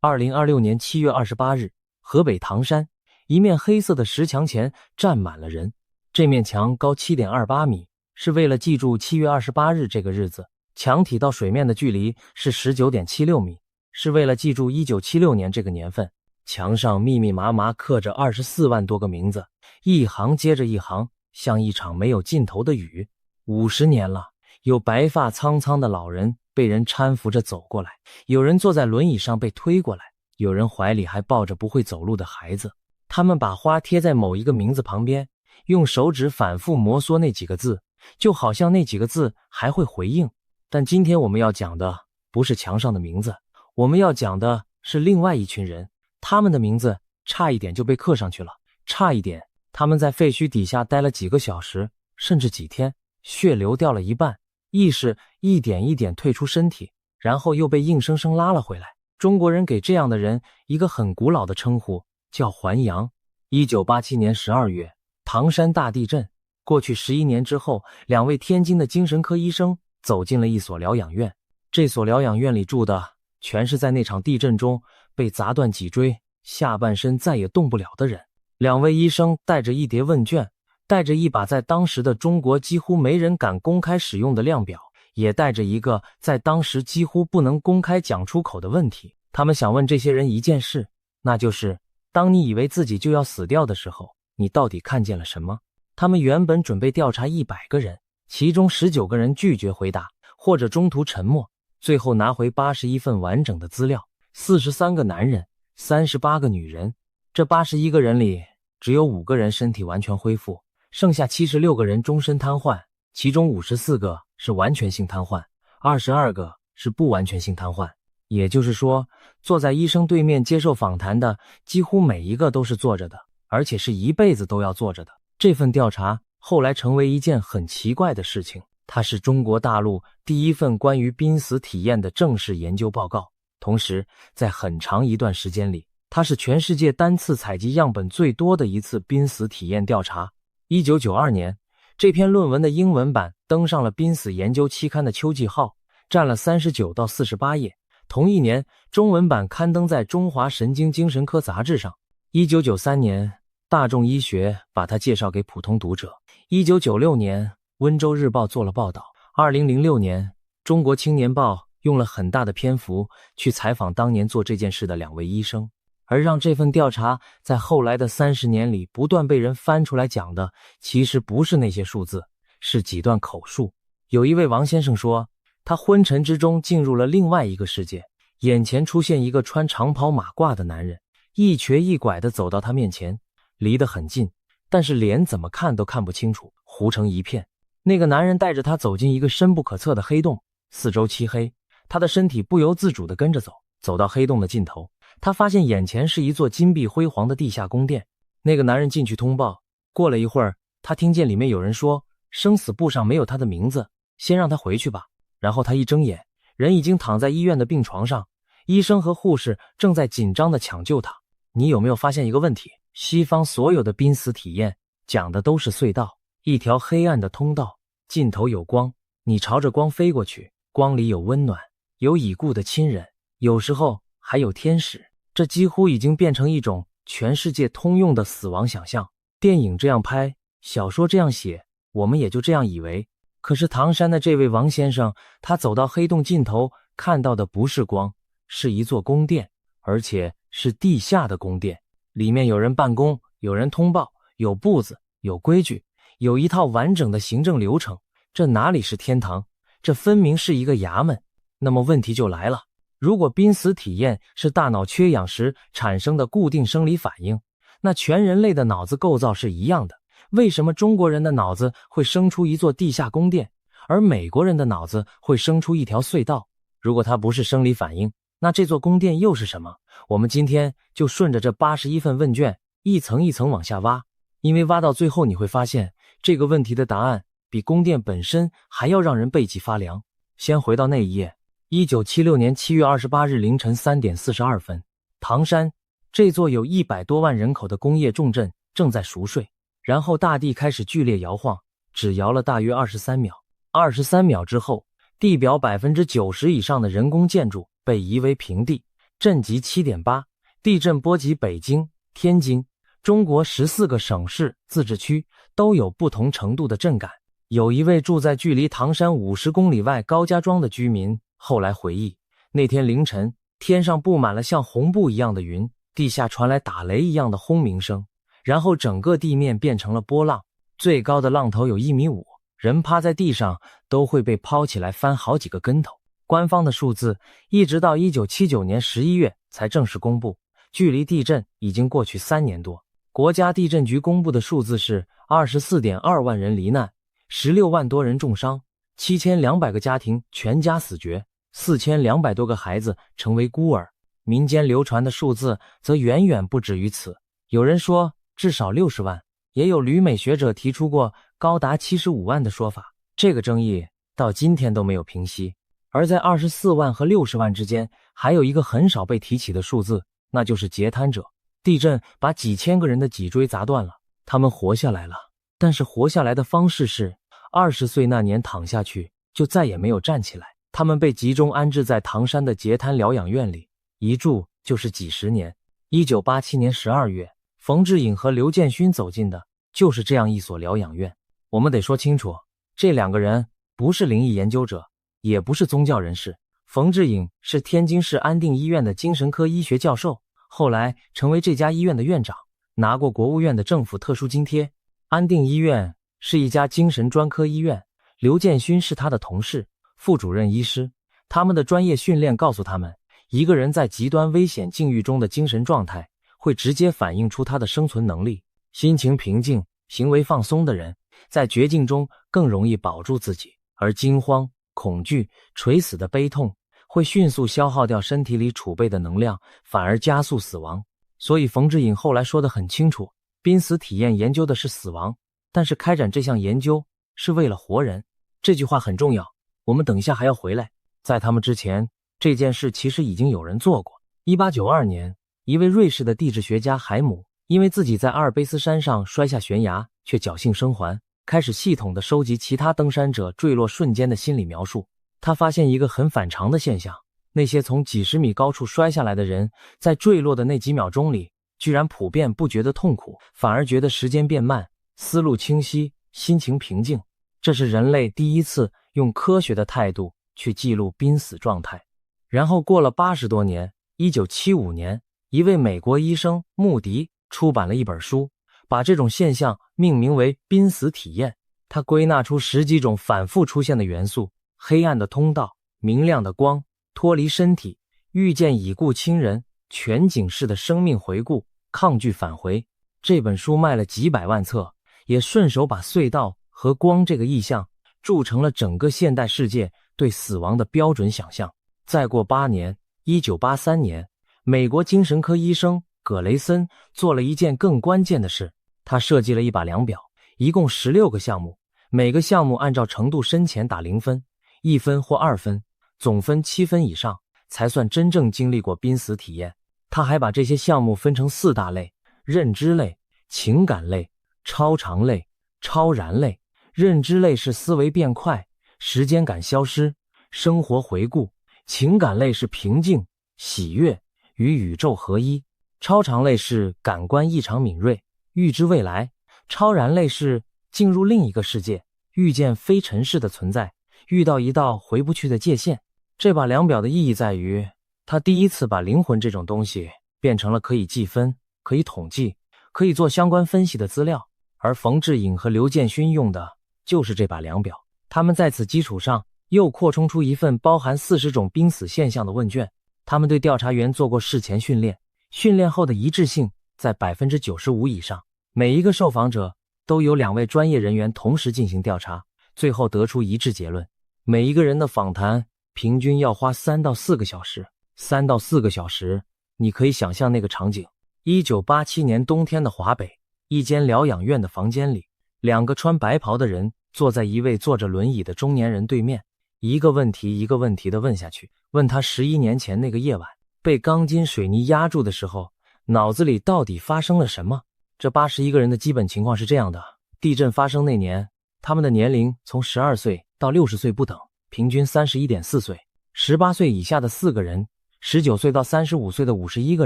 2026年7月28日，河北唐山，一面黑色的石墙前站满了人。这面墙高 7.28 米，是为了记住7月28日这个日子。墙体到水面的距离是 19.76 米，是为了记住1976年这个年份。墙上密密麻麻刻着24万多个名字，一行接着一行，像一场没有尽头的雨。50年了，有白发苍苍的老人被人搀扶着走过来，有人坐在轮椅上被推过来，有人怀里还抱着不会走路的孩子。他们把花贴在某一个名字旁边，用手指反复摩挲那几个字，就好像那几个字还会回应。但今天我们要讲的不是墙上的名字，我们要讲的是另外一群人，他们的名字差一点就被刻上去了，差一点他们在废墟底下待了几个小时，甚至几天，血流掉了一半，意识一点一点退出身体，然后又被硬生生拉了回来。中国人给这样的人一个很古老的称呼，叫还阳。1987年12月，唐山大地震。过去11年之后，两位天津的精神科医生走进了一所疗养院。这所疗养院里住的全是在那场地震中被砸断脊椎，下半身再也动不了的人。两位医生带着一叠问卷，带着一把在当时的中国几乎没人敢公开使用的量表，也带着一个在当时几乎不能公开讲出口的问题。他们想问这些人一件事，那就是当你以为自己就要死掉的时候，你到底看见了什么？他们原本准备调查100个人，其中19个人拒绝回答，或者中途沉默，最后拿回81份完整的资料，43个男人，38个女人。这81个人里，只有5个人身体完全恢复，剩下76个人终身瘫痪，其中54个是完全性瘫痪，22个是不完全性瘫痪。也就是说，坐在医生对面接受访谈的几乎每一个都是坐着的，而且是一辈子都要坐着的。这份调查后来成为一件很奇怪的事情，它是中国大陆第一份关于濒死体验的正式研究报告，同时在很长一段时间里，它是全世界单次采集样本最多的一次濒死体验调查。1992年，这篇论文的英文版登上了濒死研究期刊的秋季号，占了39到48页。同一年，中文版刊登在中华神经精神科杂志上。1993年，大众医学把它介绍给普通读者。1996年，温州日报做了报道。2006年，中国青年报用了很大的篇幅去采访当年做这件事的2位医生。而让这份调查在后来的30年里不断被人翻出来讲的，其实不是那些数字，是几段口述。有一位王先生说，他昏沉之中进入了另外一个世界，眼前出现一个穿长袍马褂的男人，一瘸一拐地走到他面前，离得很近，但是脸怎么看都看不清楚，糊成一片。那个男人带着他走进一个深不可测的黑洞，四周漆黑，他的身体不由自主地跟着走，走到黑洞的尽头，他发现眼前是一座金碧辉煌的地下宫殿。那个男人进去通报，过了一会儿，他听见里面有人说，生死簿上没有他的名字，先让他回去吧。然后他一睁眼，人已经躺在医院的病床上，医生和护士正在紧张地抢救他。你有没有发现一个问题？西方所有的濒死体验讲的都是隧道，一条黑暗的通道，尽头有光，你朝着光飞过去，光里有温暖，有已故的亲人，有时候还有天使。这几乎已经变成一种全世界通用的死亡想象。电影这样拍，小说这样写，我们也就这样以为。可是唐山的这位王先生，他走到黑洞尽头，看到的不是光，是一座宫殿，而且是地下的宫殿。里面有人办公，有人通报，有步子，有规矩，有一套完整的行政流程。这哪里是天堂？这分明是一个衙门。那么问题就来了，如果濒死体验是大脑缺氧时产生的固定生理反应，那全人类的脑子构造是一样的。为什么中国人的脑子会生出一座地下宫殿，而美国人的脑子会生出一条隧道？如果它不是生理反应，那这座宫殿又是什么？我们今天就顺着这81份问卷一层一层往下挖，因为挖到最后你会发现，这个问题的答案比宫殿本身还要让人背脊发凉。先回到那一页，1976年7月28日凌晨3点42分，唐山这座有100多万人口的工业重镇正在熟睡，然后大地开始剧烈摇晃，只摇了大约23秒。23秒之后，地表 90% 以上的人工建筑被夷为平地，震级 7.8， 地震波及北京、天津，中国14个省市自治区都有不同程度的震感。有一位住在距离唐山50公里外高家庄的居民后来回忆，那天凌晨，天上布满了像红布一样的云，地下传来打雷一样的轰鸣声，然后整个地面变成了波浪，最高的浪头有1.5米，人趴在地上都会被抛起来翻好几个跟头。官方的数字一直到1979年11月才正式公布，距离地震已经过去3年多。国家地震局公布的数字是 24.2 万人罹难，16万多人重伤，7200个家庭全家死绝，4200多个孩子成为孤儿。民间流传的数字则远远不止于此，有人说至少60万，也有旅美学者提出过高达75万的说法，这个争议到今天都没有平息。而在24万和60万之间，还有一个很少被提起的数字，那就是截瘫者。地震把几千个人的脊椎砸断了，他们活下来了，但是活下来的方式是20岁那年躺下去就再也没有站起来。他们被集中安置在唐山的截瘫疗养院里，一住就是几十年。1987年12月，冯志颖和刘建勋走进的就是这样一所疗养院。我们得说清楚，这2个人不是灵异研究者，也不是宗教人士。冯志颖是天津市安定医院的精神科医学教授，后来成为这家医院的院长，拿过国务院的政府特殊津贴。安定医院是一家精神专科医院，刘建勋是他的同事，副主任医师。他们的专业训练告诉他们，一个人在极端危险境遇中的精神状态会直接反映出他的生存能力。心情平静、行为放松的人，在绝境中更容易保住自己，而惊慌、恐惧、垂死的悲痛会迅速消耗掉身体里储备的能量，反而加速死亡。所以冯志颖后来说得很清楚，濒死体验研究的是死亡，但是开展这项研究是为了活人。这句话很重要，我们等一下还要回来。在他们之前，这件事其实已经有人做过。1892年，一位瑞士的地质学家海姆，因为自己在阿尔卑斯山上摔下悬崖，却侥幸生还，开始系统地收集其他登山者坠落瞬间的心理描述。他发现一个很反常的现象，那些从几十米高处摔下来的人，在坠落的那几秒钟里，居然普遍不觉得痛苦，反而觉得时间变慢，思路清晰，心情平静。这是人类第一次用科学的态度去记录濒死状态。然后过了80多年，1975年，一位美国医生穆迪出版了一本书，把这种现象命名为濒死体验。他归纳出10几种反复出现的元素：黑暗的通道、明亮的光、脱离身体、遇见已故亲人、全景式的生命回顾、抗拒返回。这本书卖了几百万册，也顺手把隧道和光这个意象铸成了整个现代世界对死亡的标准想象。再过8年，1983年，美国精神科医生葛雷森做了一件更关键的事，他设计了一把量表，一共16个项目，每个项目按照程度深浅打0分，1分或2分，总分7分以上才算真正经历过濒死体验。他还把这些项目分成4大类：认知类、情感类、超常类、超然类。认知类是思维变快、时间感消失、生活回顾；情感类是平静、喜悦、与宇宙合一；超常类是感官异常敏锐、预知未来；超然类是进入另一个世界，遇见非尘世的存在，遇到一道回不去的界限。这把量表的意义在于，他第一次把灵魂这种东西变成了可以计分、可以统计、可以做相关分析的资料。而冯志颖和刘建勋用的就是这把量表，他们在此基础上又扩充出一份包含40种濒死现象的问卷。他们对调查员做过事前训练，训练后的一致性在 95% 以上。每一个受访者都由2位专业人员同时进行调查，最后得出一致结论。每一个人的访谈平均要花3到4个小时，3到4个小时，你可以想象那个场景。1987年冬天的华北，一间疗养院的房间里，2个穿白袍的人坐在一位坐着轮椅的中年人对面，一个问题一个问题地问下去，问他11年前那个夜晚被钢筋水泥压住的时候，脑子里到底发生了什么。这81个人的基本情况是这样的：地震发生那年，他们的年龄从12岁到60岁不等，平均31.4岁。18岁以下的4个人19岁到35岁的51个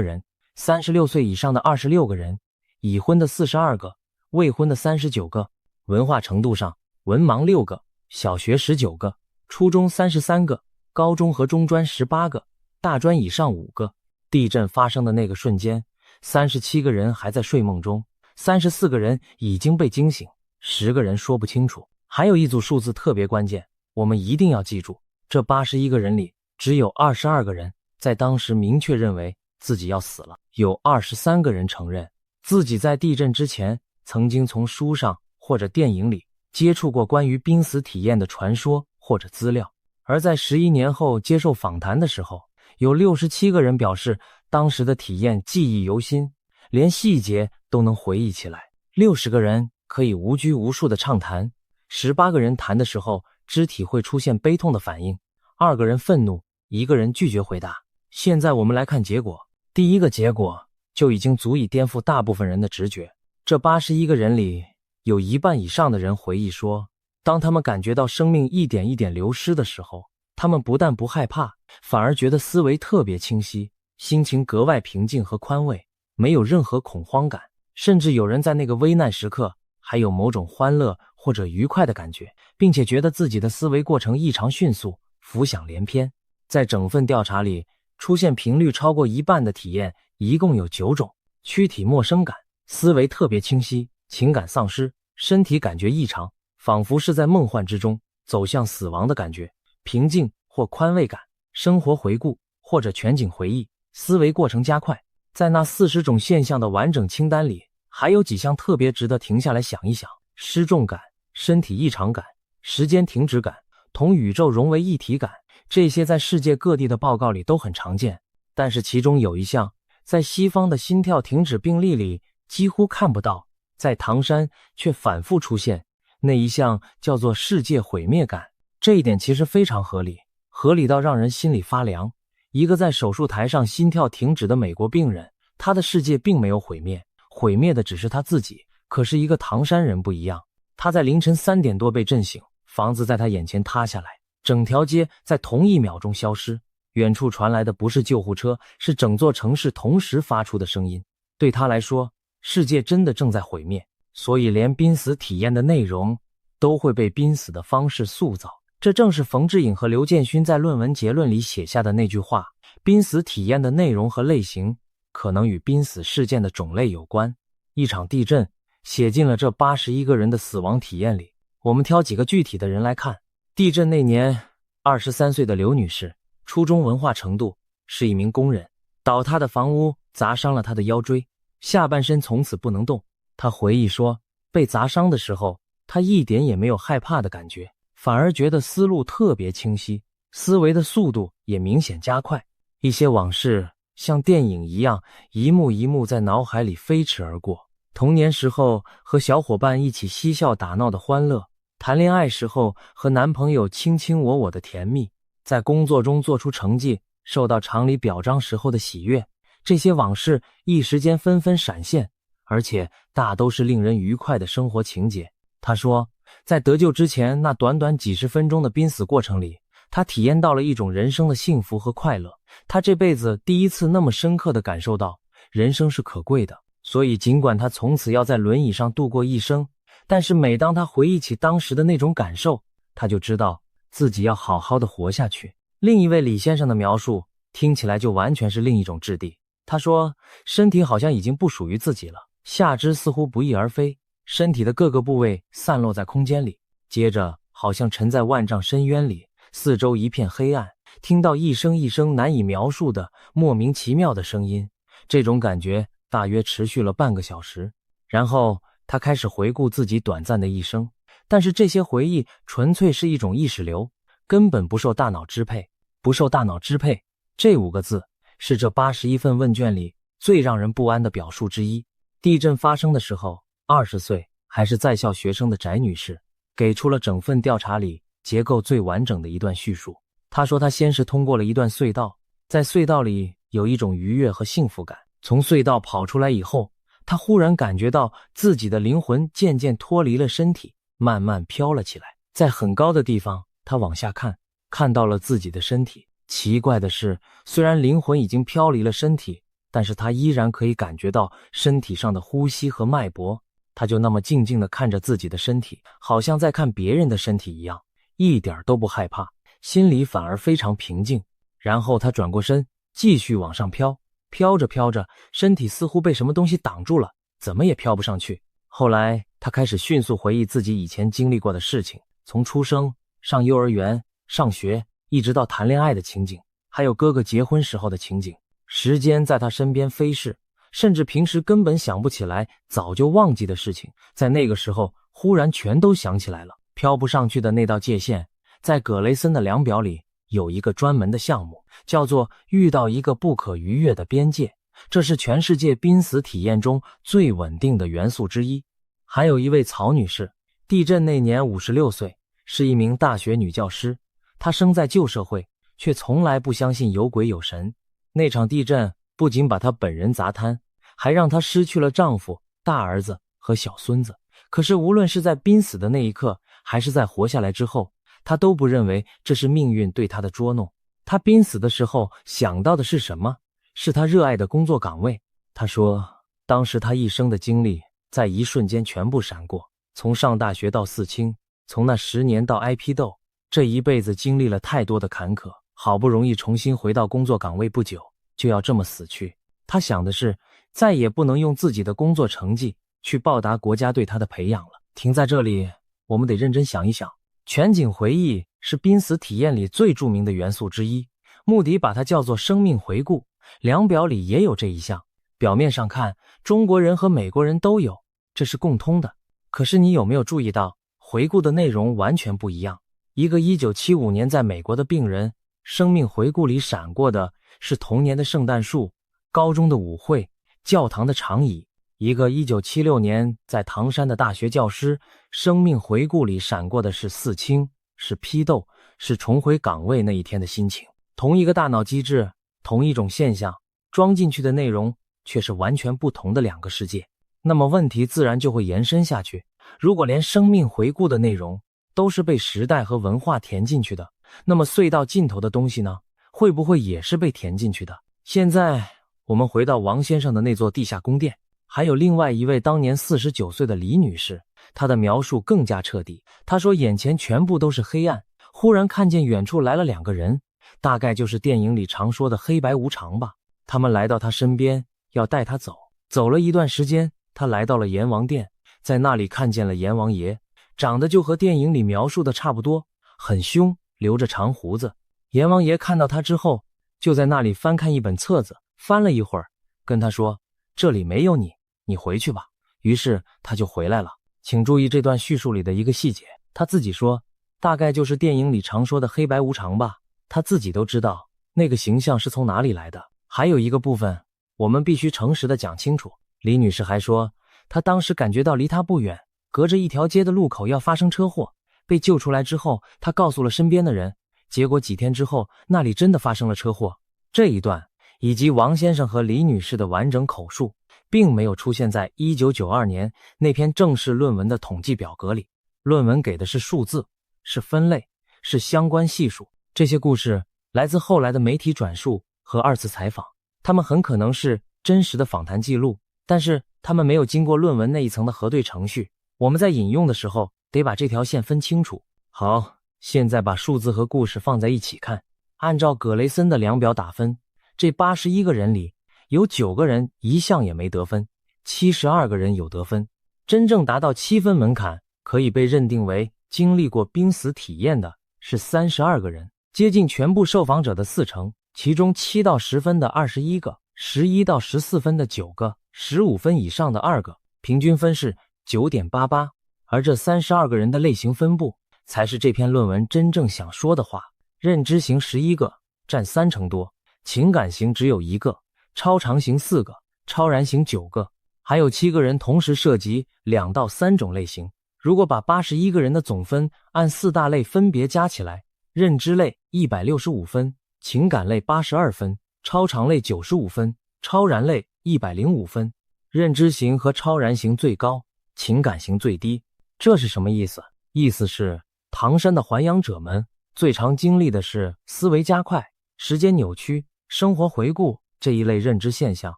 人，36岁以上的26个人，已婚的42个，未婚的39个。文化程度上，文盲6个，小学19个，初中33个，高中和中专18个，大专以上5个。地震发生的那个瞬间，37个人还在睡梦中，34个人已经被惊醒，10个人说不清楚。还有一组数字特别关键，我们一定要记住，这81个人里只有22个人在当时明确认为自己要死了，有23个人承认自己在地震之前曾经从书上或者电影里接触过关于濒死体验的传说或者资料。而在11年后接受访谈的时候，有67个人表示当时的体验记忆犹新，连细节都能回忆起来。60个人可以无拘无束地畅谈，18个人谈的时候肢体会出现悲痛的反应，2个人愤怒，1个人拒绝回答。现在我们来看结果，第一个结果就已经足以颠覆大部分人的直觉。这81个人里，有1半以上的人回忆说，当他们感觉到生命一点一点流失的时候，他们不但不害怕，反而觉得思维特别清晰，心情格外平静和宽慰，没有任何恐慌感，甚至有人在那个危难时刻还有某种欢乐或者愉快的感觉，并且觉得自己的思维过程异常迅速，浮想联翩。在整份调查里，出现频率超过1半的体验一共有9种：躯体陌生感、思维特别清晰、情感丧失、身体感觉异常，仿佛是在梦幻之中走向死亡的感觉、平静或宽慰感、生活回顾或者全景回忆、思维过程加快。在那40种现象的完整清单里，还有几项特别值得停下来想一想：失重感、身体异常感、时间停止感、同宇宙融为一体感。这些在世界各地的报告里都很常见，但是其中有一项在西方的心跳停止病例里几乎看不到，在唐山却反复出现。那一项叫做世界毁灭感。这一点其实非常合理，合理到让人心里发凉。一个在手术台上心跳停止的美国病人，他的世界并没有毁灭，毁灭的只是他自己。可是一个唐山人不一样，他在凌晨3点多被震醒，房子在他眼前塌下来，整条街在同1秒钟消失。远处传来的不是救护车，是整座城市同时发出的声音。对他来说，世界真的正在毁灭，所以连濒死体验的内容都会被濒死的方式塑造。这正是冯志颖和刘建勋在论文结论里写下的那句话：濒死体验的内容和类型可能与濒死事件的种类有关。一场地震写进了这81个人的死亡体验里。我们挑几个具体的人来看。地震那年，23岁的刘女士，初中文化程度，是一名工人。倒塌的房屋砸伤了她的腰椎，下半身从此不能动。她回忆说，被砸伤的时候，她一点也没有害怕的感觉，反而觉得思路特别清晰，思维的速度也明显加快。一些往事像电影一样，一幕一幕在脑海里飞驰而过。童年时候和小伙伴一起嬉笑打闹的欢乐，谈恋爱时候和男朋友卿卿我我的甜蜜，在工作中做出成绩，受到厂里表彰时候的喜悦，这些往事一时间纷纷闪现，而且大都是令人愉快的生活情节。他说，在得救之前那短短几十分钟的濒死过程里，他体验到了一种人生的幸福和快乐。他这辈子第一次那么深刻地感受到人生是可贵的，所以尽管他从此要在轮椅上度过一生，但是每当他回忆起当时的那种感受，他就知道自己要好好的活下去。另一位李先生的描述听起来就完全是另一种质地。他说，身体好像已经不属于自己了，下肢似乎不翼而飞，身体的各个部位散落在空间里，接着好像沉在万丈深渊里，四周一片黑暗，听到一声一声难以描述的莫名其妙的声音。这种感觉大约持续了半个小时，然后他开始回顾自己短暂的一生，但是这些回忆纯粹是一种意识流，根本不受大脑支配。不受大脑支配，这5个字是这81份问卷里最让人不安的表述之一。地震发生的时候，20岁还是在校学生的翟女士给出了整份调查里结构最完整的一段叙述。她说，她先是通过了一段隧道，在隧道里有一种愉悦和幸福感。从隧道跑出来以后，她忽然感觉到自己的灵魂渐渐脱离了身体，慢慢飘了起来。在很高的地方，她往下看，看到了自己的身体，奇怪的是，虽然灵魂已经飘离了身体，但是他依然可以感觉到身体上的呼吸和脉搏。他就那么静静地看着自己的身体，好像在看别人的身体一样，一点都不害怕，心里反而非常平静。然后他转过身，继续往上飘，飘着飘着，身体似乎被什么东西挡住了，怎么也飘不上去。后来他开始迅速回忆自己以前经历过的事情，从出生、上幼儿园、上学，一直到谈恋爱的情景，还有哥哥结婚时候的情景。时间在他身边飞逝，甚至平时根本想不起来，早就忘记的事情，在那个时候忽然全都想起来了。飘不上去的那道界限，在葛雷森的量表里有一个专门的项目，叫做遇到一个不可逾越的边界，这是全世界濒死体验中最稳定的元素之一。还有一位曹女士，地震那年56岁，是一名大学女教师。她生在旧社会，却从来不相信有鬼有神。那场地震不仅把她本人砸瘫，还让她失去了丈夫、大儿子和小孙子。可是无论是在濒死的那一刻，还是在活下来之后，她都不认为这是命运对她的捉弄。她濒死的时候想到的是什么？是她热爱的工作岗位。她说，当时她一生的经历在一瞬间全部闪过，从上大学到四清，从那10年到挨批斗，这一辈子经历了太多的坎坷，好不容易重新回到工作岗位不久，就要这么死去。他想的是，再也不能用自己的工作成绩去报答国家对他的培养了。停在这里，我们得认真想一想，全景回忆是濒死体验里最著名的元素之一，穆迪把它叫做生命回顾，量表里也有这一项。表面上看，中国人和美国人都有，这是共通的。可是你有没有注意到，回顾的内容完全不一样？一个1975年在美国的病人，生命回顾里闪过的是童年的圣诞树、高中的舞会、教堂的长椅；一个1976年在唐山的大学教师，生命回顾里闪过的是四清、是批斗、是重回岗位那一天的心情。同一个大脑机制，同一种现象，装进去的内容却是完全不同的两个世界。那么问题自然就会延伸下去，如果连生命回顾的内容都是被时代和文化填进去的，那么隧道尽头的东西呢，会不会也是被填进去的？现在我们回到王先生的那座地下宫殿，还有另外一位当年49岁的李女士，她的描述更加彻底。她说眼前全部都是黑暗，忽然看见远处来了2个人，大概就是电影里常说的黑白无常吧。他们来到她身边，要带她走。走了一段时间，她来到了阎王殿，在那里看见了阎王爷，长得就和电影里描述的差不多，很凶，留着长胡子。阎王爷看到他之后，就在那里翻看一本册子，翻了一会儿，跟他说，这里没有你，你回去吧。于是他就回来了。请注意这段叙述里的一个细节，他自己说，大概就是电影里常说的黑白无常吧，他自己都知道那个形象是从哪里来的。还有一个部分我们必须诚实的讲清楚，李女士还说，她当时感觉到离她不远，隔着一条街的路口要发生车祸，被救出来之后，她告诉了身边的人，结果几天之后那里真的发生了车祸。这一段以及王先生和李女士的完整口述并没有出现在1992年那篇正式论文的统计表格里，论文给的是数字，是分类，是相关系数。这些故事来自后来的媒体转述和2次采访，他们很可能是真实的访谈记录，但是他们没有经过论文那一层的核对程序，我们在引用的时候得把这条线分清楚。好，现在把数字和故事放在一起看，按照葛雷森的量表打分，这81个人里有9个人一项也没得分，72个人有得分。真正达到7分门槛，可以被认定为经历过濒死体验的是32个人，接近全部受访者的40%，其中7到10分的21个，11到14分的9个，15分以上的2个，平均分是 9.88。 而这32个人的类型分布才是这篇论文真正想说的话。认知型11个，占30%多，情感型只有1个，超常型4个，超然型9个，还有7个人同时涉及2到3种类型。如果把81个人的总分按4大类分别加起来，认知类165分，情感类82分，超常类95分，超然类105分。认知型和超然型最高，情感型最低。这是什么意思？意思是唐山的还阳者们最常经历的是思维加快、时间扭曲、生活回顾这一类认知现象，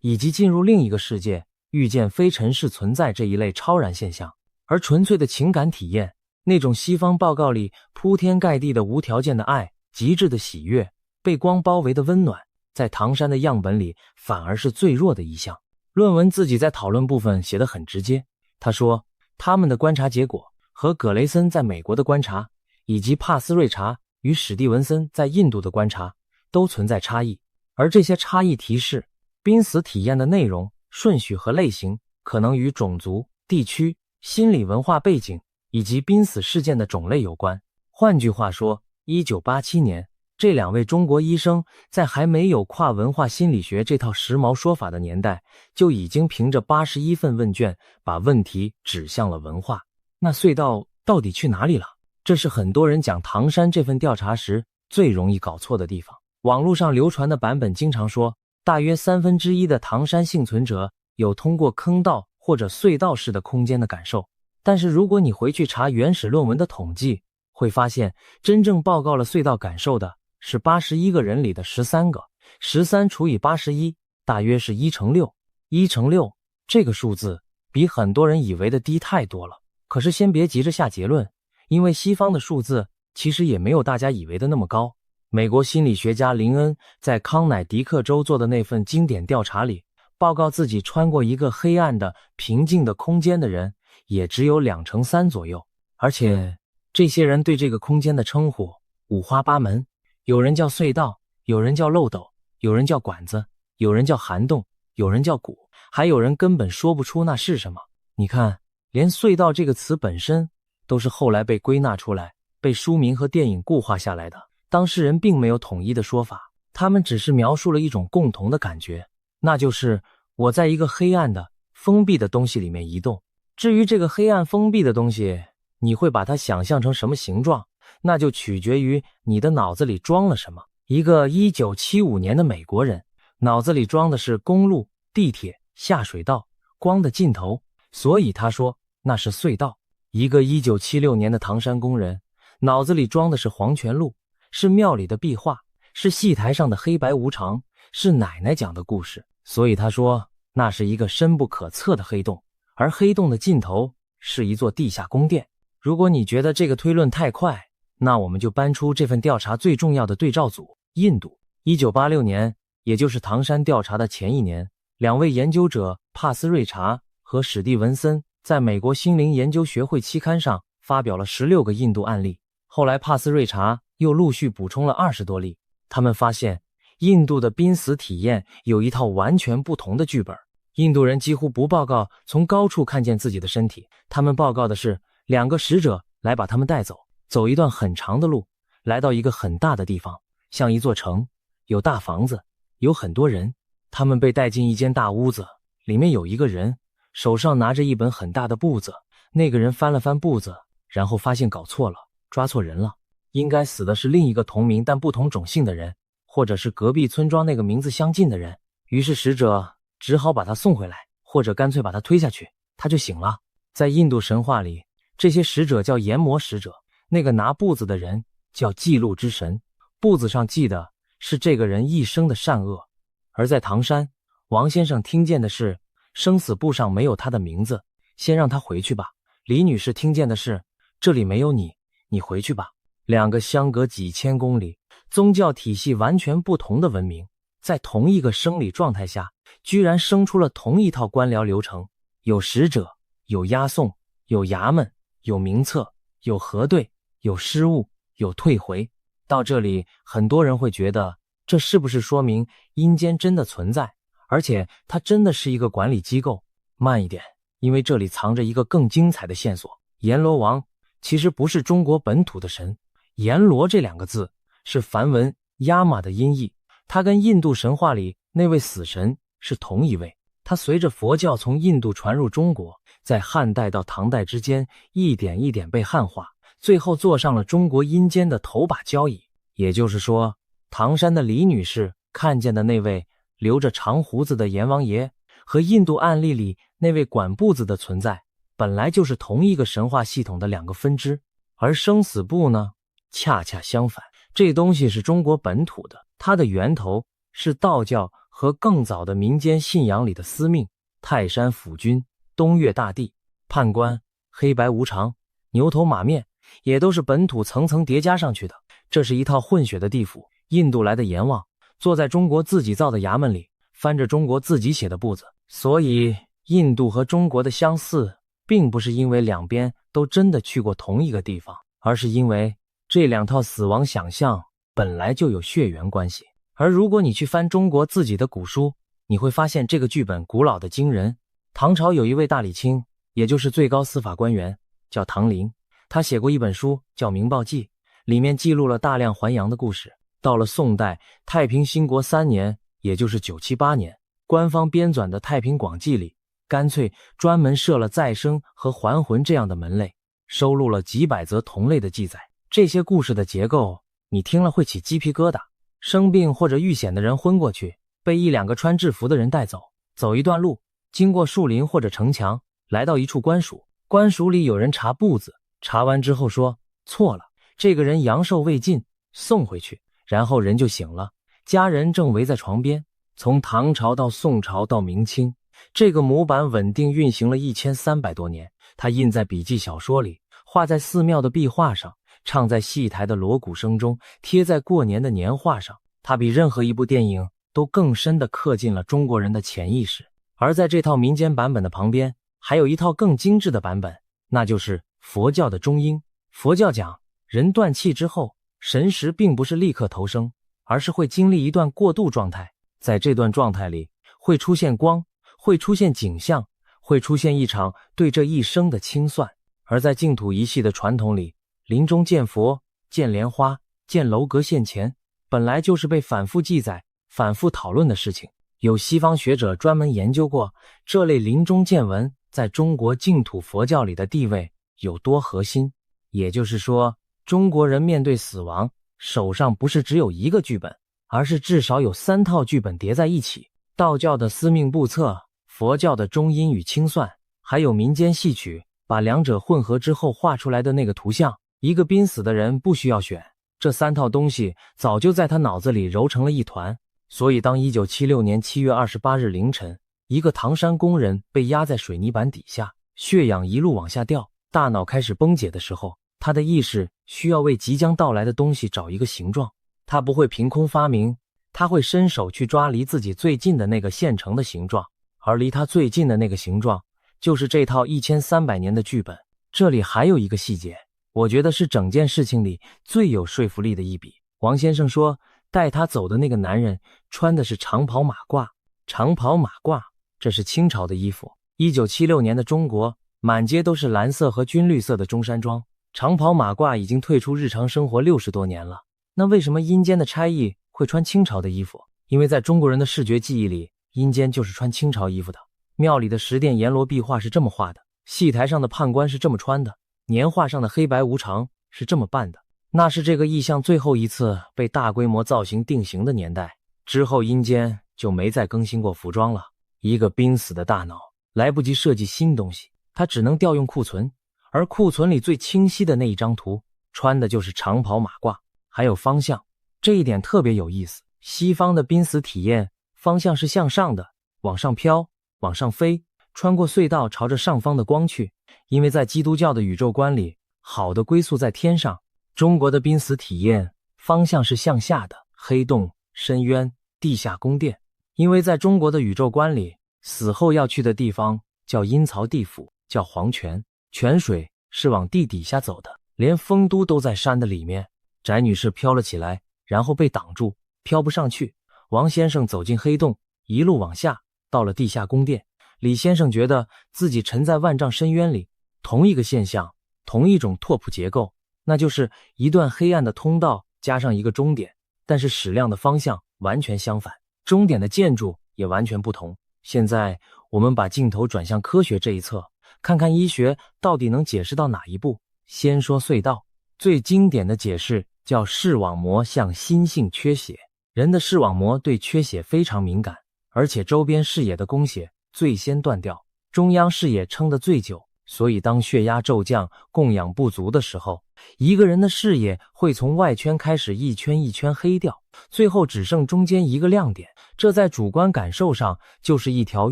以及进入另一个世界、遇见非尘世存在这一类超然现象。而纯粹的情感体验，那种西方报告里铺天盖地的无条件的爱、极致的喜悦、被光包围的温暖，在唐山的样本里反而是最弱的一项。论文自己在讨论部分写得很直接，他说他们的观察结果和葛雷森在美国的观察，以及帕斯瑞查与史蒂文森在印度的观察都存在差异，而这些差异提示濒死体验的内容、顺序和类型可能与种族、地区、心理文化背景以及濒死事件的种类有关。换句话说，1987年这两位中国医生在还没有跨文化心理学这套时髦说法的年代，就已经凭着81份问卷把问题指向了文化。那隧道到底去哪里了？这是很多人讲唐山这份调查时最容易搞错的地方。网络上流传的版本经常说，大约1/3的唐山幸存者有通过坑道或者隧道式的空间的感受，但是如果你回去查原始论文的统计，会发现真正报告了隧道感受的是81个人里的13个，13除以81大约是1/6，1/6这个数字比很多人以为的低太多了。可是先别急着下结论，因为西方的数字其实也没有大家以为的那么高。美国心理学家林恩在康乃狄克州做的那份经典调查里，报告自己穿过一个黑暗的平静的空间的人也只有2/3左右，而且这些人对这个空间的称呼五花八门，有人叫隧道，有人叫漏斗，有人叫管子，有人叫涵洞，有人叫鼓，还有人根本说不出那是什么。你看，连隧道这个词本身都是后来被归纳出来，被书名和电影固化下来的。当事人并没有统一的说法，他们只是描述了一种共同的感觉，那就是我在一个黑暗的封闭的东西里面移动。至于这个黑暗封闭的东西，你会把它想象成什么形状，那就取决于你的脑子里装了什么。一个1975年的美国人脑子里装的是公路、地铁、下水道、光的尽头，所以他说那是隧道。一个1976年的唐山工人脑子里装的是黄泉路，是庙里的壁画，是戏台上的黑白无常，是奶奶讲的故事，所以他说那是一个深不可测的黑洞，而黑洞的尽头是一座地下宫殿。如果你觉得这个推论太快，那我们就搬出这份调查最重要的对照组——印度。1986年，也就是唐山调查的前一年，两位研究者帕斯瑞查和史蒂文森在美国心灵研究学会期刊上发表了16个印度案例。后来帕斯瑞查又陆续补充了20多例。他们发现印度的濒死体验有一套完全不同的剧本。印度人几乎不报告从高处看见自己的身体，他们报告的是2个使者来把他们带走，走一段很长的路，来到一个很大的地方，像一座城，有大房子，有很多人。他们被带进一间大屋子，里面有一个人，手上拿着一本很大的簿子。那个人翻了翻簿子，然后发现搞错了，抓错人了，应该死的是另一个同名但不同种姓的人，或者是隔壁村庄那个名字相近的人。于是使者只好把他送回来，或者干脆把他推下去，他就醒了。在印度神话里，这些使者叫阎魔使者，那个拿簿子的人叫记录之神，簿子上记的是这个人一生的善恶。而在唐山，王先生听见的是生死簿上没有他的名字，先让他回去吧。李女士听见的是这里没有你，你回去吧。2个相隔几千公里、宗教体系完全不同的文明，在同一个生理状态下，居然生出了同一套官僚流程，有使者，有押送，有衙门，有名册，有核对，有失误，有退回。到这里，很多人会觉得，这是不是说明阴间真的存在，而且它真的是一个管理机构？慢一点，因为这里藏着一个更精彩的线索。阎罗王其实不是中国本土的神，阎罗这2个字是梵文亚玛的音译，他跟印度神话里那位死神是同一位。他随着佛教从印度传入中国，在汉代到唐代之间一点一点被汉化，最后坐上了中国阴间的头把交椅。也就是说，唐山的李女士看见的那位留着长胡子的阎王爷，和印度案例里那位管簿子的存在，本来就是同一个神话系统的2个分支。而生死簿呢，恰恰相反，这东西是中国本土的，它的源头是道教和更早的民间信仰里的司命、泰山府君、东岳大帝、判官、黑白无常、牛头马面，也都是本土层层叠加上去的。这是一套混血的地府。印度来的阎王坐在中国自己造的衙门里，翻着中国自己写的簿子。所以印度和中国的相似，并不是因为两边都真的去过同一个地方，而是因为这两套死亡想象本来就有血缘关系。而如果你去翻中国自己的古书，你会发现这个剧本古老的惊人。唐朝有一位大理卿，也就是最高司法官员，叫唐林，他写过一本书叫《明报记》，里面记录了大量还阳的故事。到了宋代太平兴国3年，也就是978年，官方编纂的《太平广记》里，干脆专门设了再生和还魂这样的门类，收录了几百则同类的记载。这些故事的结构，你听了会起鸡皮疙瘩。生病或者遇险的人昏过去，被1、2个穿制服的人带走，走一段路，经过树林或者城墙，来到一处官署，官署里有人查簿子，查完之后说错了，这个人阳寿未尽，送回去，然后人就醒了，家人正围在床边。从唐朝到宋朝到明清，这个模板稳定运行了1300多年。它印在笔记小说里，画在寺庙的壁画上，唱在戏台的锣鼓声中，贴在过年的年画上。它比任何一部电影都更深地刻进了中国人的潜意识。而在这套民间版本的旁边，还有一套更精致的版本，那就是佛教的中阴。佛教讲，人断气之后，神识并不是立刻投生，而是会经历一段过渡状态。在这段状态里，会出现光，会出现景象，会出现一场对这一生的清算。而在净土一系的传统里，临终见佛、见莲花、见楼阁现前，本来就是被反复记载、反复讨论的事情。有西方学者专门研究过这类临终见闻在中国净土佛教里的地位有多核心。也就是说，中国人面对死亡，手上不是只有一个剧本，而是至少有3套剧本叠在一起。道教的司命簿册，佛教的中阴与清算，还有民间戏曲，把两者混合之后画出来的那个图像。一个濒死的人不需要选，这3套东西早就在他脑子里揉成了一团。所以当1976年7月28日凌晨，一个唐山工人被压在水泥板底下，血氧一路往下掉，大脑开始崩解的时候，他的意识需要为即将到来的东西找一个形状。他不会凭空发明，他会伸手去抓离自己最近的那个现成的形状，而离他最近的那个形状就是这套1300年的剧本。这里还有一个细节，我觉得是整件事情里最有说服力的一笔。王先生说，带他走的那个男人穿的是长袍马褂。长袍马褂，这是清朝的衣服。1976年的中国，满街都是蓝色和军绿色的中山装，长袍马褂已经退出日常生活60多年了。那为什么阴间的差役会穿清朝的衣服？因为在中国人的视觉记忆里，阴间就是穿清朝衣服的。庙里的十殿阎罗壁画是这么画的，戏台上的判官是这么穿的，年画上的黑白无常是这么办的。那是这个意象最后一次被大规模造型定型的年代，之后阴间就没再更新过服装了。一个濒死的大脑来不及设计新东西，它只能调用库存，而库存里最清晰的那一张图，穿的就是长袍马褂。还有方向，这一点特别有意思。西方的濒死体验方向是向上的，往上飘，往上飞，穿过隧道朝着上方的光去。因为在基督教的宇宙观里，好的归宿在天上。中国的濒死体验方向是向下的，黑洞、深渊、地下宫殿。因为在中国的宇宙观里，死后要去的地方叫阴曹地府，叫黄泉，泉水是往地底下走的，连丰都都在山的里面。翟女士飘了起来，然后被挡住，飘不上去。王先生走进黑洞，一路往下，到了地下宫殿。李先生觉得自己沉在万丈深渊里，同一个现象，同一种拓扑结构，那就是一段黑暗的通道加上一个终点，但是矢量的方向完全相反，终点的建筑也完全不同。现在我们把镜头转向科学这一侧，看看医学到底能解释到哪一步。先说隧道，最经典的解释叫视网膜向心性缺血。人的视网膜对缺血非常敏感，而且周边视野的供血最先断掉，中央视野撑得最久，所以当血压骤降、供氧不足的时候，一个人的视野会从外圈开始一圈一圈黑掉，最后只剩中间一个亮点，这在主观感受上就是一条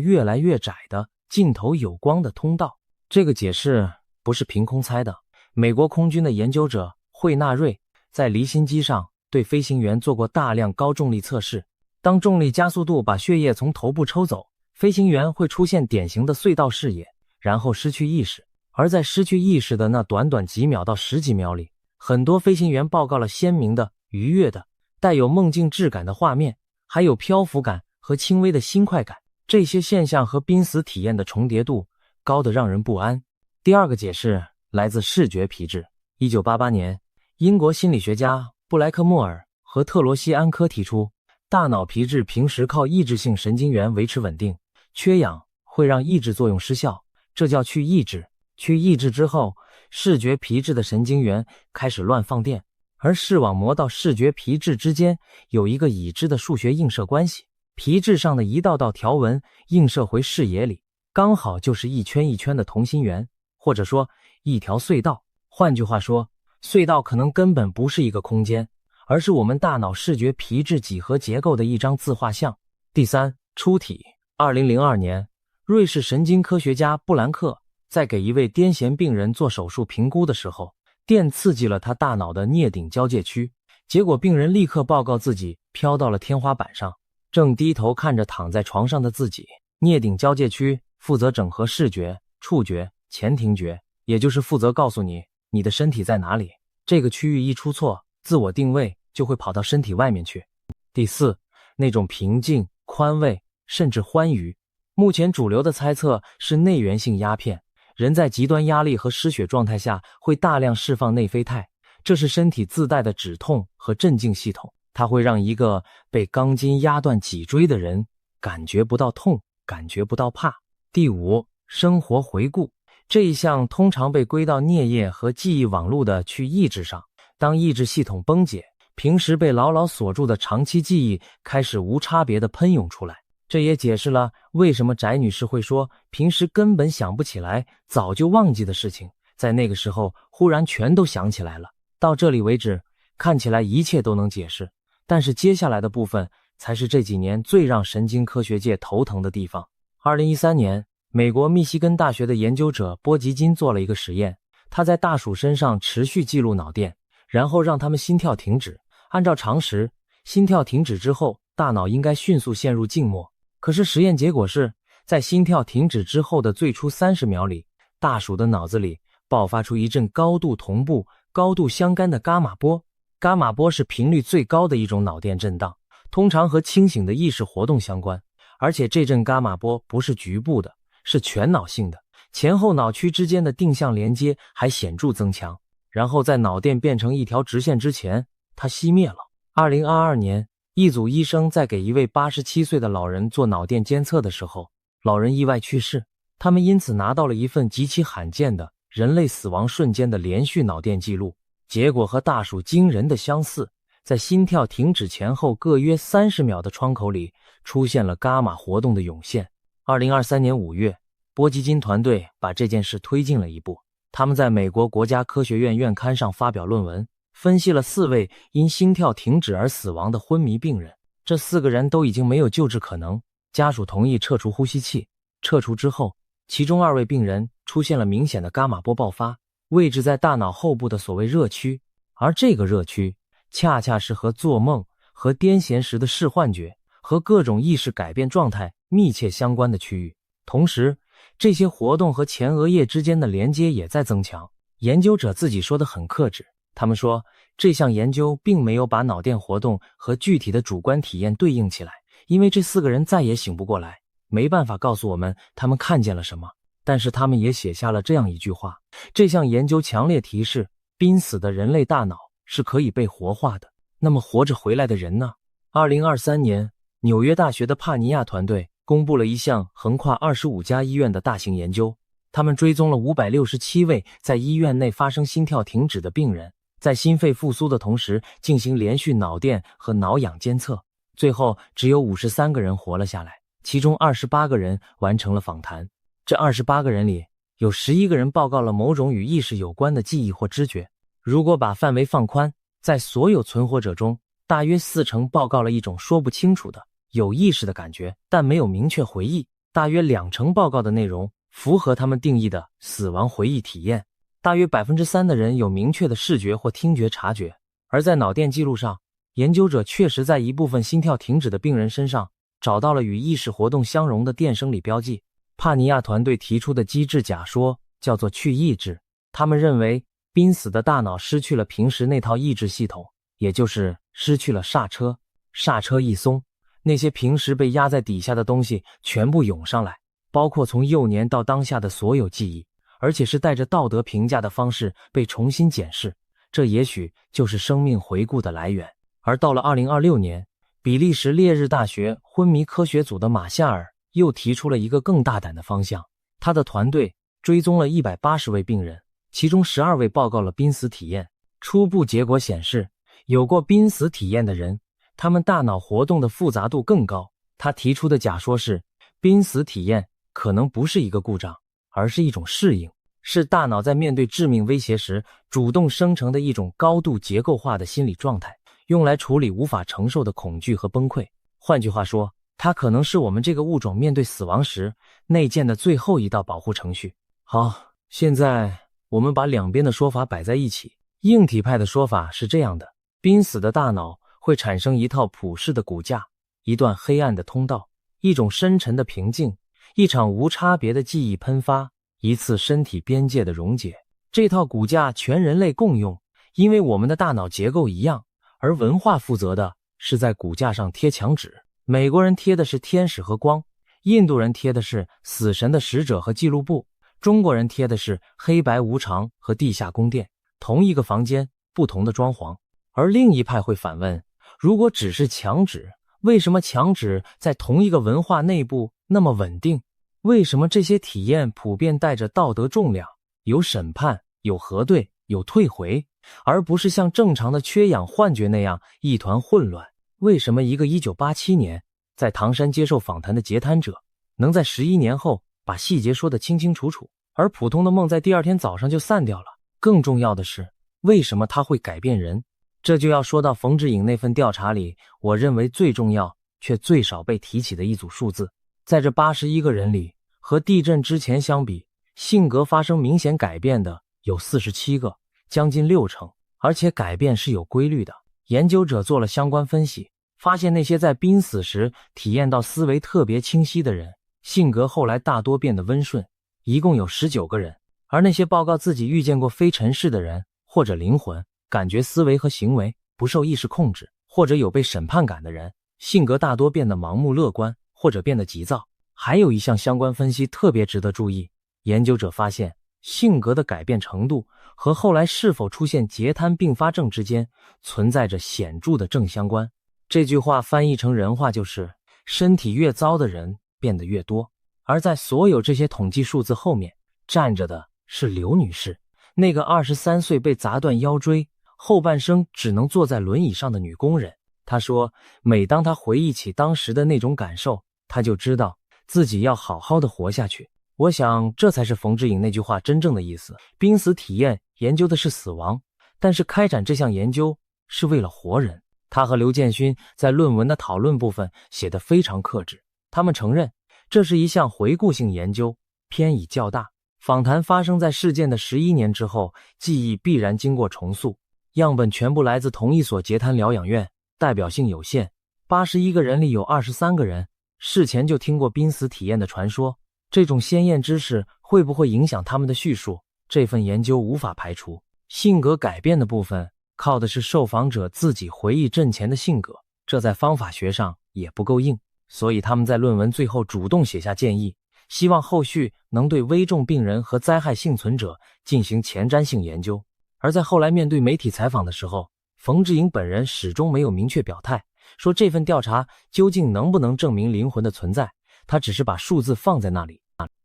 越来越窄的尽头有光的通道。这个解释不是凭空猜的，美国空军的研究者惠纳瑞在离心机上对飞行员做过大量高重力测试，当重力加速度把血液从头部抽走，飞行员会出现典型的隧道视野，然后失去意识。而在失去意识的那短短几秒到10几秒里，很多飞行员报告了鲜明的、愉悦的、带有梦境质感的画面，还有漂浮感和轻微的心快感。这些现象和濒死体验的重叠度高得让人不安。第二个解释来自视觉皮质。1988年，英国心理学家布莱克莫尔和特罗西安科提出，大脑皮质平时靠抑制性神经元维持稳定，缺氧会让抑制作用失效，这叫去抑制。去抑制之后，视觉皮质的神经元开始乱放电，而视网膜到视觉皮质之间有一个已知的数学映射关系，皮质上的一道道条纹映射回视野里，刚好就是一圈一圈的同心圆，或者说一条隧道。换句话说，隧道可能根本不是一个空间，而是我们大脑视觉皮质几何结构的一张自画像。第三，出体。2002年，瑞士神经科学家布兰克在给一位癫痫病人做手术评估的时候，电刺激了他大脑的颞顶交界区，结果病人立刻报告自己飘到了天花板上，正低头看着躺在床上的自己。颞顶交界区负责整合视觉、触觉、前庭觉，也就是负责告诉你你的身体在哪里。这个区域一出错，自我定位就会跑到身体外面去。第四，那种平静、宽慰，甚至欢愉。目前主流的猜测是内源性鸦片。人在极端压力和失血状态下会大量释放内啡肽，这是身体自带的止痛和镇静系统，它会让一个被钢筋压断脊椎的人感觉不到痛，感觉不到怕。第五，生活回顾。这一项通常被归到颞叶和记忆网路的去抑制上。当抑制系统崩解，平时被牢牢锁住的长期记忆开始无差别地喷涌出来。这也解释了为什么翟女士会说平时根本想不起来、早就忘记的事情，在那个时候忽然全都想起来了。到这里为止，看起来一切都能解释，但是接下来的部分才是这几年最让神经科学界头疼的地方。2013年，美国密西根大学的研究者波吉金做了一个实验，他在大鼠身上持续记录脑电，然后让他们心跳停止。按照常识，心跳停止之后，大脑应该迅速陷入静默。可是实验结果是，在心跳停止之后的最初30秒里，大鼠的脑子里爆发出一阵高度同步、高度相干的伽马波。伽马波是频率最高的一种脑电震荡，通常和清醒的意识活动相关，而且这阵伽马波不是局部的，是全脑性的，前后脑区之间的定向连接还显著增强。然后在脑电变成一条直线之前，它熄灭了。2022年，一组医生在给一位87岁的老人做脑电监测的时候，老人意外去世，他们因此拿到了一份极其罕见的人类死亡瞬间的连续脑电记录，结果和大鼠惊人的相似，在心跳停止前后各约30秒的窗口里出现了伽马活动的涌现。2023年5月，波吉金团队把这件事推进了一步，他们在美国国家科学院院刊上发表论文，分析了4位因心跳停止而死亡的昏迷病人，这4个人都已经没有救治可能，家属同意撤除呼吸器。撤除之后，其中2位病人出现了明显的伽马波爆发，位置在大脑后部的所谓热区，而这个热区恰恰是和做梦、和癫痫时的视幻觉、和各种意识改变状态密切相关的区域。同时，这些活动和前额叶之间的连接也在增强。研究者自己说得很克制，他们说这项研究并没有把脑电活动和具体的主观体验对应起来，因为这4个人再也醒不过来，没办法告诉我们他们看见了什么。但是他们也写下了这样一句话：这项研究强烈提示，濒死的人类大脑是可以被活化的。那么活着回来的人呢？2023年，纽约大学的帕尼亚团队公布了一项横跨25家医院的大型研究，他们追踪了567位在医院内发生心跳停止的病人，在心肺复苏的同时进行连续脑电和脑氧监测，最后只有53个人活了下来，其中28个人完成了访谈。这28个人里，有11个人报告了某种与意识有关的记忆或知觉。如果把范围放宽，在所有存活者中，大约40%报告了一种说不清楚的有意识的感觉，但没有明确回忆。大约20%报告的内容符合他们定义的死亡回忆体验。大约3%的人有明确的视觉或听觉察觉。而在脑电记录上，研究者确实在一部分心跳停止的病人身上找到了与意识活动相容的电生理标记。帕尼亚团队提出的机制假说叫做去抑制，他们认为濒死的大脑失去了平时那套抑制系统，也就是失去了刹车。刹车一松，那些平时被压在底下的东西全部涌上来，包括从幼年到当下的所有记忆，而且是带着道德评价的方式被重新检视。这也许就是生命回顾的来源。而到了2026年，比利时列日大学昏迷科学组的马夏尔又提出了一个更大胆的方向。他的团队追踪了180位病人，其中12位报告了濒死体验。初步结果显示，有过濒死体验的人，他们大脑活动的复杂度更高。他提出的假说是，濒死体验可能不是一个故障，而是一种适应，是大脑在面对致命威胁时主动生成的一种高度结构化的心理状态，用来处理无法承受的恐惧和崩溃。换句话说，它可能是我们这个物种面对死亡时内建的最后一道保护程序。好，现在我们把两边的说法摆在一起。硬体派的说法是这样的：濒死的大脑会产生一套普世的骨架，一段黑暗的通道，一种深沉的平静，一场无差别的记忆喷发，一次身体边界的溶解。这套骨架全人类共用，因为我们的大脑结构一样，而文化负责的是在骨架上贴墙纸。美国人贴的是天使和光，印度人贴的是死神的使者和记录簿，中国人贴的是黑白无常和地下宫殿。同一个房间，不同的装潢。而另一派会反问，如果只是墙纸，为什么墙纸在同一个文化内部那么稳定？为什么这些体验普遍带着道德重量，有审判，有核对，有退回，而不是像正常的缺氧幻觉那样一团混乱？为什么一个1987年在唐山接受访谈的截瘫者，能在11年后把细节说得清清楚楚，而普通的梦在第二天早上就散掉了？更重要的是，为什么它会改变人？这就要说到冯志颖那份调查里，我认为最重要却最少被提起的一组数字。在这81个人里，和地震之前相比，性格发生明显改变的有47个，将近60%，而且改变是有规律的。研究者做了相关分析，发现那些在濒死时体验到思维特别清晰的人，性格后来大多变得温顺，一共有19个人。而那些报告自己遇见过非尘世的人，或者灵魂感觉思维和行为不受意识控制，或者有被审判感的人，性格大多变得盲目乐观，或者变得急躁。还有一项相关分析特别值得注意，研究者发现性格的改变程度和后来是否出现截瘫并发症之间存在着显著的正相关。这句话翻译成人话就是，身体越糟的人变得越多。而在所有这些统计数字后面站着的是刘女士，那个23岁被砸断腰椎，后半生只能坐在轮椅上的女工人。她说，每当她回忆起当时的那种感受，她就知道自己要好好的活下去。我想这才是冯志颖那句话真正的意思。濒死体验研究的是死亡，但是开展这项研究是为了活人。他和刘建勋在论文的讨论部分写得非常克制，他们承认这是一项回顾性研究，偏倚较大。访谈发生在事件的11年之后，记忆必然经过重塑。样本全部来自同一所截瘫疗养院，代表性有限。81个人里有23个人事前就听过濒死体验的传说，这种鲜艳知识会不会影响他们的叙述？这份研究无法排除。性格改变的部分靠的是受访者自己回忆阵前的性格，这在方法学上也不够硬，所以他们在论文最后主动写下建议，希望后续能对危重病人和灾害幸存者进行前瞻性研究。而在后来面对媒体采访的时候，冯志颖本人始终没有明确表态，说这份调查究竟能不能证明灵魂的存在，他只是把数字放在那里。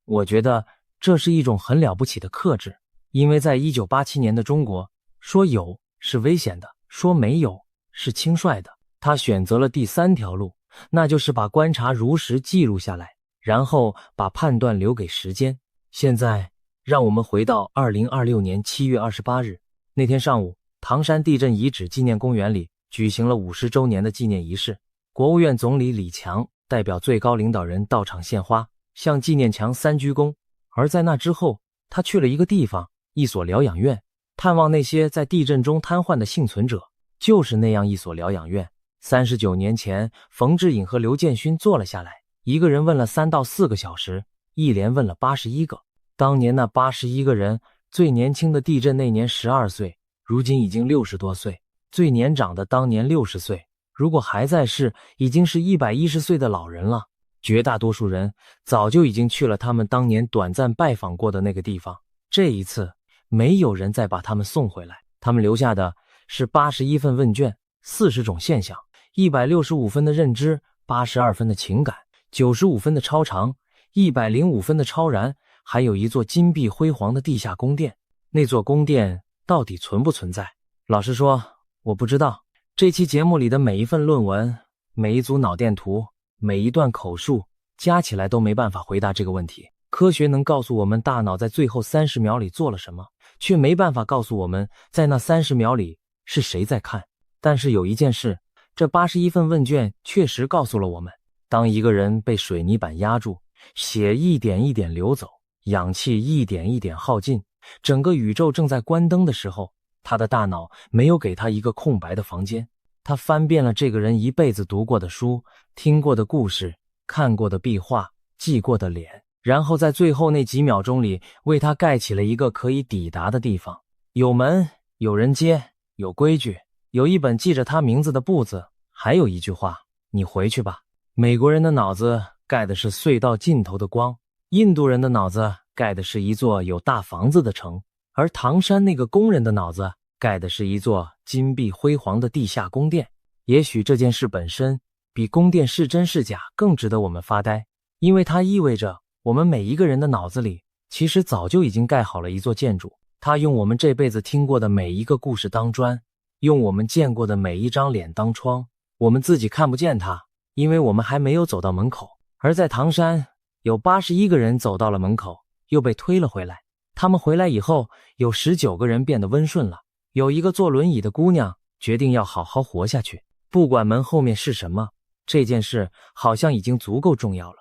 我觉得这是一种很了不起的克制，因为在1987年的中国，说有是危险的，说没有是轻率的。他选择了第3条路，那就是把观察如实记录下来，然后把判断留给时间。现在让我们回到2026年7月28日那天上午，唐山地震遗址纪念公园里举行了50周年的纪念仪式。国务院总理李强代表最高领导人到场献花，向纪念墙3鞠躬。而在那之后，他去了一个地方，一所疗养院，探望那些在地震中瘫痪的幸存者。就是那样一所疗养院，39年前，冯志颖和刘建勋坐了下来，一个人问了3到4个小时，一连问了81个。当年那81个人，最年轻的地震那年12岁，如今已经60多岁；最年长的当年60岁，如果还在世，已经是110岁的老人了。绝大多数人早就已经去了他们当年短暂拜访过的那个地方，这一次没有人再把他们送回来，他们留下的是81份问卷，40种现象，165分的认知，82分的情感，95分的超常，105分的超然，还有一座金碧辉煌的地下宫殿。那座宫殿到底存不存在？老实说，我不知道。这期节目里的每一份论文，每一组脑电图，每一段口述，加起来都没办法回答这个问题。科学能告诉我们大脑在最后30秒里做了什么，却没办法告诉我们在那30秒里是谁在看。但是有一件事，这81份问卷确实告诉了我们，当一个人被水泥板压住，血一点一点流走，氧气一点一点耗尽，整个宇宙正在关灯的时候，他的大脑没有给他一个空白的房间。他翻遍了这个人一辈子读过的书，听过的故事，看过的壁画，记过的脸，然后在最后那几秒钟里为他盖起了一个可以抵达的地方。有门，有人接，有规矩，有一本记着他名字的簿子，还有一句话：你回去吧。美国人的脑子盖的是隧道尽头的光，印度人的脑子盖的是一座有大房子的城，而唐山那个工人的脑子盖的是一座金碧辉煌的地下宫殿。也许这件事本身比宫殿是真是假更值得我们发呆，因为它意味着我们每一个人的脑子里其实早就已经盖好了一座建筑。它用我们这辈子听过的每一个故事当砖，用我们见过的每一张脸当窗。我们自己看不见它，因为我们还没有走到门口。而在唐山，有81个人走到了门口，又被推了回来。他们回来以后，有19个人变得温顺了。有一个坐轮椅的姑娘决定要好好活下去，不管门后面是什么，这件事好像已经足够重要了。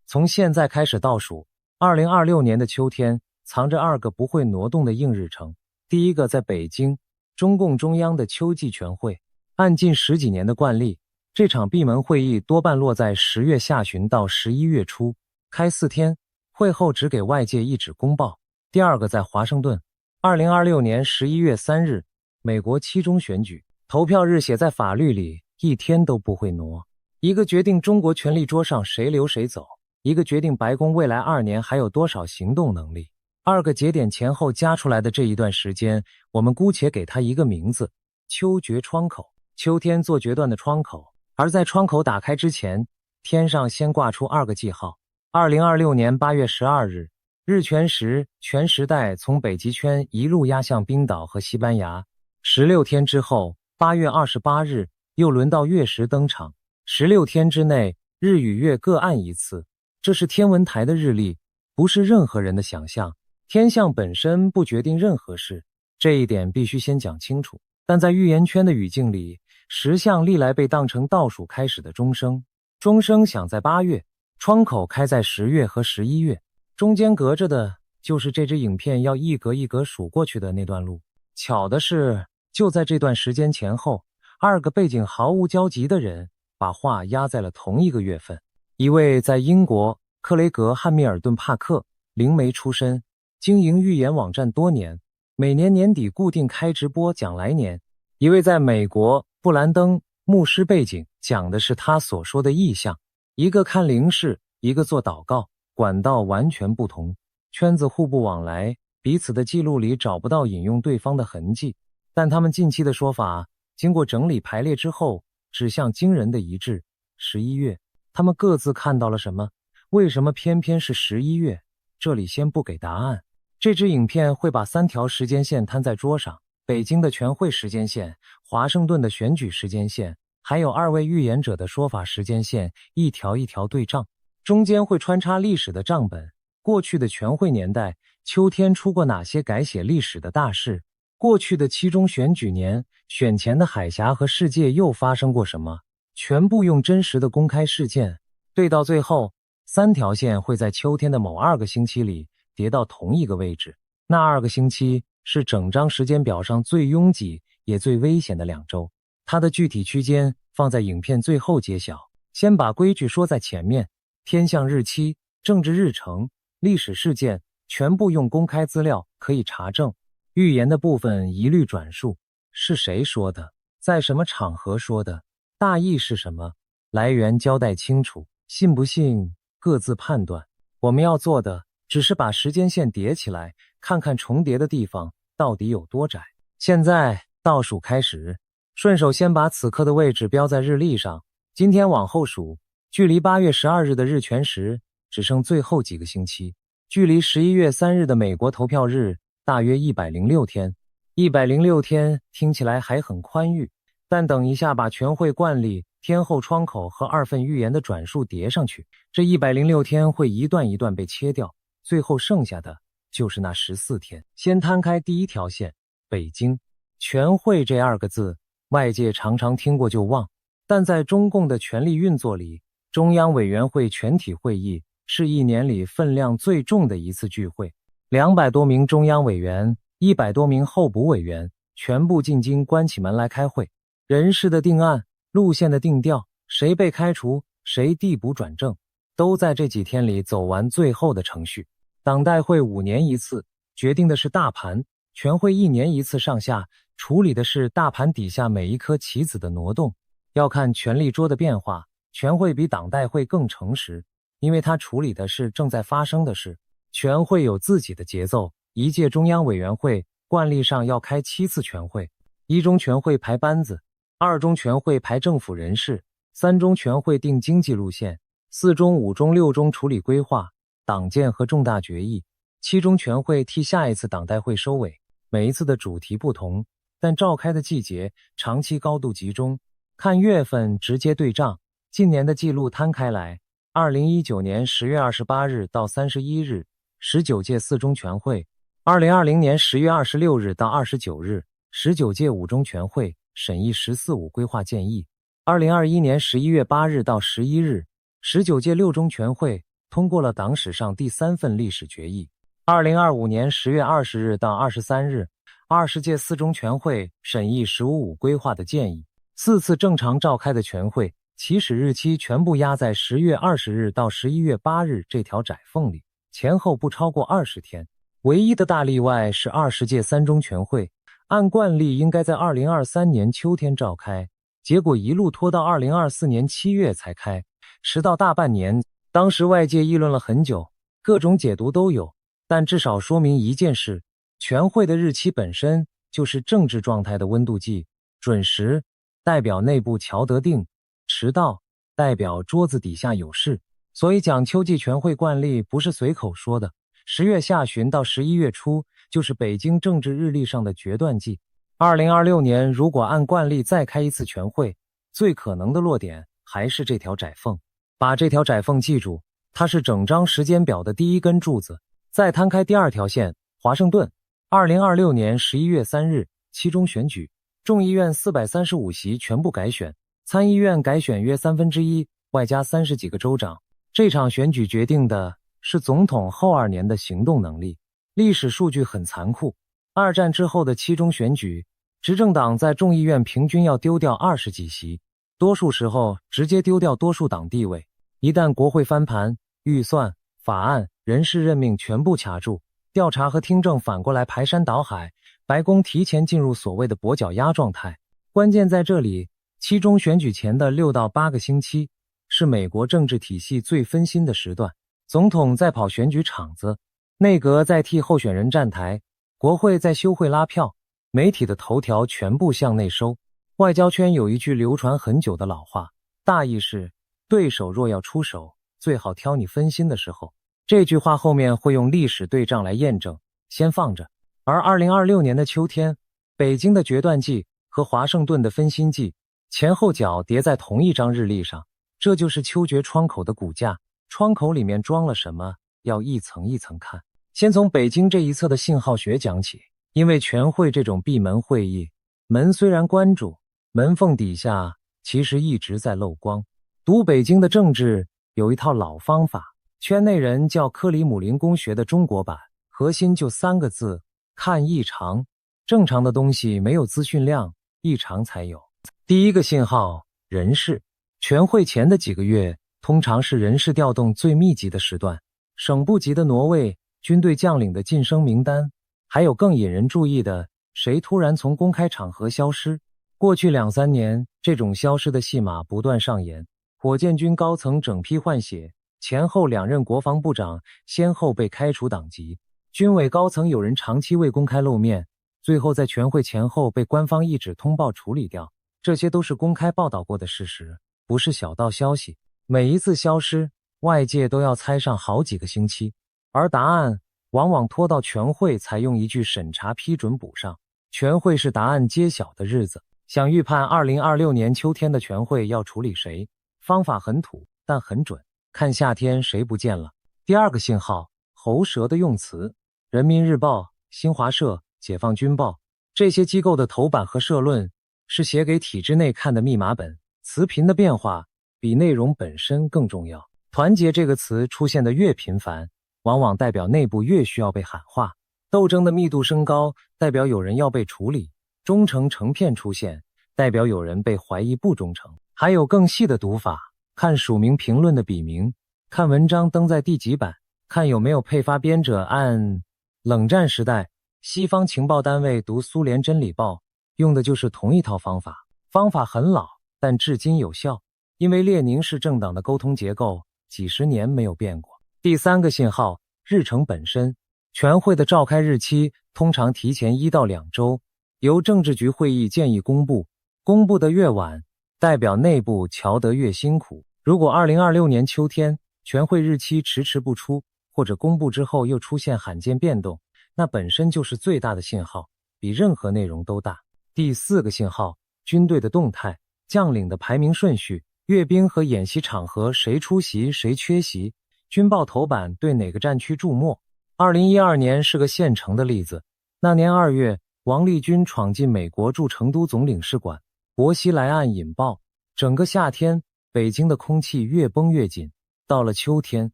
从现在开始倒数，2026年的秋天藏着2个不会挪动的硬日程。第一个在北京，中共中央的秋季全会。按近10几年的惯例，这场闭门会议多半落在10月下旬到11月初，开4天，会后只给外界一纸公报。第二个在华盛顿，2026年11月3日，美国期中选举，投票日写在法律里，一天都不会挪。一个决定中国权力桌上谁留谁走，一个决定白宫未来2年还有多少行动能力。2个节点前后加出来的这一段时间，我们姑且给它一个名字：秋决窗口。秋天做决断的窗口，而在窗口打开之前，天上先挂出2个记号。2026年8月12日，日全食全时代从北极圈一路压向冰岛和西班牙。16天之后，8月28日，又轮到月食登场。16天之内，日与月各暗一次。这是天文台的日历，不是任何人的想象。天象本身不决定任何事，这一点必须先讲清楚。但在预言圈的语境里，石像历来被当成倒数开始的钟声。钟声响在8月，窗口开在10月和11月，中间隔着的就是这支影片要一格一格数过去的那段路。巧的是，就在这段时间前后，2个背景毫无交集的人把话压在了同一个月份。一位在英国克雷格·汉密尔顿·帕克，灵媒出身，经营预言网站多年，每年年底固定开直播讲来年。一位在美国布兰登牧师背景，讲的是他所说的意象。一个看灵视，一个做祷告，管道完全不同，圈子互不往来，彼此的记录里找不到引用对方的痕迹。但他们近期的说法经过整理排列之后，指向惊人的一致。11月，他们各自看到了什么？为什么偏偏是11月？这里先不给答案。这支影片会把3条时间线摊在桌上，北京的全会时间线，华盛顿的选举时间线，还有2位预言者的说法时间线，一条一条对仗，中间会穿插历史的账本，过去的全会年代，秋天出过哪些改写历史的大事？过去的期中选举年，选前的海峡和世界又发生过什么？全部用真实的公开事件对到最后，3条线会在秋天的某2个星期里叠到同一个位置。那2个星期是整张时间表上最拥挤也最危险的2周。它的具体区间放在影片最后揭晓。先把规矩说在前面，天象日期、政治日程、历史事件全部用公开资料可以查证。预言的部分一律转述，是谁说的，在什么场合说的，大意是什么，来源交代清楚，信不信各自判断。我们要做的只是把时间线叠起来，看看重叠的地方到底有多窄。现在倒数开始，顺手先把此刻的位置标在日历上，今天往后数，距离8月12日的日全食只剩最后几个星期，距离11月3日的美国投票日大约106天。106天听起来还很宽裕，但等一下把全会惯例、天后窗口和2份预言的转述叠上去，这106天会一段一段被切掉，最后剩下的就是那14天。先摊开第1条线，北京。全会这2个字，外界常常听过就忘，但在中共的权力运作里，中央委员会全体会议是1年里分量最重的一次聚会。200多名中央委员，100多名候补委员，全部进京关起门来开会，人事的定案，路线的定调，谁被开除，谁递补转正，都在这几天里走完最后的程序。党代会5年一次，决定的是大盘；全会1年一次上下，处理的是大盘底下每一颗棋子的挪动。要看权力桌的变化，全会比党代会更诚实，因为它处理的是正在发生的事。全会有自己的节奏，一届中央委员会惯例上要开7次全会，1中全会排班子，2中全会排政府人事，3中全会定经济路线，4中、5中、6中处理规划、党建和重大决议，7中全会替下一次党代会收尾。每一次的主题不同，但召开的季节长期高度集中，看月份直接对账。近年的记录摊开来，2019年10月28日到31日19届4中全会，2020年10月26日到29日19届5中全会审议“14·5”规划建议，2021年11月8日到11日19届6中全会通过了党史上第3份历史决议，2025年10月20日到23日20届4中全会审议“15·5”规划的建议。4次正常召开的全会，起始日期全部压在10月20日到11月8日这条窄缝里，前后不超过20天。唯一的大例外是20届3中全会，按惯例应该在2023年秋天召开，结果一路拖到2024年7月才开，迟到大半年。当时外界议论了很久，各种解读都有，但至少说明一件事，全会的日期本身就是政治状态的温度计。准时代表内部瞧得定，迟到代表桌子底下有事。所以讲秋季全会惯例不是随口说的，10月下旬到11月初就是北京政治日历上的决断季。2026年如果按惯例再开一次全会，最可能的落点还是这条窄缝。把这条窄缝记住，它是整张时间表的第1根柱子。再摊开第2条线，华盛顿。2026年11月3日期中选举，众议院435席全部改选，参议院改选约1/3，外加30几个州长。这场选举决定的是总统后2年的行动能力。历史数据很残酷，二战之后的期中选举，执政党在众议院平均要丢掉20几席，多数时候直接丢掉多数党地位。一旦国会翻盘，预算、法案、人事任命全部卡住，调查和听证反过来排山倒海，白宫提前进入所谓的跛脚鸭状态。关键在这里，期中选举前的6到8个星期是美国政治体系最分心的时段，总统在跑选举场子，内阁在替候选人站台，国会在休会拉票，媒体的头条全部向内收。外交圈有一句流传很久的老话，大意是对手若要出手，最好挑你分心的时候。这句话后面会用历史对仗来验证，先放着。而2026年的秋天，北京的决断季和华盛顿的分心季前后脚叠在同一张日历上，这就是秋决窗口的骨架。窗口里面装了什么，要一层一层看。先从北京这一侧的信号学讲起，因为全会这种闭门会议，门虽然关住，门缝底下其实一直在漏光。读北京的政治有一套老方法，圈内人叫克里姆林宫学的中国版，核心就3个字：看异常。正常的东西没有资讯量，异常才有。第一个信号，人事。全会前的几个月通常是人事调动最密集的时段，省部级的挪位，军队将领的晋升名单，还有更引人注意的，谁突然从公开场合消失。过去2、3年，这种消失的戏码不断上演，火箭军高层整批换血，前后2任国防部长先后被开除党籍，军委高层有人长期未公开露面，最后在全会前后被官方一纸通报处理掉。这些都是公开报道过的事实，不是小道消息。每一次消失，外界都要猜上好几个星期，而答案往往拖到全会才用一句审查批准补上。全会是答案揭晓的日子。想预判2026年秋天的全会要处理谁，方法很土，但很准。看夏天谁不见了。第二个信号，喉舌的用词。人民日报、新华社、解放军报这些机构的头版和社论是写给体制内看的密码本，词频的变化比内容本身更重要。团结这个词出现的越频繁，往往代表内部越需要被喊话。斗争的密度升高，代表有人要被处理。忠诚成片出现，代表有人被怀疑不忠诚。还有更细的读法，看署名评论的笔名，看文章登在第几版，看有没有配发编者按。冷战时代，西方情报单位读苏联真理报，用的就是同一套方法。方法很老，但至今有效，因为列宁式政党的沟通结构几十年没有变过。第三个信号，日程本身。全会的召开日期通常提前1到2周，由政治局会议建议公布，公布的越晚，代表内部瞧得越辛苦。如果2026年秋天全会日期迟迟不出，或者公布之后又出现罕见变动，那本身就是最大的信号，比任何内容都大。第4个信号，军队的动态，将领的排名顺序，阅兵和演习场合谁出席谁缺席，军报头版对哪个战区注目。2012年是个现成的例子，那年2月，王立军闯进美国驻成都总领事馆，薄熙来案引爆，整个夏天北京的空气越绷越紧。到了秋天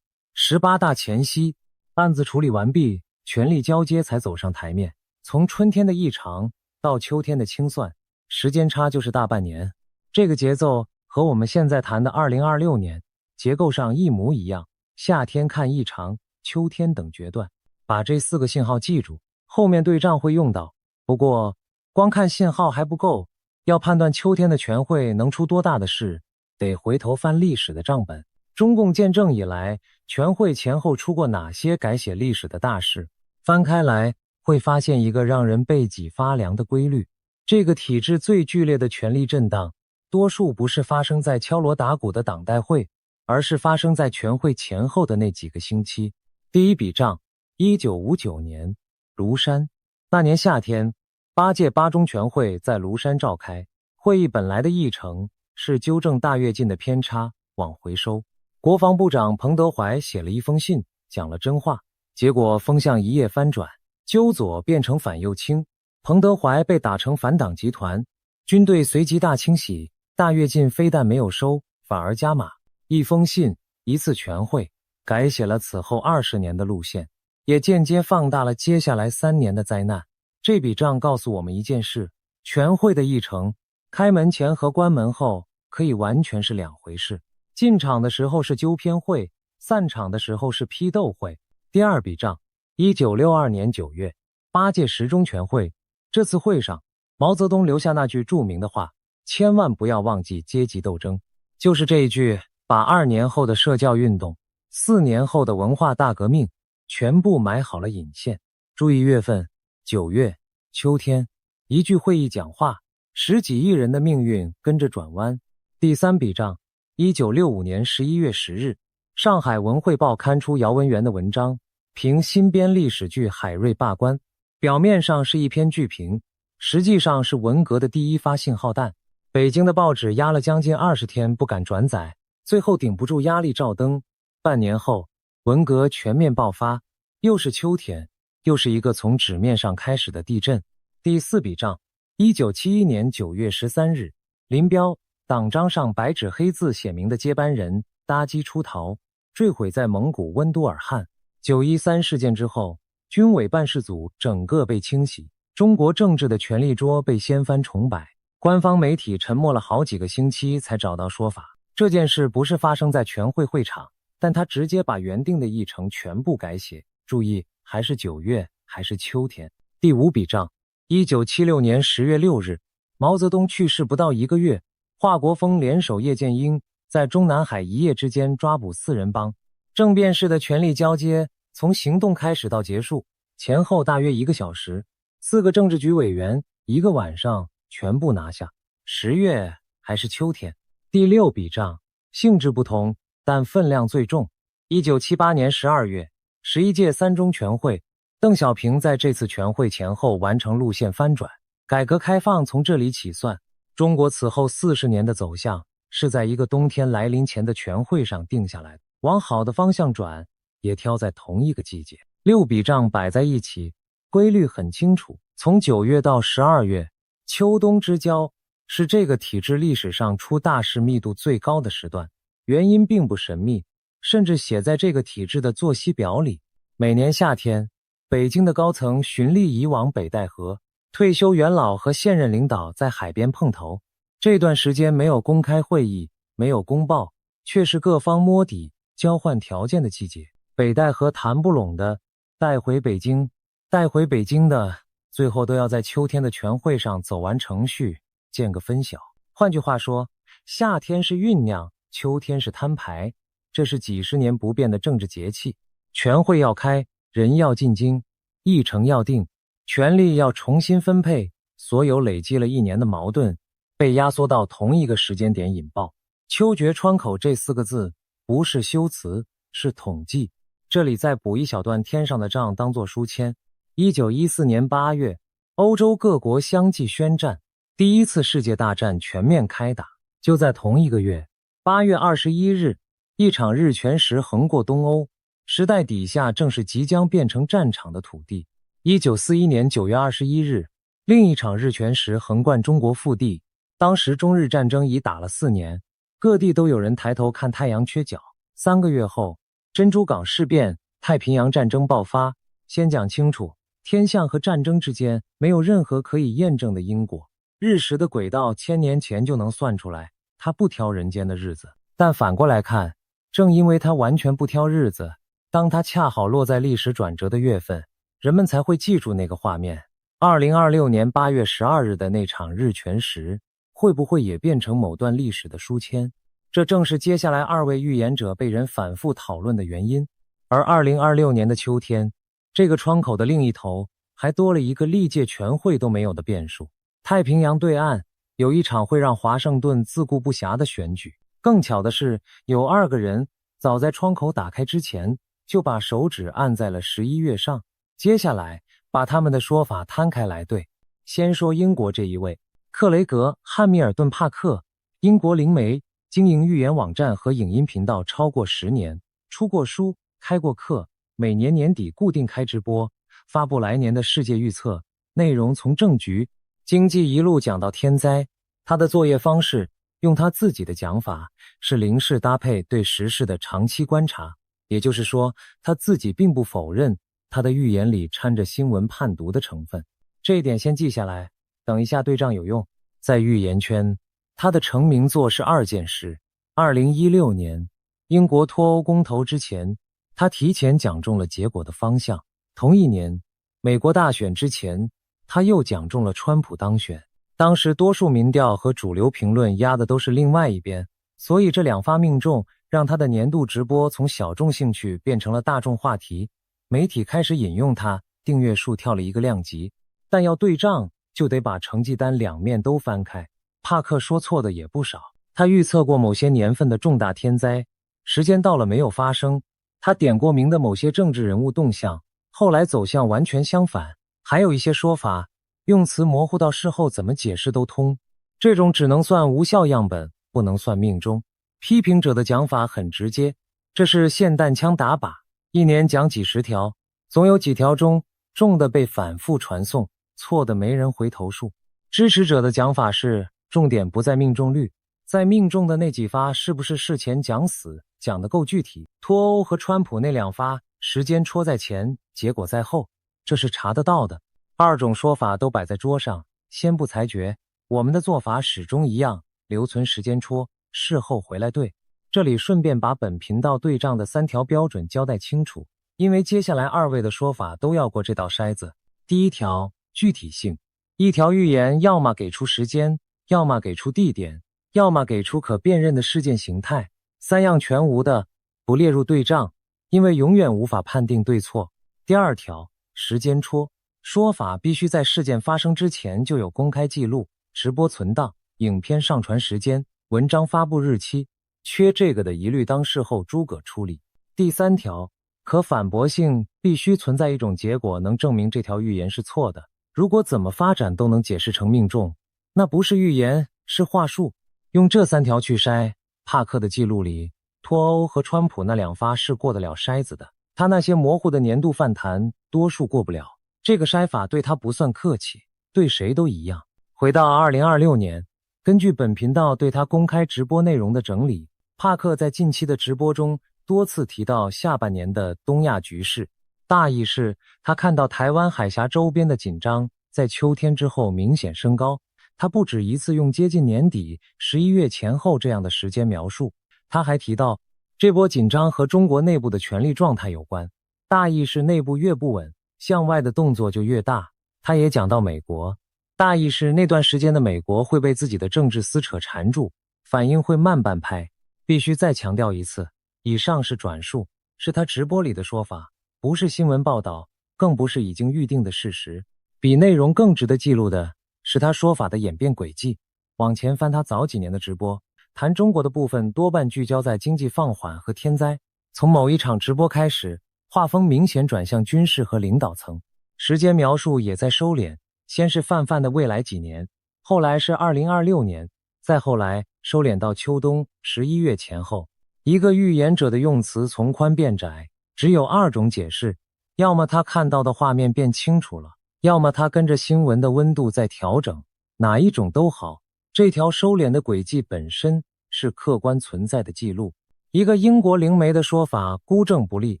，18大前夕，案子处理完毕，权力交接才走上台面。从春天的异常到秋天的清算，时间差就是大半年。这个节奏和我们现在谈的2026年结构上一模一样，夏天看异常，秋天等决断。把这4个信号记住，后面对仗会用到。不过光看信号还不够，要判断秋天的全会能出多大的事，得回头翻历史的账本。中共建政以来，全会前后出过哪些改写历史的大事？翻开来会发现一个让人背脊发凉的规律，这个体制最剧烈的权力震荡，多数不是发生在敲锣打鼓的党代会，而是发生在全会前后的那几个星期。第一笔账，1959年，庐山。那年夏天，8届8中全会在庐山召开，会议本来的议程是纠正大跃进的偏差，往回收。国防部长彭德怀写了一封信，讲了真话，结果风向一夜翻转，纠左变成反右倾，彭德怀被打成反党集团，军队随即大清洗，大跃进非但没有收，反而加码。一封信，一次全会，改写了此后20年的路线，也间接放大了接下来3年的灾难。这笔账告诉我们一件事，全会的议程，开门前和关门后可以完全是2回事。进场的时候是纠偏会，散场的时候是批斗会。第二笔账，1962年9月，8届10中全会。这次会上，毛泽东留下那句著名的话，千万不要忘记阶级斗争。就是这一句，把2年后的社教运动、4年后的文化大革命全部埋好了引线。注意月份，9月，秋天。一句会议讲话，10几亿人的命运跟着转弯。第三笔账，1965年11月10日，上海文汇报刊出姚文元的文章，评新编历史剧《海瑞罢官》。表面上是一篇剧评，实际上是文革的第一发信号弹。北京的报纸压了将近20天不敢转载，最后顶不住压力照登。半年后，文革全面爆发，又是秋天，又是一个从纸面上开始的地震。第4笔账，1971年9月13日，林彪党章上白纸黑字写明的接班人搭机出逃，坠毁在蒙古温都尔汗。913事件之后，军委办事组整个被清洗，中国政治的权力桌被掀翻重摆，官方媒体沉默了好几个星期才找到说法。这件事不是发生在全会会场，但他直接把原定的议程全部改写。注意，还是9月，还是秋天。第5笔账，1976年10月6日，毛泽东去世不到1个月，华国锋联手叶剑英，在中南海一夜之间抓捕4人帮。政变式的权力交接，从行动开始到结束，前后大约1个小时，4个政治局委员1个晚上全部拿下。10月还是秋天。第6笔账，性质不同，但分量最重。1978年12月，11届3中全会，邓小平在这次全会前后完成路线翻转，改革开放从这里起算。中国此后40年的走向，是在一个冬天来临前的全会上定下来的，往好的方向转，也挑在同一个季节。6笔账摆在一起，规律很清楚。从9月到12月，秋冬之交，是这个体制历史上出大事密度最高的时段。原因并不神秘，甚至写在这个体制的作息表里。每年夏天，北京的高层循例移往北戴河，退休元老和现任领导在海边碰头。这段时间没有公开会议，没有公报，却是各方摸底、交换条件的季节。北戴河谈不拢的，带回北京；带回北京的，最后都要在秋天的全会上走完程序，见个分晓。换句话说，夏天是酝酿，秋天是摊牌，这是几十年不变的政治节气。全会要开，人要进京，议程要定，权力要重新分配，所有累积了1年的矛盾被压缩到同一个时间点引爆。秋决窗口这4个字不是修辞，是统计。这里再补一小段天上的账当作书签。1914年8月，欧洲各国相继宣战，第一次世界大战全面开打。就在同一个月，8月21日，一场日全食横过东欧，时代底下正是即将变成战场的土地。1941年9月21日，另一场日全食横贯中国腹地。当时中日战争已打了4年，各地都有人抬头看太阳缺角。3个月后，珍珠港事变，太平洋战争爆发。先讲清楚，天象和战争之间没有任何可以验证的因果。日食的轨道1000年前就能算出来，它不挑人间的日子。但反过来看，正因为它完全不挑日子，当它恰好落在历史转折的月份，人们才会记住那个画面。2026年8月12日的那场日全食，会不会也变成某段历史的书签？这正是接下来2位预言者被人反复讨论的原因。而2026年的秋天，这个窗口的另一头还多了一个历届全会都没有的变数。太平洋对岸有一场会让华盛顿自顾不暇的选举。更巧的是，有2个人早在窗口打开之前就把手指按在了11月上。接下来把他们的说法摊开来对。先说英国这一位，克雷格·汉密尔顿·帕克，英国灵媒，经营预言网站和影音频道超过10年，出过书，开过课，每年年底固定开直播，发布来年的世界预测，内容从政局、经济一路讲到天灾。他的作业方式，用他自己的讲法，是零式搭配对时事的长期观察。也就是说，他自己并不否认他的预言里掺着新闻判读的成分。这一点先记下来，等一下对账有用。在预言圈，他的成名作是2件事。2016年，英国脱欧公投之前，他提前讲中了结果的方向。同一年，美国大选之前，他又讲中了川普当选。当时多数民调和主流评论压的都是另外一边，所以这2发命中，让他的年度直播从小众兴趣变成了大众话题，媒体开始引用他，订阅数跳了1个量级。但要对账，就得把成绩单2面都翻开。帕克说错的也不少，他预测过某些年份的重大天灾，时间到了没有发生；他点过名的某些政治人物动向，后来走向完全相反。还有一些说法，用词模糊到事后怎么解释都通，这种只能算无效样本，不能算命中。批评者的讲法很直接，这是霰弹枪打靶，一年讲几十条，总有几条中重的被反复传颂，错的没人回头数。支持者的讲法是，重点不在命中率，在命中的那几发是不是事前讲死，讲得够具体。脱欧和川普那2发，时间戳在前，结果在后，这是查得到的。2种说法都摆在桌上，先不裁决，我们的做法始终一样，留存时间戳，事后回来对。这里顺便把本频道对账的3条标准交代清楚，因为接下来2位的说法都要过这道筛子。第一条，具体性。一条预言要么给出时间，要么给出地点，要么给出可辨认的事件形态，3样全无的不列入对账，因为永远无法判定对错。第2条，时间戳。说法必须在事件发生之前就有公开记录、直播存档、影片上传时间、文章发布日期，缺这个的一律当事后诸葛处理。第3条，可反驳性必须存在一种结果能证明这条预言是错的，如果怎么发展都能解释成命中，那不是预言，是话术。用这3条去筛，帕克的记录里，脱欧和川普那2发是过得了筛子的，他那些模糊的年度饭坛多数过不了。这个筛法对他不算客气，对谁都一样。回到2026年，根据本频道对他公开直播内容的整理，帕克在近期的直播中多次提到下半年的东亚局势，大意是他看到台湾海峡周边的紧张在秋天之后明显升高，他不止一次用接近年底11月前后这样的时间描述。他还提到这波紧张和中国内部的权力状态有关，大意是内部越不稳，向外的动作就越大。他也讲到美国，大意是那段时间的美国会被自己的政治撕扯缠住，反应会慢半拍。必须再强调一次，以上是转述，是他直播里的说法，不是新闻报道，更不是已经预定的事实。比内容更值得记录的是他说法的演变轨迹。往前翻他早几年的直播，谈中国的部分多半聚焦在经济放缓和天灾，从某一场直播开始，画风明显转向军事和领导层，时间描述也在收敛，先是泛泛的未来几年，后来是2026年，再后来收敛到秋冬11月前后。一个预言者的用词从宽变窄，只有2种解释，要么他看到的画面变清楚了，要么他跟着新闻的温度在调整，哪一种都好。这条收敛的轨迹本身是客观存在的记录。一个英国灵媒的说法孤证不立，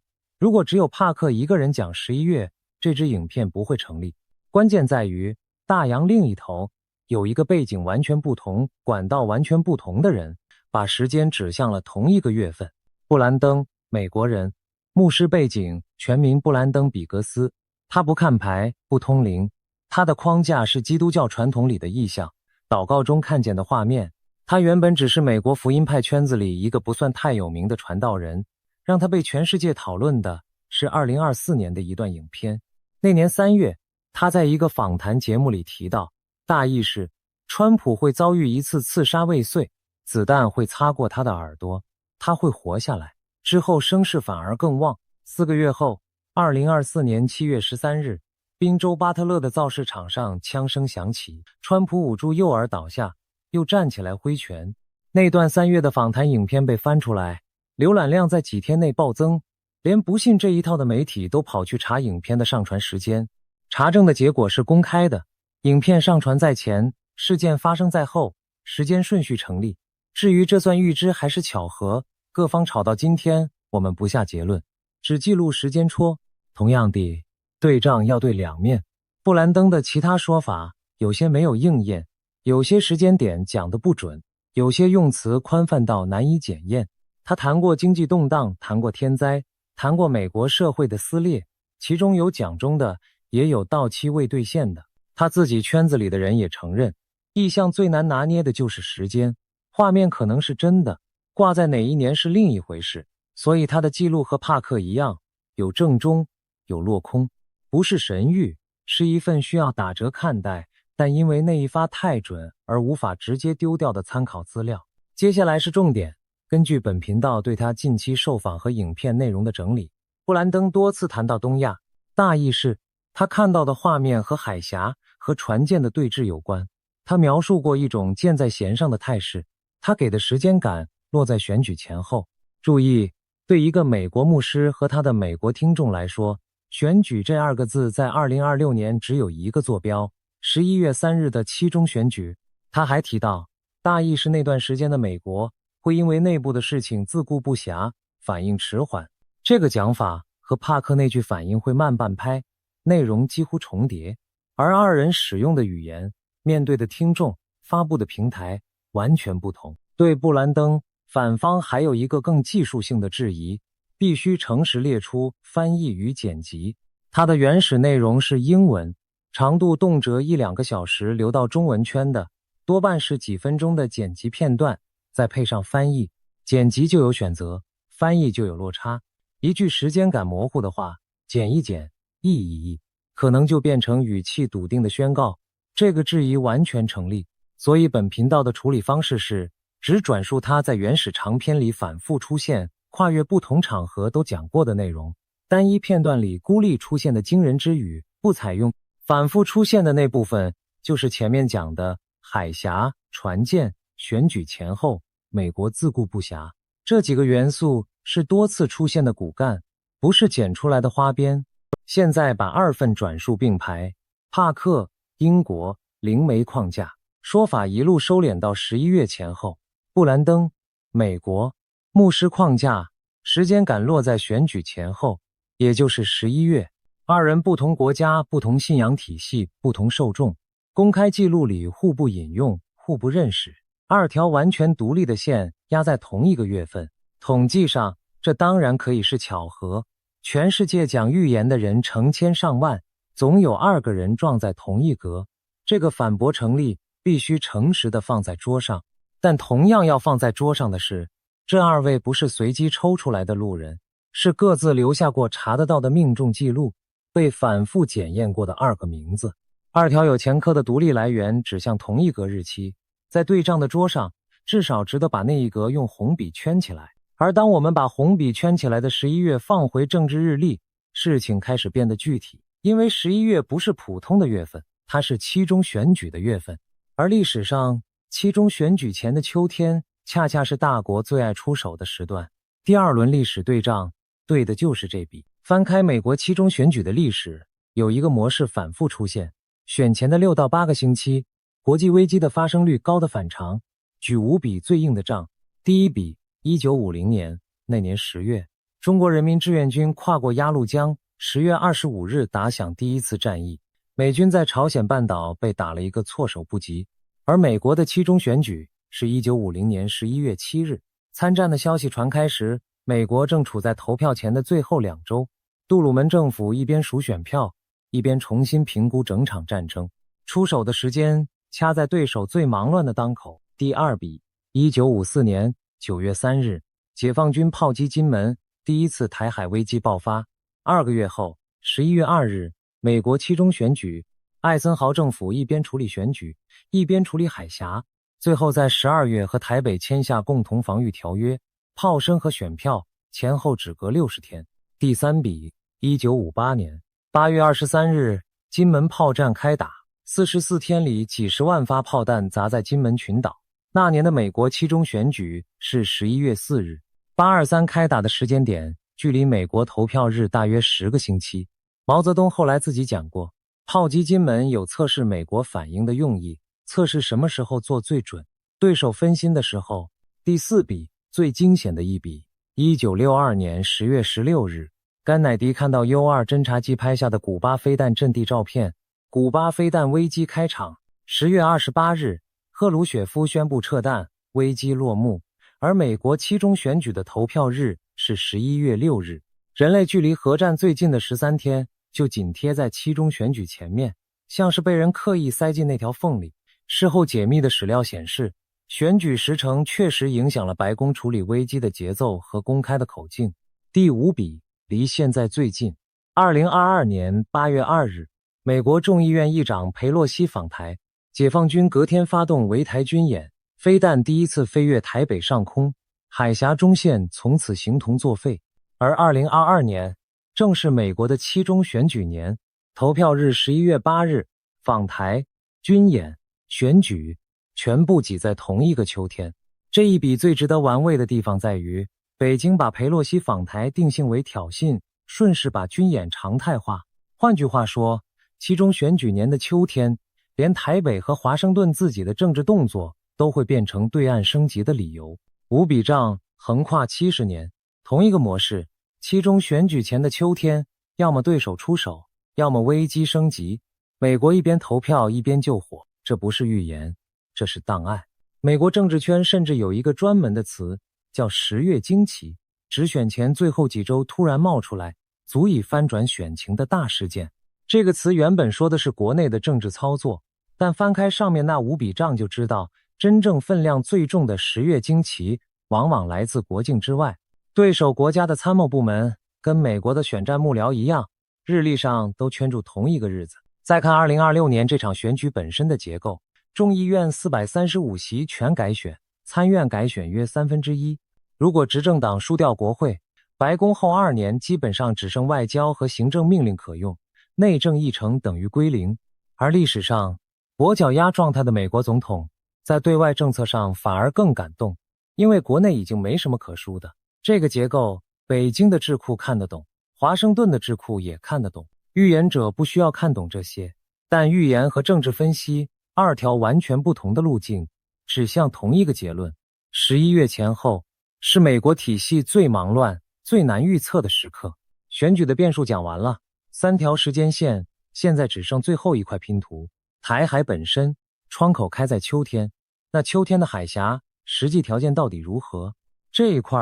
如果只有帕克一个人讲11月，这支影片不会成立。关键在于大洋另一头有一个背景完全不同、管道完全不同的人，把时间指向了同一个月份。布兰登，美国人，牧师背景，全名布兰登·比格斯。他不看牌，不通灵，他的框架是基督教传统里的意象，祷告中看见的画面。他原本只是美国福音派圈子里一个不算太有名的传道人，让他被全世界讨论的是2024年的一段影片。那年3月，他在一个访谈节目里提到，大意是川普会遭遇一次刺杀未遂，子弹会擦过他的耳朵，他会活下来，之后声势反而更旺。4个月后，2024年7月13日，宾州巴特勒的造势场上枪声响起，川普捂住右耳倒下，又站起来挥拳。那段3月的访谈影片被翻出来，浏览量在几天内暴增，连不信这一套的媒体都跑去查影片的上传时间。查证的结果是公开的，影片上传在前，事件发生在后，时间顺序成立。至于这算预知还是巧合，各方吵到今天，我们不下结论，只记录时间戳。同样地，对账要对两面。布兰登的其他说法有些没有应验，有些时间点讲得不准，有些用词宽泛到难以检验。他谈过经济动荡，谈过天灾，谈过美国社会的撕裂，其中有讲中的，也有到期未兑现的。他自己圈子里的人也承认，意象最难拿捏的就是时间，画面可能是真的，挂在哪一年是另一回事。所以他的记录和帕克一样，有正中，有落空，不是神谕，是一份需要打折看待，但因为那一发太准而无法直接丢掉的参考资料。接下来是重点，根据本频道对他近期受访和影片内容的整理，布兰登多次谈到东亚，大意是他看到的画面和海峡和船舰的对峙有关。他描述过一种箭在弦上的态势，他给的时间感落在选举前后。注意，对一个美国牧师和他的美国听众来说，选举这2个字在2026年只有一个坐标，11月3日的期中选举。他还提到，大意是那段时间的美国会因为内部的事情自顾不暇，反应迟缓。这个讲法和帕克那句反应会慢半拍，内容几乎重叠，而2人使用的语言、面对的听众、发布的平台完全不同。对布兰登，反方还有一个更技术性的质疑，必须诚实列出翻译与剪辑。它的原始内容是英文，长度动辄1-2个小时流到中文圈的，多半是几分钟的剪辑片段，再配上翻译。剪辑就有选择，翻译就有落差。一句时间感模糊的话，剪一剪，译一译，可能就变成语气笃定的宣告。这个质疑完全成立，所以本频道的处理方式是只转述它在原始长篇里反复出现、跨越不同场合都讲过的内容，单一片段里孤立出现的惊人之语不采用。反复出现的那部分就是前面讲的海峡、船舰、选举前后、美国自顾不暇，这几个元素是多次出现的骨干，不是剪出来的花边。现在把2份转述并排，帕克、英国、灵媒框架，说法一路收敛到11月前后。布兰登，美国，牧师框架，时间感落在选举前后，也就是11月。2人不同国家、不同信仰体系、不同受众，公开记录里互不引用、互不认识，2条完全独立的线压在同一个月份。统计上，这当然可以是巧合。全世界讲预言的人成千上万，总有2个人撞在同一格。这个反驳成立，必须诚实地放在桌上。但同样要放在桌上的是，这2位不是随机抽出来的路人，是各自留下过查得到的命中记录，被反复检验过的2个名字。2条有前科的独立来源指向同一格日期，在对账的桌上，至少值得把那一格用红笔圈起来。而当我们把红笔圈起来的11月放回政治日历，事情开始变得具体，因为11月不是普通的月份，它是期中选举的月份。而历史上，期中选举前的秋天，恰恰是大国最爱出手的时段。第2轮历史对账，对的就是这笔。翻开美国期中选举的历史，有一个模式反复出现：选前的6到8个星期，国际危机的发生率高的反常。举5笔最硬的仗。第一笔，1950年，那年10月，中国人民志愿军跨过鸭绿江，10月25日打响第一次战役，美军在朝鲜半岛被打了一个措手不及。而美国的期中选举是1950年11月7日，参战的消息传开时，美国正处在投票前的最后2周，杜鲁门政府一边数选票，一边重新评估整场战争，出手的时间掐在对手最忙乱的当口。第2笔，1954年9月3日，解放军炮击金门，第一次台海危机爆发。2个月后，11月2日，美国期中选举，艾森豪政府一边处理选举，一边处理海峡，最后在12月和台北签下共同防御条约，炮声和选票前后只隔60天。第3笔，1958年8月23日，金门炮战开打，44天里几十万发炮弹砸在金门群岛。那年的美国期中选举是11月4日，823开打的时间点距离美国投票日大约10个星期。毛泽东后来自己讲过，炮击金门有测试美国反应的用意，测试什么时候做最准，对手分心的时候。第4笔，最惊险的一笔，1962年10月16日，甘乃迪看到 U-2 侦察机拍下的古巴飞弹阵地照片，古巴飞弹危机开场。10月28日，赫鲁雪夫宣布撤弹，危机落幕。而美国期中选举的投票日是11月6日，人类距离核战最近的13天就紧贴在期中选举前面，像是被人刻意塞进那条缝里。事后解密的史料显示，选举时程确实影响了白宫处理危机的节奏和公开的口径。第5笔，离现在最近。2022年8月2日，美国众议院议长裴洛西访台，解放军隔天发动围台军演，飞弹第一次飞越台北上空，海峡中线从此形同作废。而2022年正是美国的期中选举年，投票日11月8日，访台、军演、选举全部挤在同一个秋天。这一笔最值得玩味的地方在于，北京把裴洛西访台定性为挑衅，顺势把军演常态化。换句话说，其中选举年的秋天，连台北和华盛顿自己的政治动作都会变成对岸升级的理由。五笔账横跨70年，同一个模式，其中选举前的秋天，要么对手出手，要么危机升级。美国一边投票一边救火，这不是预言，这是档案。美国政治圈甚至有一个专门的词，叫10月惊奇，指选前最后几周突然冒出来，足以翻转选情的大事件。这个词原本说的是国内的政治操作，但翻开上面那五笔账就知道，真正分量最重的10月惊奇往往来自国境之外。对手国家的参谋部门跟美国的选战幕僚一样，日历上都圈住同一个日子。再看2026年这场选举本身的结构，众议院435席全改选，参院改选约1/3。如果执政党输掉国会，白宫后2年基本上只剩外交和行政命令可用，内政议程等于归零。而历史上跛脚鸭状态的美国总统，在对外政策上反而更敢动，因为国内已经没什么可输的。这个结构，北京的智库看得懂，华盛顿的智库也看得懂。预言者不需要看懂这些，但预言和政治分析2条完全不同的路径，指向同一个结论。11月前后是美国体系最忙乱、最难预测的时刻。选举的变数讲完了，3条时间线，现在只剩最后一块拼图。台海本身，窗口开在秋天，那秋天的海峡实际条件到底如何？这一块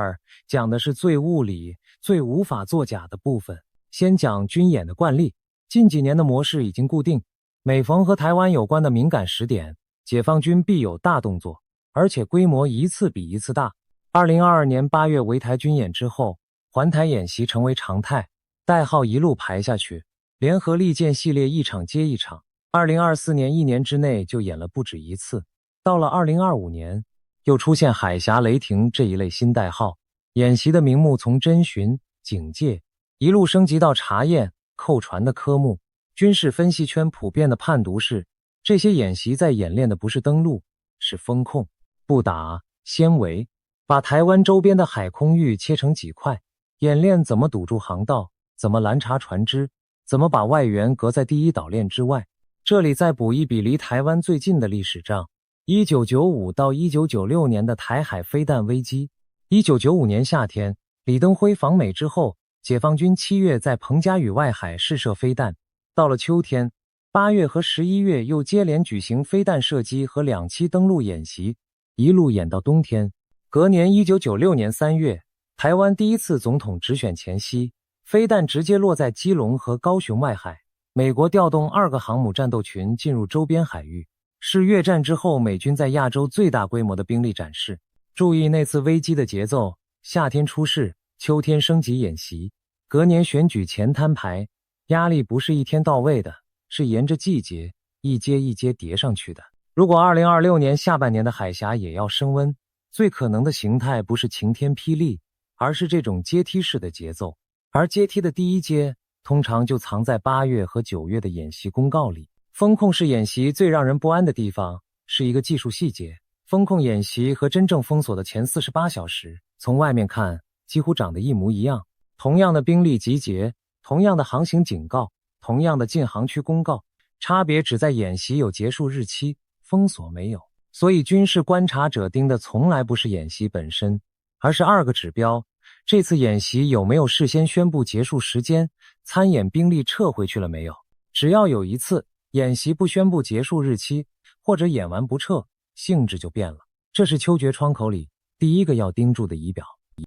讲的是最物理、最无法作假的部分。先讲军演的惯例，近几年的模式已经固定，每逢和台湾有关的敏感时点，解放军必有大动作，而且规模一次比一次大。2022年8月围台军演之后，环台演习成为常态，代号一路排下去，联合利剑系列一场接一场。2024年1年之内就演了不止一次，到了2025年，又出现海峡雷霆这一类新代号，演习的名目从侦巡、警戒一路升级到查验、扣船的科目。军事分析圈普遍的判读是，这些演习在演练的不是登陆，是封控。不打先围，把台湾周边的海空域切成几块，演练怎么堵住航道，怎么拦查船只，怎么把外援隔在第一岛链之外。这里再补一笔离台湾最近的历史账，1995到1996年的台海飞弹危机。1995年夏天，李登辉访美之后，解放军7月在彭佳屿外海试射飞弹，到了秋天8月和11月又接连举行飞弹射击和2期登陆演习，一路演到冬天。隔年1996年3月，台湾第一次总统直选前夕，飞弹直接落在基隆和高雄外海，美国调动2个航母战斗群进入周边海域，是越战之后美军在亚洲最大规模的兵力展示。注意那次危机的节奏，夏天出事，秋天升级演习，隔年选举前摊牌，压力不是一天到位的，是沿着季节一阶一阶叠上去的。如果2026年下半年的海峡也要升温，最可能的形态不是晴天霹雳，而是这种阶梯式的节奏。而阶梯的第一阶通常就藏在8月和9月的演习公告里。风控式演习最让人不安的地方是一个技术细节，风控演习和真正封锁的前48小时，从外面看几乎长得一模一样。同样的兵力集结，同样的航行警告，同样的禁航区公告，差别只在演习有结束日期，封锁没有。所以军事观察者盯的从来不是演习本身，而是2个指标：这次演习有没有事先宣布结束时间，参演兵力撤回去了没有。只要有一次演习不宣布结束日期，或者演完不撤，性质就变了。这是秋决窗口里第一个要盯住的仪表。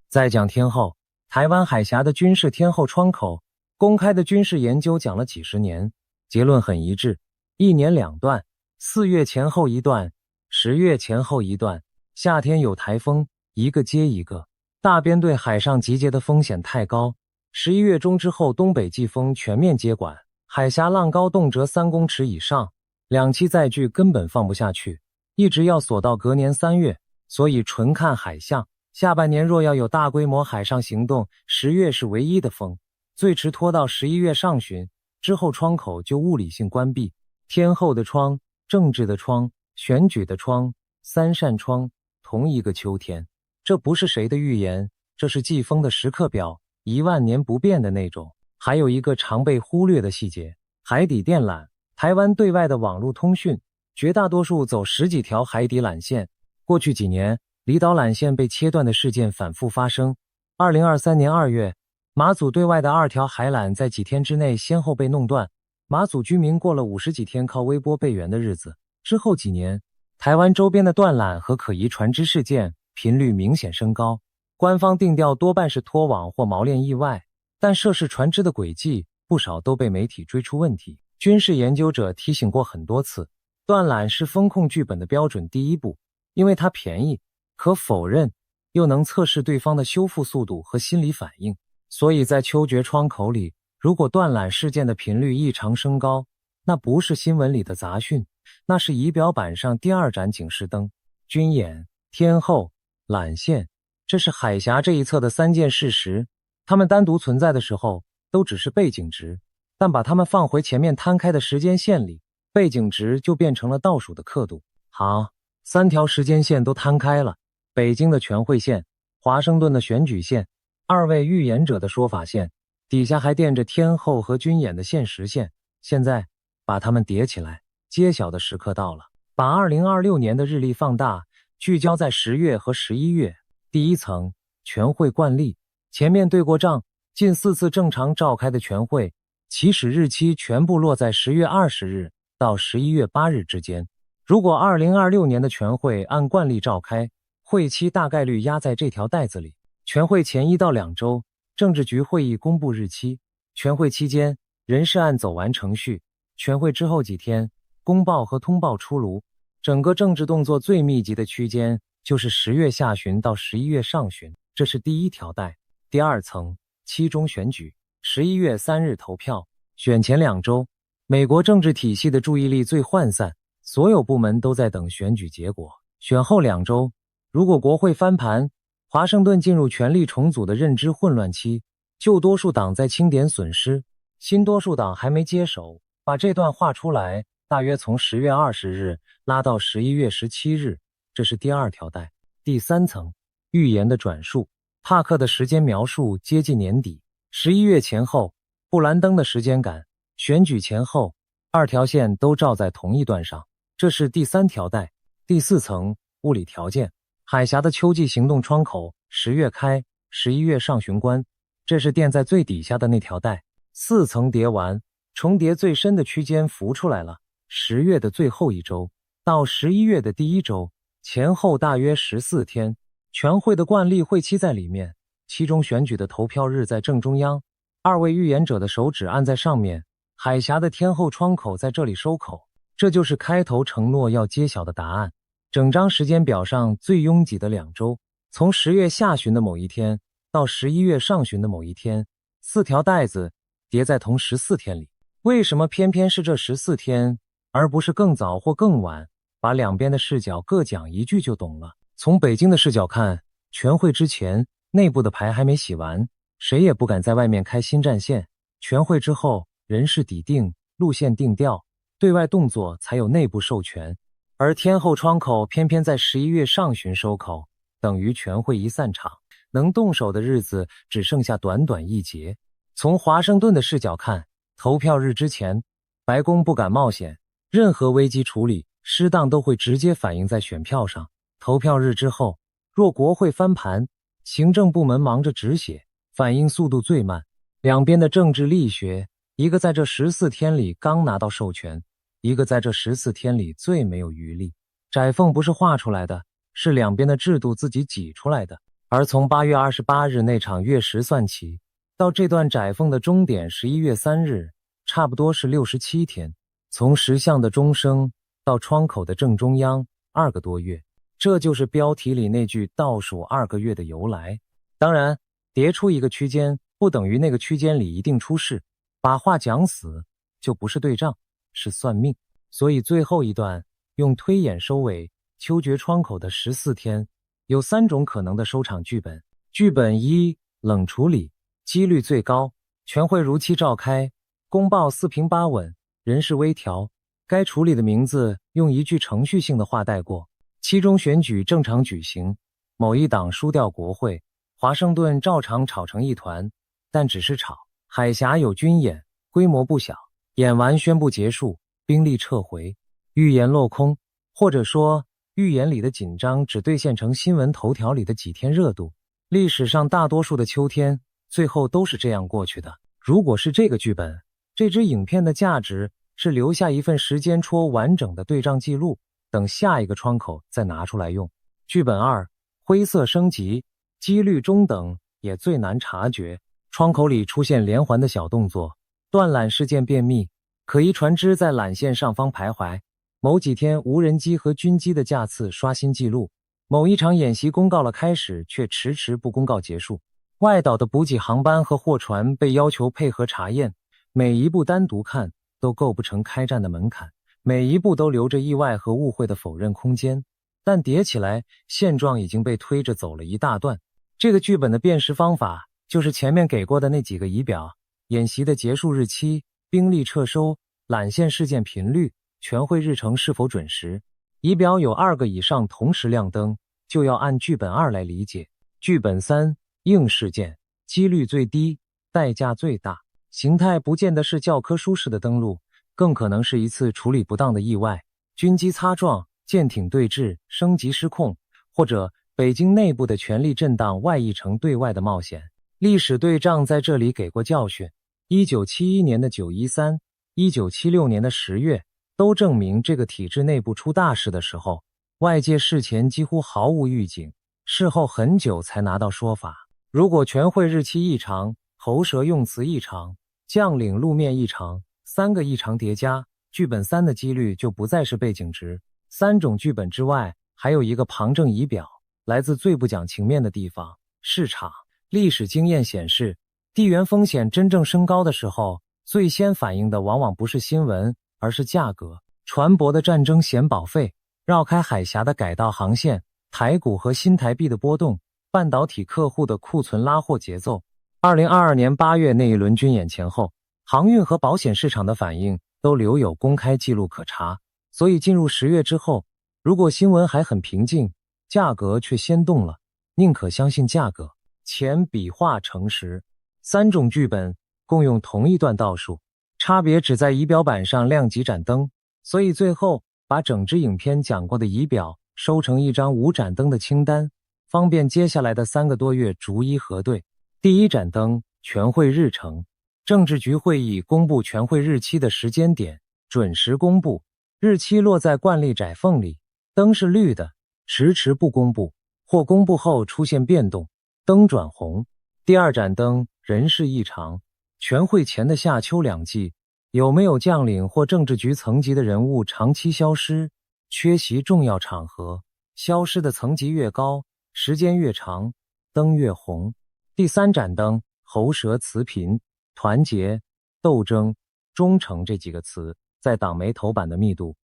再讲天后，台湾海峡的军事天后窗口，公开的军事研究讲了几十年，结论很一致，1年2段，4月前后一段，10月前后一段。夏天有台风，一个接一个，大编队海上集结的风险太高。11月中之后，东北季风全面接管，海峡浪高动辄3公尺以上，2栖载具根本放不下去，一直要锁到隔年3月，所以纯看海象。下半年若要有大规模海上行动，10月是唯一的风，最迟拖到11月上旬，之后窗口就物理性关闭。天后的窗，政治的窗，选举的窗，3扇窗，同一个秋天。这不是谁的预言，这是季风的时刻表，10000年不变的那种。还有一个常被忽略的细节，海底电缆。台湾对外的网络通讯，绝大多数走10几条海底缆线。过去几年，离岛缆线被切断的事件反复发生。2023年2月，马祖对外的2条海缆在几天之内先后被弄断，马祖居民过了50几天靠微波备援的日子。之后几年，台湾周边的断缆和可疑船只事件频率明显升高，官方定调多半是脱网或锚链意外，但涉事船只的轨迹不少都被媒体追出问题。军事研究者提醒过很多次，断缆是风控剧本的标准第一步，因为它便宜，可否认，又能测试对方的修复速度和心理反应。所以在秋决窗口里，如果断缆事件的频率异常升高，那不是新闻里的杂讯，那是仪表板上第2盏警示灯。军演、天后、缆线，这是海峡这一侧的3件事实，它们单独存在的时候都只是背景值，但把它们放回前面摊开的时间线里，背景值就变成了倒数的刻度。好，3条时间线都摊开了，北京的全会线，华盛顿的选举线，2位预言者的说法线，底下还垫着天后和军演的现实线。现在把它们叠起来，揭晓的时刻到了。把2026年的日历放大，聚焦在10月和11月。第一层，全会惯例。前面对过账，近4次正常召开的全会，起始日期全部落在10月20日到11月8日之间。如果2026年的全会按惯例召开，会期大概率压在这条带子里。全会前1到2周，政治局会议公布日期；全会期间，人事案走完程序；全会之后几天，公报和通报出炉。整个政治动作最密集的区间就是10月下旬到11月上旬，这是第1条带。第2层，期中选举，11月3日投票，选前2周，美国政治体系的注意力最涣散，所有部门都在等选举结果。选后2周，如果国会翻盘，华盛顿进入权力重组的认知混乱期，旧多数党在清点损失，新多数党还没接手，把这段画出来，大约从10月20日拉到11月17日，这是第2条带。第3层，预言的转述。帕克的时间描述接近年底，11月前后，布兰登的时间感，选举前后，2条线都照在同一段上，这是第3条带。第4层，物理条件。海峡的秋季行动窗口，10月开，11月上旬关，这是垫在最底下的那条带。4层叠完，重叠最深的区间浮出来了，10月的最后1周到11月的第1周，前后大约14天。全会的惯例会期在里面，期中选举的投票日在正中央，2位预言者的手指按在上面，海峡的天后窗口在这里收口，这就是开头承诺要揭晓的答案。整张时间表上最拥挤的2周，从10月下旬的某一天到11月上旬的某一天，4条带子叠在同14天里。为什么偏偏是这14天，而不是更早或更晚？把两边的视角各讲一句就懂了。从北京的视角看，全会之前，内部的牌还没洗完，谁也不敢在外面开新战线。全会之后，人事底定，路线定调，对外动作才有内部授权。而天后窗口偏偏在11月上旬收口，等于全会一散场，能动手的日子只剩下短短1节。从华盛顿的视角看，投票日之前，白宫不敢冒险，任何危机处理失当都会直接反映在选票上。投票日之后，若国会翻盘，行政部门忙着止血，反应速度最慢。两边的政治力学，一个在这14天里刚拿到授权，一个在这14天里最没有余力。窄缝不是画出来的，是两边的制度自己挤出来的。而从8月28日那场月食算起，到这段窄缝的终点11月3日，差不多是67天。从石像的钟声到窗口的正中央，2个多月。这就是标题里那句倒数2个月的由来。当然，叠出一个区间不等于那个区间里一定出事，把话讲死就不是对账，是算命。所以最后一段用推演收尾，秋决窗口的14天，有3种可能的收场剧本。剧本1，冷处理，几率最高，全会如期召开，公报4平8稳，人事微调，该处理的名字用一句程序性的话带过。期中选举正常举行，某一党输掉国会，华盛顿照常吵成一团，但只是吵。海峡有军演，规模不小，演完宣布结束，兵力撤回，预言落空，或者说预言里的紧张只兑现成新闻头条里的几天热度。历史上大多数的秋天最后都是这样过去的。如果是这个剧本，这支影片的价值是留下一份时间戳完整的对账记录，等下一个窗口再拿出来用。剧本2，灰色升级，几率中等，也最难察觉。窗口里出现连环的小动作，断缆事件便秘，可疑船只在缆线上方徘徊，某几天无人机和军机的架次刷新记录，某一场演习公告了开始，却迟迟不公告结束。外岛的补给航班和货船被要求配合查验，每一步单独看都构不成开战的门槛，每一步都留着意外和误会的否认空间，但叠起来，现状已经被推着走了一大段。这个剧本的辨识方法就是前面给过的那几个仪表：演习的结束日期、兵力撤收、缆线事件频率、全会日程是否准时。仪表有2个以上同时亮灯，就要按剧本2来理解。剧本3，硬事件，几率最低，代价最大。形态不见得是教科书式的登陆，更可能是一次处理不当的意外，军机擦撞、舰艇对峙、升级失控，或者北京内部的权力震荡外溢成对外的冒险。历史对仗在这里给过教训，1971年的913、1976年的10月都证明这个体制内部出大事的时候，外界事前几乎毫无预警，事后很久才拿到说法。如果全会日期异常，喉舌用词异常，将领路面异常，3个异常叠加，剧本3的几率就不再是背景值。3种剧本之外，还有一个旁证仪表，来自最不讲情面的地方，市场。历史经验显示，地缘风险真正升高的时候，最先反应的往往不是新闻，而是价格。船舶的战争险保费，绕开海峡的改道航线，台股和新台币的波动，半导体客户的库存拉货节奏。2022年8月那一轮军演前后，航运和保险市场的反应都留有公开记录可查，所以进入10月之后，如果新闻还很平静，价格却先动了，宁可相信价格。前笔画诚实，3种剧本共用同一段倒数，差别只在仪表板上亮几盏灯，所以最后把整支影片讲过的仪表收成一张无盏灯的清单，方便接下来的3个多月逐一核对。第1盏灯，全会日程。政治局会议公布全会日期的时间点，准时公布，日期落在惯例窄缝里，灯是绿的，迟迟不公布，或公布后出现变动，灯转红。第2盏灯，人事异常。全会前的夏秋2季，有没有将领或政治局层级的人物长期消失，缺席重要场合，消失的层级越高，时间越长，灯越红。第3盏灯，喉舌词频。团结、斗争、忠诚这几个词在党媒头版的密度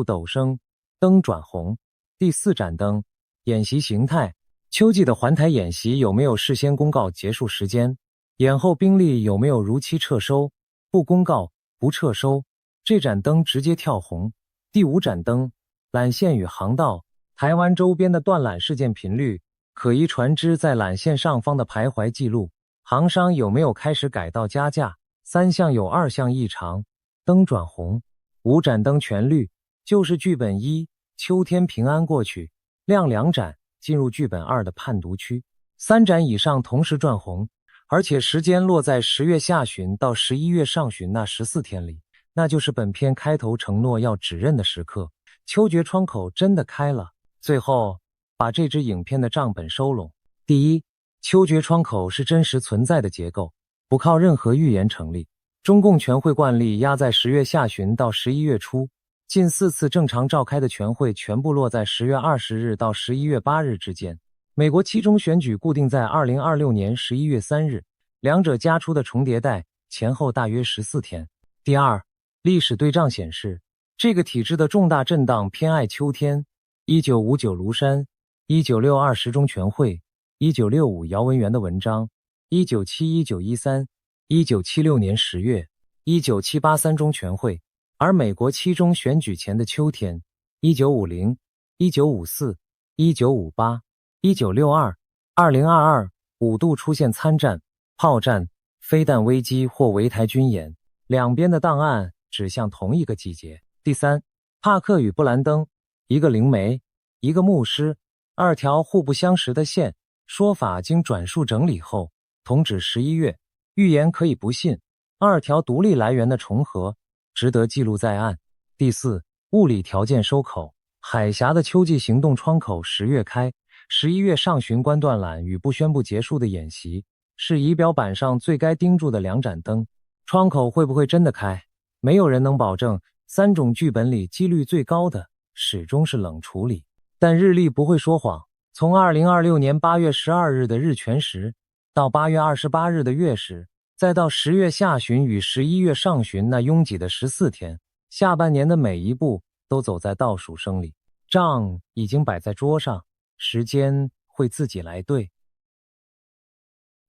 陡升，灯转红。第4盏灯，演习形态。秋季的环台演习有没有事先公告结束时间？演后兵力有没有如期撤收？不公告、不撤收，这盏灯直接跳红。第5盏灯，缆线与航道。台湾周边的断缆事件频率，可疑船只在缆线上方的徘徊记录，航商有没有开始改道加价？3项有2项异常，灯转红。5盏灯全绿，就是剧本1，秋天平安过去，亮2盏，进入剧本2的判读区。3盏以上同时转红，而且时间落在10月下旬到11月上旬那14天里，那就是本片开头承诺要指认的时刻。秋决窗口真的开了。最后把这支影片的账本收拢。第一，秋决窗口是真实存在的结构，不靠任何预言成立。中共全会惯例压在10月下旬到11月初，近4次正常召开的全会全部落在10月20日到11月8日之间。美国期中选举固定在2026年11月3日，两者加出的重叠带前后大约14天。第二，历史对仗显示，这个体制的重大震荡偏爱秋天。1959庐山，1962十中全会，1965姚文元的文章，1971、1913、1976年10月，1978三中全会，而美国期中选举前的秋天，1950、1954、1958、1962、2022、5度出现参战、炮战、飞弹危机或围台军演，两边的档案指向同一个季节。第三，帕克与布兰登，一个灵媒，一个牧师，2条互不相识的线，说法经转述整理后，同指11月，预言可以不信，2条独立来源的重合，值得记录在案。第四，物理条件收口，海峡的秋季行动窗口10月开，11月上旬关断缆与不宣布结束的演习，是仪表板上最该盯住的2盏灯。窗口会不会真的开？没有人能保证，3种剧本里几率最高的始终是冷处理。但日历不会说谎，从2026年8月12日的日全食，到8月28日的月食，再到10月下旬与11月上旬那拥挤的14天，下半年的每一步都走在倒数声里。账已经摆在桌上，时间会自己来对。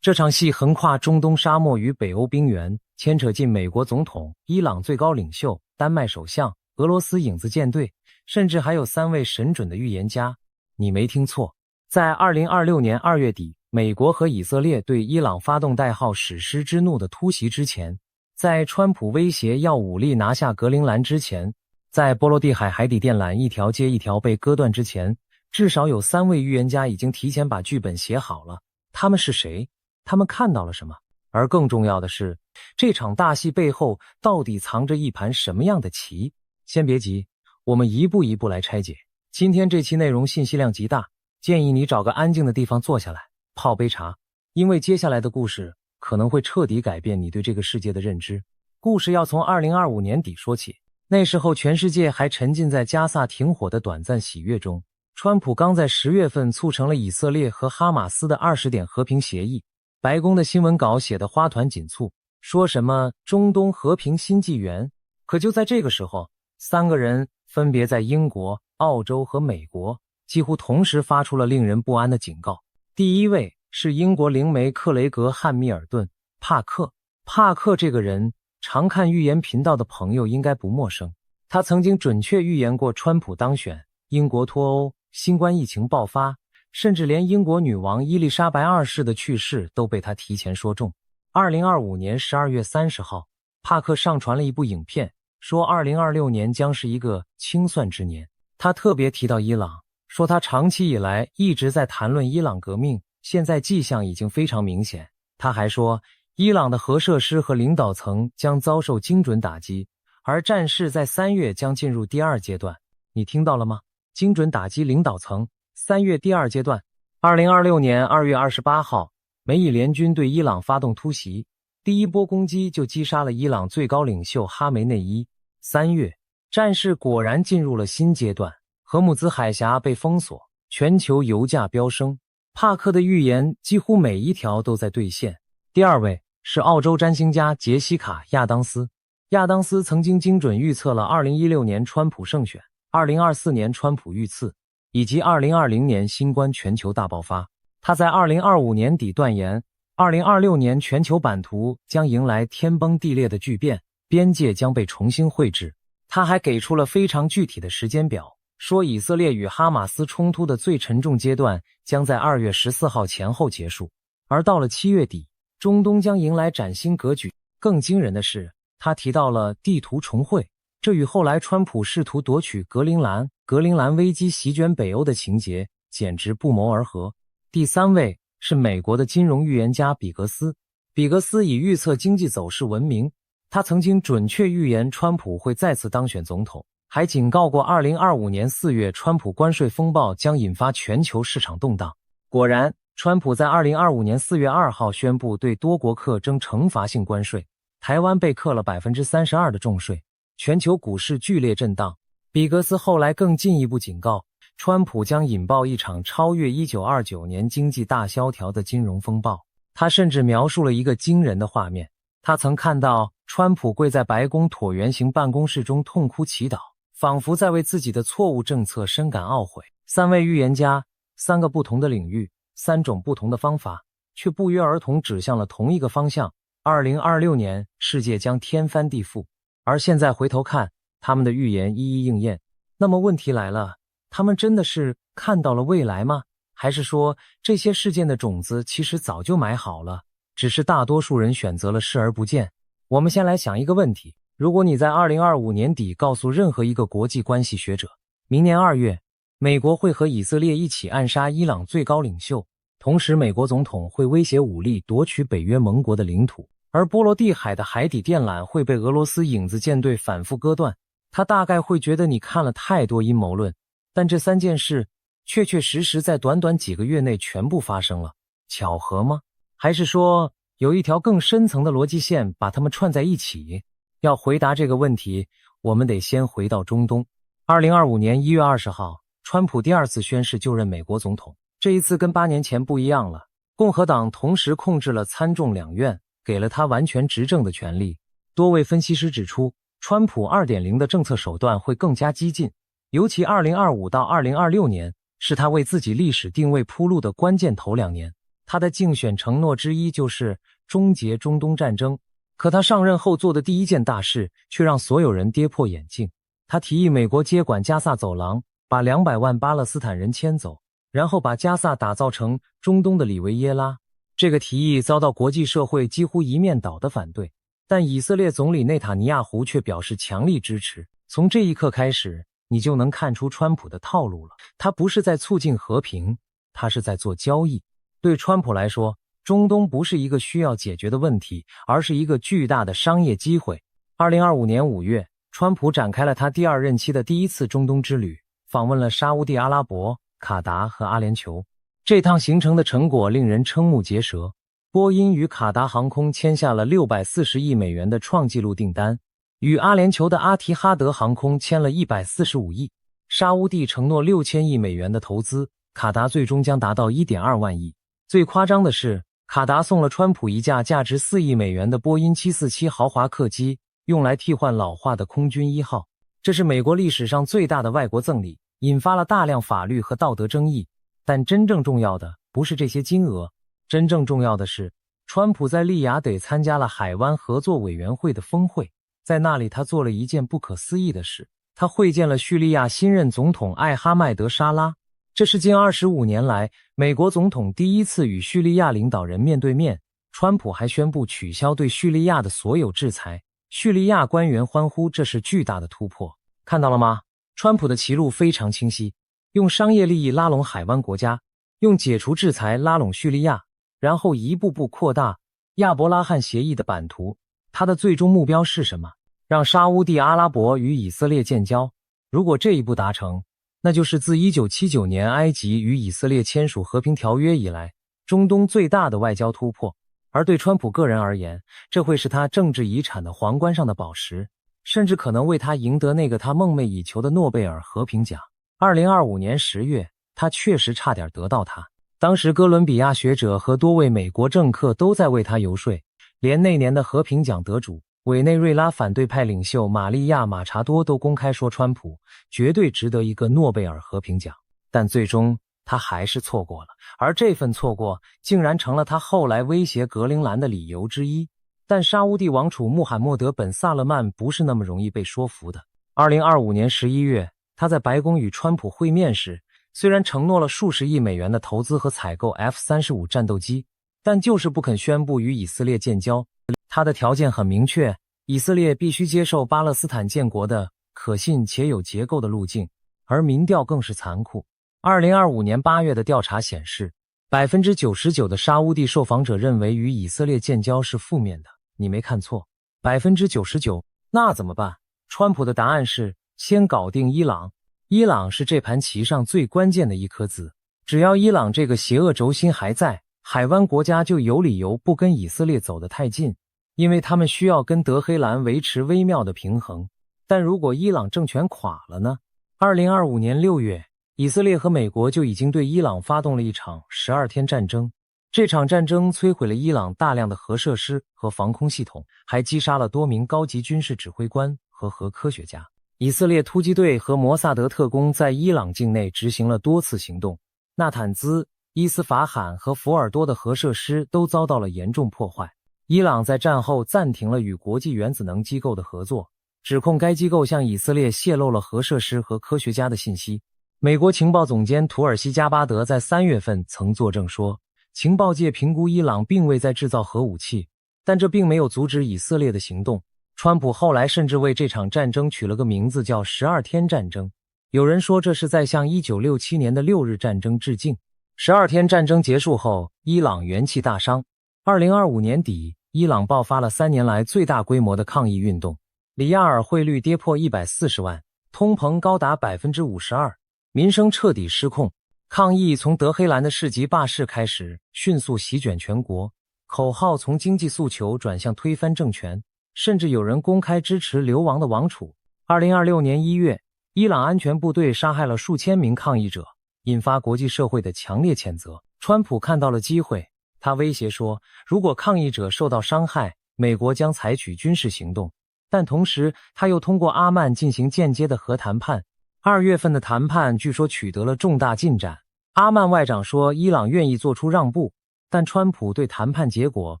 这场戏横跨中东沙漠与北欧冰原，牵扯进美国总统、伊朗最高领袖、丹麦首相、俄罗斯影子舰队，甚至还有3位神准的预言家。你没听错，在2026年2月底，美国和以色列对伊朗发动代号史诗之怒的突袭之前，在川普威胁要武力拿下格陵兰之前，在波罗的海海底电缆一条接一条被割断之前，至少有3位预言家已经提前把剧本写好了。他们是谁？他们看到了什么？而更重要的是，这场大戏背后到底藏着一盘什么样的棋？先别急，我们一步一步来拆解。今天这期内容信息量极大，建议你找个安静的地方坐下来，泡杯茶，因为接下来的故事可能会彻底改变你对这个世界的认知。故事要从2025年底说起，那时候全世界还沉浸在加萨停火的短暂喜悦中，川普刚在10月份促成了以色列和哈马斯的20点和平协议，白宫的新闻稿写得花团锦簇，说什么中东和平新纪元。可就在这个时候，3个人分别在英国、澳洲和美国几乎同时发出了令人不安的警告。第一位是英国灵媒克雷格·汉密尔顿·帕克。帕克这个人，常看预言频道的朋友应该不陌生。他曾经准确预言过川普当选、英国脱欧、新冠疫情爆发，甚至连英国女王伊丽莎白2世的去世都被他提前说中。2025年12月30号，帕克上传了一部影片，说2026年将是一个清算之年。他特别提到伊朗，说他长期以来一直在谈论伊朗革命，现在迹象已经非常明显。他还说，伊朗的核设施和领导层将遭受精准打击，而战事在3月将进入第2阶段。你听到了吗？精准打击领导层，3月第2阶段。2026年2月28号，美以联军对伊朗发动突袭，第一波攻击就击杀了伊朗最高领袖哈梅内伊。3月，战事果然进入了新阶段，荷姆兹海峡被封锁，全球油价飙升。帕克的预言几乎每一条都在兑现。第2位是澳洲占星家杰西卡·亚当斯。亚当斯曾经精准预测了2016年川普胜选、2024年川普遇刺，以及2020年新冠全球大爆发。他在2025年底断言，2026年全球版图将迎来天崩地裂的巨变，边界将被重新绘制。他还给出了非常具体的时间表，说以色列与哈马斯冲突的最沉重阶段将在2月14号前后结束，而到了7月底，中东将迎来崭新格局。更惊人的是，他提到了地图重绘，这与后来川普试图夺取格陵兰危机席卷北欧的情节简直不谋而合。第3位是美国的金融预言家比格斯。比格斯以预测经济走势闻名，他曾经准确预言川普会再次当选总统，还警告过2025年4月川普关税风暴将引发全球市场动荡。果然，川普在2025年4月2号宣布对多国课征惩罚性关税，台湾被课了 32% 的重税，全球股市剧烈震荡。比格斯后来更进一步警告，川普将引爆一场超越1929年经济大萧条的金融风暴。他甚至描述了一个惊人的画面，他曾看到川普跪在白宫椭圆形办公室中痛哭祈祷，仿佛在为自己的错误政策深感懊悔。3位预言家，3个不同的领域，3种不同的方法，却不约而同指向了同一个方向。2026年，世界将天翻地覆。而现在回头看，他们的预言一一应验。那么问题来了，他们真的是看到了未来吗？还是说这些事件的种子其实早就埋好了，只是大多数人选择了视而不见？我们先来想一个问题，如果你在2025年底告诉任何一个国际关系学者，明年2月，美国会和以色列一起暗杀伊朗最高领袖，同时美国总统会威胁武力夺取北约盟国的领土，而波罗的海的海底电缆会被俄罗斯影子舰队反复割断，他大概会觉得你看了太多阴谋论。但这3件事确确实实在短短几个月内全部发生了，巧合吗？还是说有一条更深层的逻辑线把它们串在一起？要回答这个问题，我们得先回到中东。2025年1月20号，川普第2次宣誓就任美国总统，这一次跟8年前不一样了，共和党同时控制了参众两院，给了他完全执政的权利。多位分析师指出，川普 2.0 的政策手段会更加激进，尤其2025到2026年是他为自己历史定位铺路的关键头2年。他的竞选承诺之一就是终结中东战争，可他上任后做的第一件大事却让所有人跌破眼镜。他提议美国接管加萨走廊，把200万巴勒斯坦人迁走，然后把加萨打造成中东的里维耶拉。这个提议遭到国际社会几乎一面倒的反对，但以色列总理内塔尼亚胡却表示强力支持。从这一刻开始，你就能看出川普的套路了，他不是在促进和平，他是在做交易。对川普来说，中东不是一个需要解决的问题，而是一个巨大的商业机会。2025年5月，川普展开了他第2任期的第1次中东之旅，访问了沙烏地阿拉伯、卡达和阿联酋。这趟行程的成果令人瞠目结舌，波音与卡达航空签下了640亿美元的创纪录订单，与阿联酋的阿提哈德航空签了145亿，沙烏地承诺6000亿美元的投资，卡达最终将达到 1.2 万亿。最夸张的是，卡达送了川普一架价值4亿美元的波音747豪华客机，用来替换老化的空军1号。这是美国历史上最大的外国赠礼，引发了大量法律和道德争议。但真正重要的不是这些金额，真正重要的是，川普在利雅得参加了海湾合作委员会的峰会，在那里他做了一件不可思议的事，他会见了叙利亚新任总统艾哈迈德·沙拉。这是近25年来美国总统第1次与叙利亚领导人面对面。川普还宣布取消对叙利亚的所有制裁，叙利亚官员欢呼这是巨大的突破。看到了吗？川普的棋路非常清晰，用商业利益拉拢海湾国家，用解除制裁拉拢叙利亚，然后一步步扩大亚伯拉罕协议的版图。他的最终目标是什么？让沙烏地阿拉伯与以色列建交。如果这一步达成，那就是自1979年埃及与以色列签署和平条约以来，中东最大的外交突破。而对川普个人而言，这会是他政治遗产的皇冠上的宝石，甚至可能为他赢得那个他梦寐以求的诺贝尔和平奖。2025年10月，他确实差点得到它。当时哥伦比亚学者和多位美国政客都在为他游说，连那年的和平奖得主委内瑞拉反对派领袖玛利亚·马查多都公开说川普绝对值得一个诺贝尔和平奖，但最终他还是错过了，而这份错过竟然成了他后来威胁格陵兰的理由之一。但沙烏地王储穆罕默德·本·萨勒曼不是那么容易被说服的。2025年11月，他在白宫与川普会面时，虽然承诺了数十亿美元的投资和采购 F-35 战斗机，但就是不肯宣布与以色列建交。他的条件很明确，以色列必须接受巴勒斯坦建国的可信且有结构的路径，而民调更是残酷。2025年8月的调查显示， 99% 的沙烏地受访者认为与以色列建交是负面的。你没看错， 99%。 那怎么办？川普的答案是先搞定伊朗。伊朗是这盘棋上最关键的一颗子，只要伊朗这个邪恶轴心还在，海湾国家就有理由不跟以色列走得太近，因为他们需要跟德黑兰维持微妙的平衡。但如果伊朗政权垮了呢？2025年6月，以色列和美国就已经对伊朗发动了一场12天战争。这场战争摧毁了伊朗大量的核设施和防空系统，还击杀了多名高级军事指挥官和核科学家。以色列突击队和摩萨德特工在伊朗境内执行了多次行动，纳坦兹、伊斯法罕和福尔多的核设施都遭到了严重破坏。伊朗在战后暂停了与国际原子能机构的合作，指控该机构向以色列泄露了核设施和科学家的信息。美国情报总监图尔西加巴德在3月份曾作证说，情报界评估伊朗并未在制造核武器，但这并没有阻止以色列的行动。川普后来甚至为这场战争取了个名字叫12天战争。有人说这是在向1967年的6日战争致敬。12天战争结束后，伊朗元气大伤。2025年底，伊朗爆发了3年来最大规模的抗议运动，里亚尔汇率跌破140万，通膨高达 52%， 民生彻底失控。抗议从德黑兰的市集罢市开始，迅速席卷全国，口号从经济诉求转向推翻政权，甚至有人公开支持流亡的王储。2026年1月，伊朗安全部队杀害了数千名抗议者，引发国际社会的强烈谴责。川普看到了机会，他威胁说，如果抗议者受到伤害，美国将采取军事行动。但同时，他又通过阿曼进行间接的核谈判。2月份的谈判据说取得了重大进展。阿曼外长说，伊朗愿意做出让步，但川普对谈判结果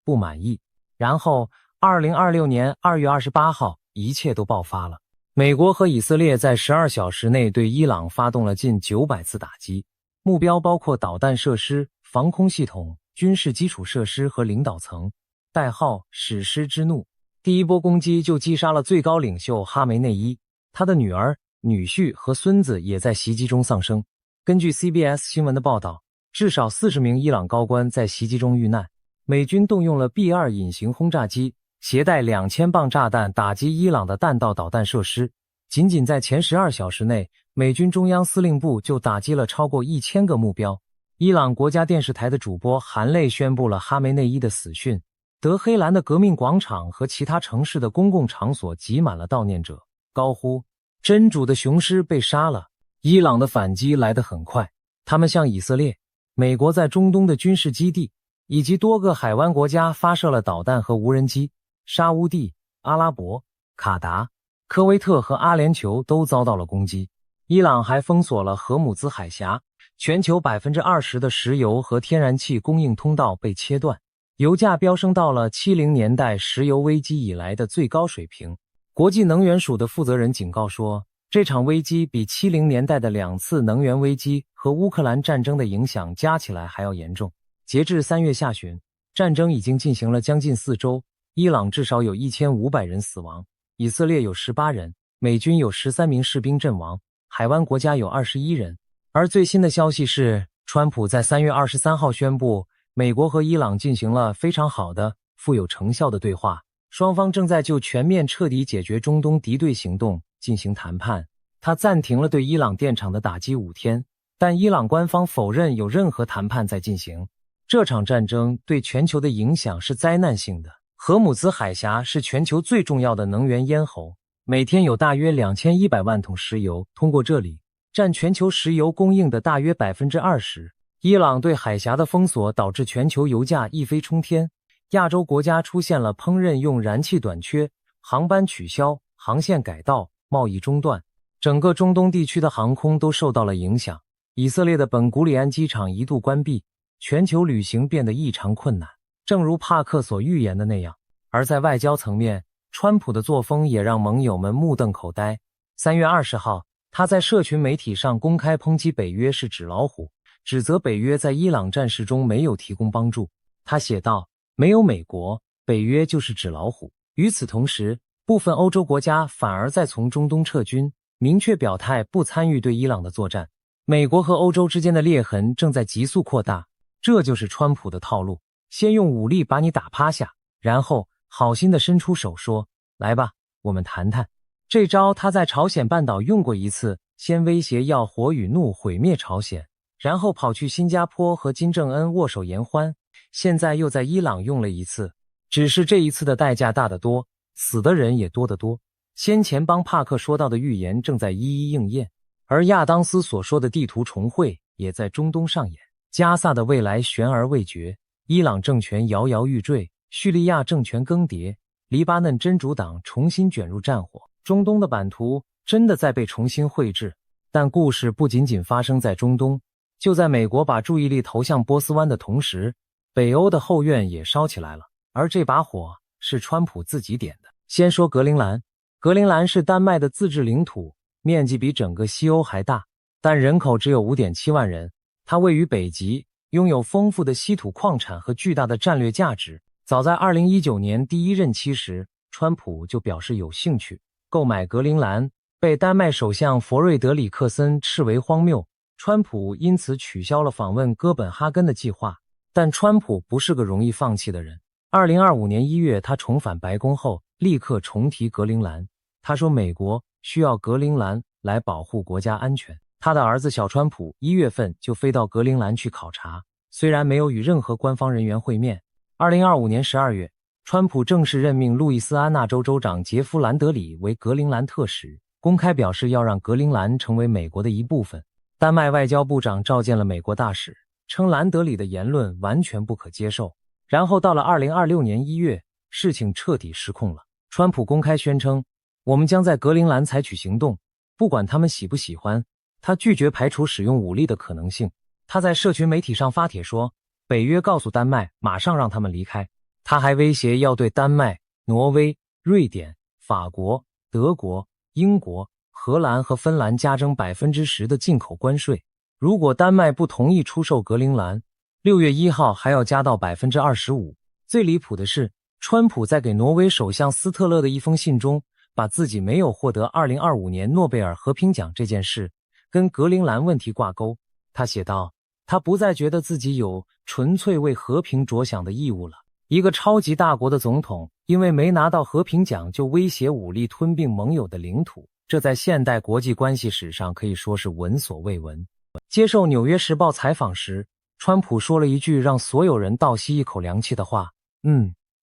不满意。然后2026年2月28号，一切都爆发了。美国和以色列在12小时内对伊朗发动了近900次打击，目标包括导弹设施、防空系统、军事基础设施和领导层，代号史诗之怒。第一波攻击就击杀了最高领袖哈梅内伊，他的女儿、女婿和孙子也在袭击中丧生。根据 CBS 新闻的报道，至少40名伊朗高官在袭击中遇难。美军动用了 B-2 隐形轰炸机，携带2000磅炸弹打击伊朗的弹道导弹设施。仅仅在前12小时内，美军中央司令部就打击了超过1000个目标。伊朗国家电视台的主播含泪宣布了哈梅内伊的死讯。德黑兰的革命广场和其他城市的公共场所挤满了悼念者，高呼真主的雄狮被杀了。伊朗的反击来得很快，他们向以色列、美国在中东的军事基地以及多个海湾国家发射了导弹和无人机。沙乌地、阿拉伯、卡达、科威特和阿联酋都遭到了攻击。伊朗还封锁了荷姆兹海峡，全球 20% 的石油和天然气供应通道被切断，油价飙升到了70年代石油危机以来的最高水平。国际能源署的负责人警告说，这场危机比70年代的2次能源危机和乌克兰战争的影响加起来还要严重。截至3月下旬，战争已经进行了将近4周，伊朗至少有1500人死亡，以色列有18人，美军有13名士兵阵亡，海湾国家有21人。而最新的消息是，川普在3月23号宣布，美国和伊朗进行了非常好的、富有成效的对话，双方正在就全面彻底解决中东敌对行动进行谈判。他暂停了对伊朗电厂的打击5天，但伊朗官方否认有任何谈判在进行。这场战争对全球的影响是灾难性的。荷姆兹海峡是全球最重要的能源咽喉，每天有大约2100万桶石油通过这里，占全球石油供应的大约 20%。 伊朗对海峡的封锁导致全球油价一飞冲天，亚洲国家出现了烹饪用燃气短缺，航班取消，航线改道，贸易中断，整个中东地区的航空都受到了影响。以色列的本古里安机场一度关闭，全球旅行变得异常困难，正如帕克所预言的那样。而在外交层面，川普的作风也让盟友们目瞪口呆。3月20号，他在社群媒体上公开抨击北约是纸老虎，指责北约在伊朗战事中没有提供帮助。他写道，没有美国，北约就是纸老虎。与此同时，部分欧洲国家反而在从中东撤军，明确表态不参与对伊朗的作战。美国和欧洲之间的裂痕正在急速扩大，这就是川普的套路，先用武力把你打趴下，然后好心的伸出手说，来吧，我们谈谈。这招他在朝鲜半岛用过一次，先威胁要火与怒毁灭朝鲜，然后跑去新加坡和金正恩握手言欢，现在又在伊朗用了一次，只是这一次的代价大得多，死的人也多得多。先前帮帕克说到的预言正在一一应验，而亚当斯所说的地图重绘也在中东上演。加萨的未来悬而未决，伊朗政权摇摇欲坠，叙利亚政权更迭，黎巴嫩真主党重新卷入战火，中东的版图真的在被重新绘制。但故事不仅仅发生在中东，就在美国把注意力投向波斯湾的同时，北欧的后院也烧起来了，而这把火是川普自己点的。先说格陵兰，格陵兰是丹麦的自治领土，面积比整个西欧还大。但人口只有 5.7 万人。它位于北极，拥有丰富的稀土矿产和巨大的战略价值。早在2019年第一任期时，川普就表示有兴趣购买格陵兰，被丹麦首相弗瑞德里克森斥为荒谬。川普因此取消了访问哥本哈根的计划。但川普不是个容易放弃的人。2025年1月，他重返白宫后，立刻重提格陵兰。他说美国需要格陵兰来保护国家安全。他的儿子小川普1月份就飞到格陵兰去考察，虽然没有与任何官方人员会面。2025年12月，川普正式任命路易斯安那州州长杰夫·兰德里为格陵兰特使，公开表示要让格陵兰成为美国的一部分。丹麦外交部长召见了美国大使，称兰德里的言论完全不可接受。然后到了2026年1月，事情彻底失控了。川普公开宣称，我们将在格陵兰采取行动，不管他们喜不喜欢。他拒绝排除使用武力的可能性。他在社群媒体上发帖说，北约告诉丹麦马上让他们离开。他还威胁要对丹麦、挪威、瑞典、法国、德国、英国、荷兰和芬兰加征 10% 的进口关税。如果丹麦不同意出售格陵兰，6月1号还要加到 25%。最离谱的是，川普在给挪威首相斯特勒的一封信中，把自己没有获得2025年诺贝尔和平奖这件事跟格陵兰问题挂钩。他写道，他不再觉得自己有纯粹为和平着想的义务了。一个超级大国的总统因为没拿到和平奖就威胁武力吞并盟友的领土，这在现代国际关系史上可以说是闻所未闻。接受《纽约时报》采访时，川普说了一句让所有人倒吸一口凉气的话，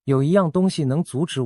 有一样东西能阻止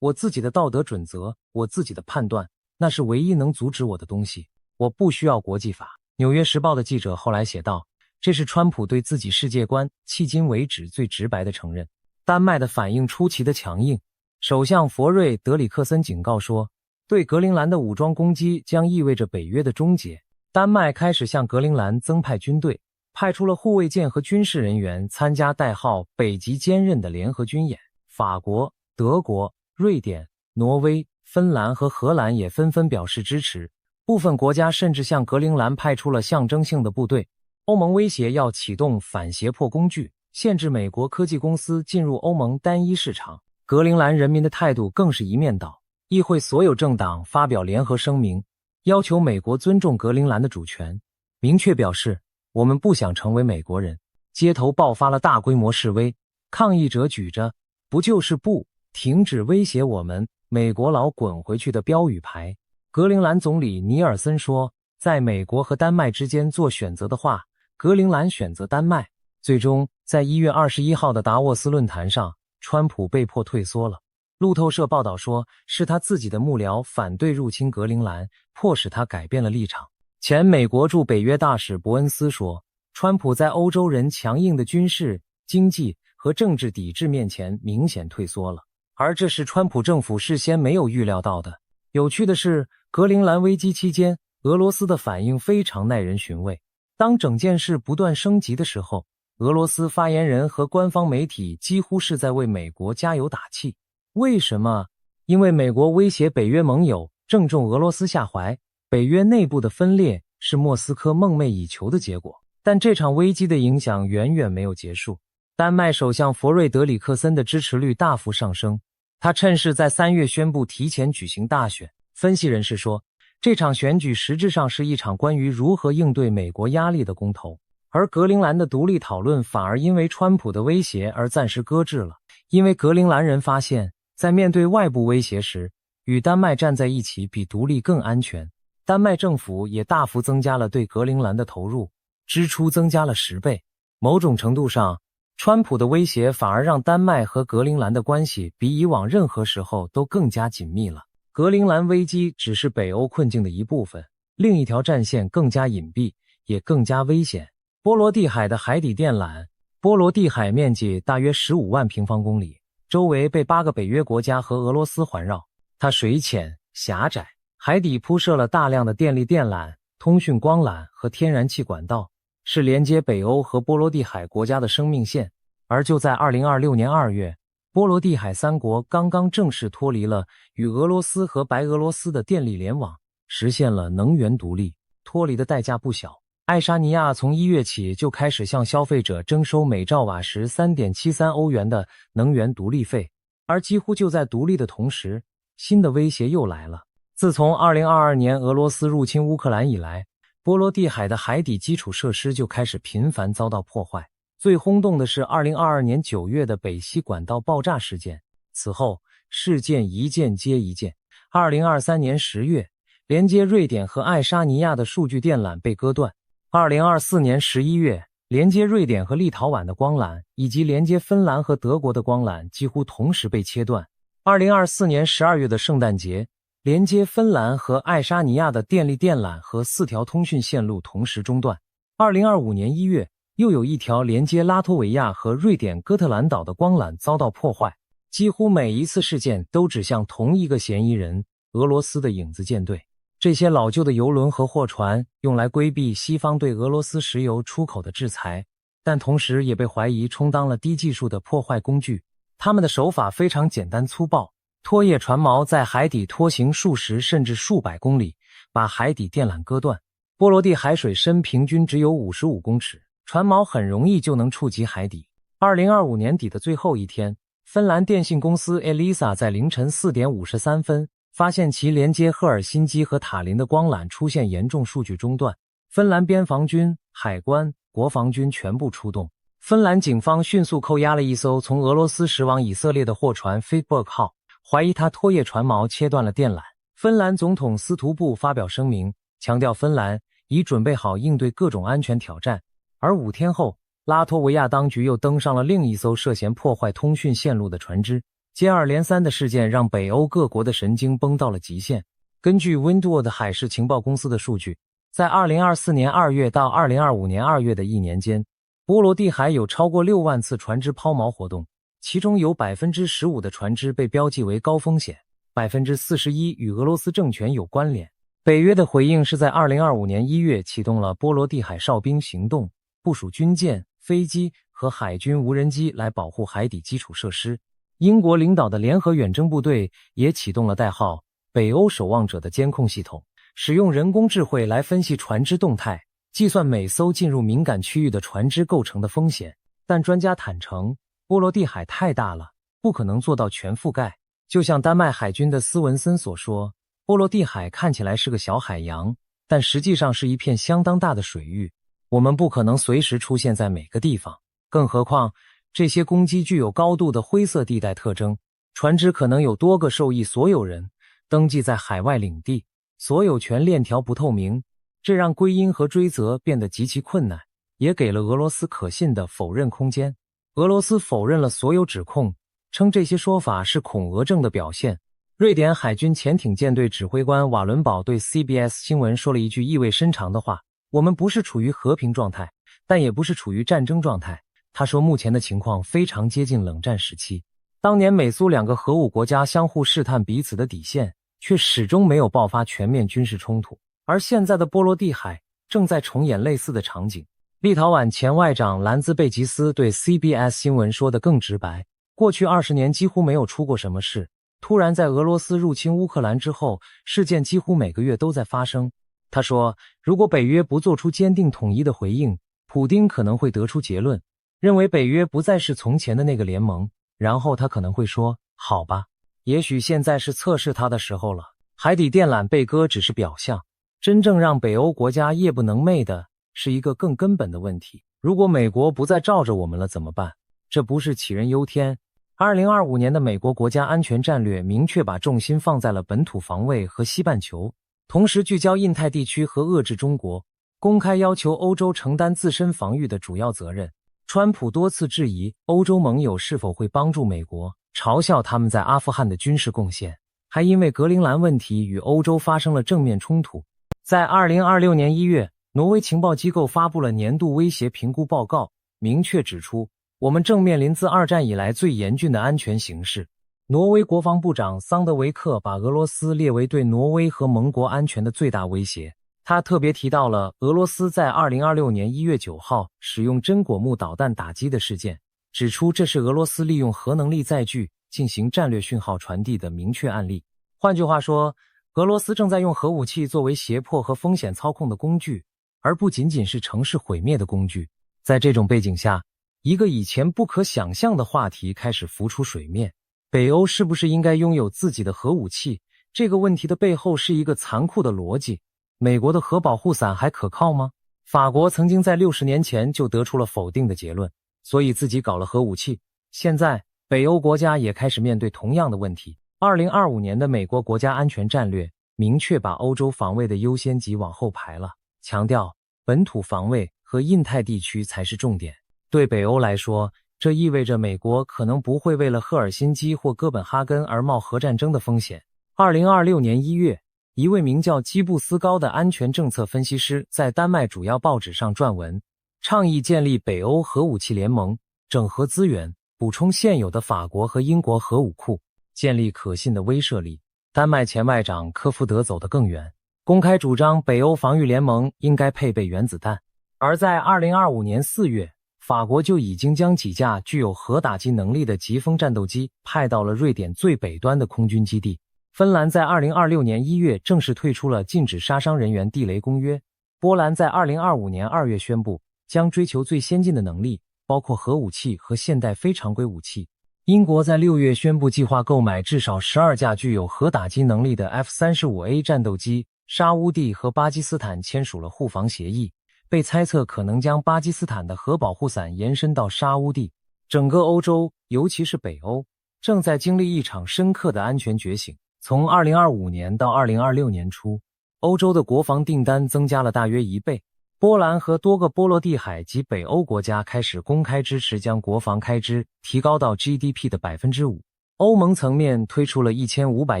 我自己的道德准则，我自己的判断，那是唯一能阻止我的东西。我不需要国际法。《纽约时报》的记者后来写道，这是川普对自己世界观迄今为止最直白的承认。丹麦的反应出奇的强硬，首相弗瑞德里克森警告说，对格陵兰的武装攻击将意味着北约的终结。丹麦开始向格陵兰增派军队，派出了护卫舰和军事人员参加代号北极坚韧的联合军演。法国、德国、瑞典、挪威、芬兰和荷兰也纷纷表示支持。部分国家甚至向格陵兰派出了象征性的部队。欧盟威胁要启动反胁迫工具，限制美国科技公司进入欧盟单一市场。格陵兰人民的态度更是一面倒，议会所有政党发表联合声明，要求美国尊重格陵兰的主权，明确表示我们不想成为美国人。街头爆发了大规模示威，抗议者举着不就是不，停止威胁我们，美国佬滚回去的标语牌。格陵兰总理尼尔森说，在美国和丹麦之间做选择的话，格陵兰选择丹麦。最终在1月21号的达沃斯论坛上，川普被迫退缩了。路透社报道说，是他自己的幕僚反对入侵格陵兰，迫使他改变了立场。前美国驻北约大使伯恩斯说，川普在欧洲人强硬的军事、经济和政治抵制面前明显退缩了，而这是川普政府事先没有预料到的。有趣的是，格陵兰危机期间，俄罗斯的反应非常耐人寻味。当整件事不断升级的时候，俄罗斯发言人和官方媒体几乎是在为美国加油打气。为什么？因为美国威胁北约盟友，正中俄罗斯下怀。北约内部的分裂是莫斯科梦寐以求的结果，但这场危机的影响远远没有结束。丹麦首相弗瑞德里克森的支持率大幅上升，他趁势在3月宣布提前举行大选。分析人士说，这场选举实质上是一场关于如何应对美国压力的公投，而格陵兰的独立讨论反而因为川普的威胁而暂时搁置了。因为格陵兰人发现，在面对外部威胁时，与丹麦站在一起比独立更安全。丹麦政府也大幅增加了对格陵兰的投入，支出增加了10倍。某种程度上，川普的威胁反而让丹麦和格陵兰的关系比以往任何时候都更加紧密了。格陵兰危机只是北欧困境的一部分，另一条战线更加隐蔽，也更加危险。波罗的海的海底电缆。波罗的海面积大约15万平方公里，周围被8个北约国家和俄罗斯环绕。它水浅狭窄，海底铺设了大量的电力电缆、通讯光缆和天然气管道，是连接北欧和波罗的海国家的生命线。而就在2026年2月，波罗的海3国刚刚正式脱离了与俄罗斯和白俄罗斯的电力联网，实现了能源独立。脱离的代价不小。爱沙尼亚从1月起就开始向消费者征收每兆瓦时 3.73 欧元的能源独立费，而几乎就在独立的同时，新的威胁又来了。自从2022年俄罗斯入侵乌克兰以来，波罗的海的海底基础设施就开始频繁遭到破坏。最轰动的是2022年9月的北溪管道爆炸事件，此后事件一件接一件。2023年10月，连接瑞典和爱沙尼亚的数据电缆被割断。2024年11月，连接瑞典和立陶宛的光缆以及连接芬兰和德国的光缆几乎同时被切断。2024年12月的圣诞节，连接芬兰和爱沙尼亚的电力电缆和4条通讯线路同时中断。2025年1月，又有一条连接拉脱维亚和瑞典哥特兰岛的光缆遭到破坏。几乎每一次事件都指向同一个嫌疑人——俄罗斯的影子舰队。这些老旧的油轮和货船用来规避西方对俄罗斯石油出口的制裁，但同时也被怀疑充当了低技术的破坏工具。他们的手法非常简单粗暴，拖曳船锚在海底拖行数十甚至数百公里，把海底电缆割断。波罗的海水深平均只有55公尺，船锚很容易就能触及海底。2025年底的最后一天，芬兰电信公司 Elisa 在凌晨4点53分发现其连接赫尔辛基和塔林的光缆出现严重数据中断。芬兰边防军、海关、国防军全部出动。芬兰警方迅速扣押了一艘从俄罗斯驶往以色列的货船 Fitberg 号，怀疑它拖曳船锚切断了电缆。芬兰总统斯图布发表声明，强调芬兰已准备好应对各种安全挑战。而5天后，拉脱维亚当局又登上了另一艘涉嫌破坏通讯线路的船只。接二连三的事件让北欧各国的神经绷到了极限。根据 Windward 海事情报公司的数据，在2024年2月到2025年2月的一年间，波罗的海有超过6万次船只抛锚活动，其中有 15% 的船只被标记为高风险， 41% 与俄罗斯政权有关联。北约的回应是在2025年1月启动了波罗的海哨兵行动，部署军舰、飞机和海军无人机来保护海底基础设施。英国领导的联合远征部队也启动了代号“北欧守望者”的监控系统，使用人工智慧来分析船只动态，计算每艘进入敏感区域的船只构成的风险。但专家坦诚，波罗的海太大了，不可能做到全覆盖。就像丹麦海军的斯文森所说，波罗的海看起来是个小海洋，但实际上是一片相当大的水域。我们不可能随时出现在每个地方，更何况这些攻击具有高度的灰色地带特征，船只可能有多个受益所有人登记在海外领地，所有权链条不透明，这让归因和追责变得极其困难，也给了俄罗斯可信的否认空间。俄罗斯否认了所有指控，称这些说法是恐俄症的表现。瑞典海军潜艇舰队指挥官瓦伦堡对 CBS 新闻说了一句意味深长的话：我们不是处于和平状态，但也不是处于战争状态。他说目前的情况非常接近冷战时期，当年美苏2个核武国家相互试探彼此的底线，却始终没有爆发全面军事冲突。而现在的波罗的海正在重演类似的场景。立陶宛前外长兰兹贝吉斯对 CBS 新闻说得更直白，过去20年几乎没有出过什么事，突然在俄罗斯入侵乌克兰之后，事件几乎每个月都在发生。他说，如果北约不做出坚定统一的回应，普丁可能会得出结论，认为北约不再是从前的那个联盟，然后他可能会说，好吧，也许现在是测试他的时候了。海底电缆被割只是表象，真正让北欧国家夜不能寐的是一个更根本的问题。如果美国不再罩着我们了怎么办？这不是杞人忧天。2025年的美国国家安全战略明确把重心放在了本土防卫和西半球，同时聚焦印太地区和遏制中国，公开要求欧洲承担自身防御的主要责任。川普多次质疑欧洲盟友是否会帮助美国，嘲笑他们在阿富汗的军事贡献，还因为格陵兰问题与欧洲发生了正面冲突。在2026年1月，挪威情报机构发布了年度威胁评估报告，明确指出，我们正面临自二战以来最严峻的安全形势。挪威国防部长桑德维克把俄罗斯列为对挪威和盟国安全的最大威胁。他特别提到了俄罗斯在2026年1月9号使用真果木导弹打击的事件，指出这是俄罗斯利用核能力载具进行战略讯号传递的明确案例。换句话说，俄罗斯正在用核武器作为胁迫和风险操控的工具，而不仅仅是城市毁灭的工具。在这种背景下，一个以前不可想象的话题开始浮出水面：北欧是不是应该拥有自己的核武器？这个问题的背后是一个残酷的逻辑：美国的核保护伞还可靠吗？法国曾经在60年前就得出了否定的结论，所以自己搞了核武器。现在北欧国家也开始面对同样的问题。2025年的美国国家安全战略明确把欧洲防卫的优先级往后排了，强调本土防卫和印太地区才是重点。对北欧来说，这意味着美国可能不会为了赫尔辛基或哥本哈根而冒核战争的风险。2026年1月，一位名叫基布斯高的安全政策分析师在丹麦主要报纸上撰文，倡议建立北欧核武器联盟，整合资源，补充现有的法国和英国核武库，建立可信的威慑力。丹麦前外长科夫德走得更远，公开主张北欧防御联盟应该配备原子弹。而在2025年4月，法国就已经将几架具有核打击能力的疾风战斗机派到了瑞典最北端的空军基地。芬兰在2026年1月正式退出了禁止杀伤人员地雷公约。波兰在2025年2月宣布将追求最先进的能力，包括核武器和现代非常规武器。英国在6月宣布计划购买至少12架具有核打击能力的 F-35A 战斗机。沙乌地和巴基斯坦签署了互防协议，被猜测可能将巴基斯坦的核保护伞延伸到沙乌地。整个欧洲，尤其是北欧，正在经历一场深刻的安全觉醒。从2025年到2026年初，欧洲的国防订单增加了大约1倍。波兰和多个波罗的海及北欧国家开始公开支持将国防开支提高到 GDP 的 5%。欧盟层面推出了1500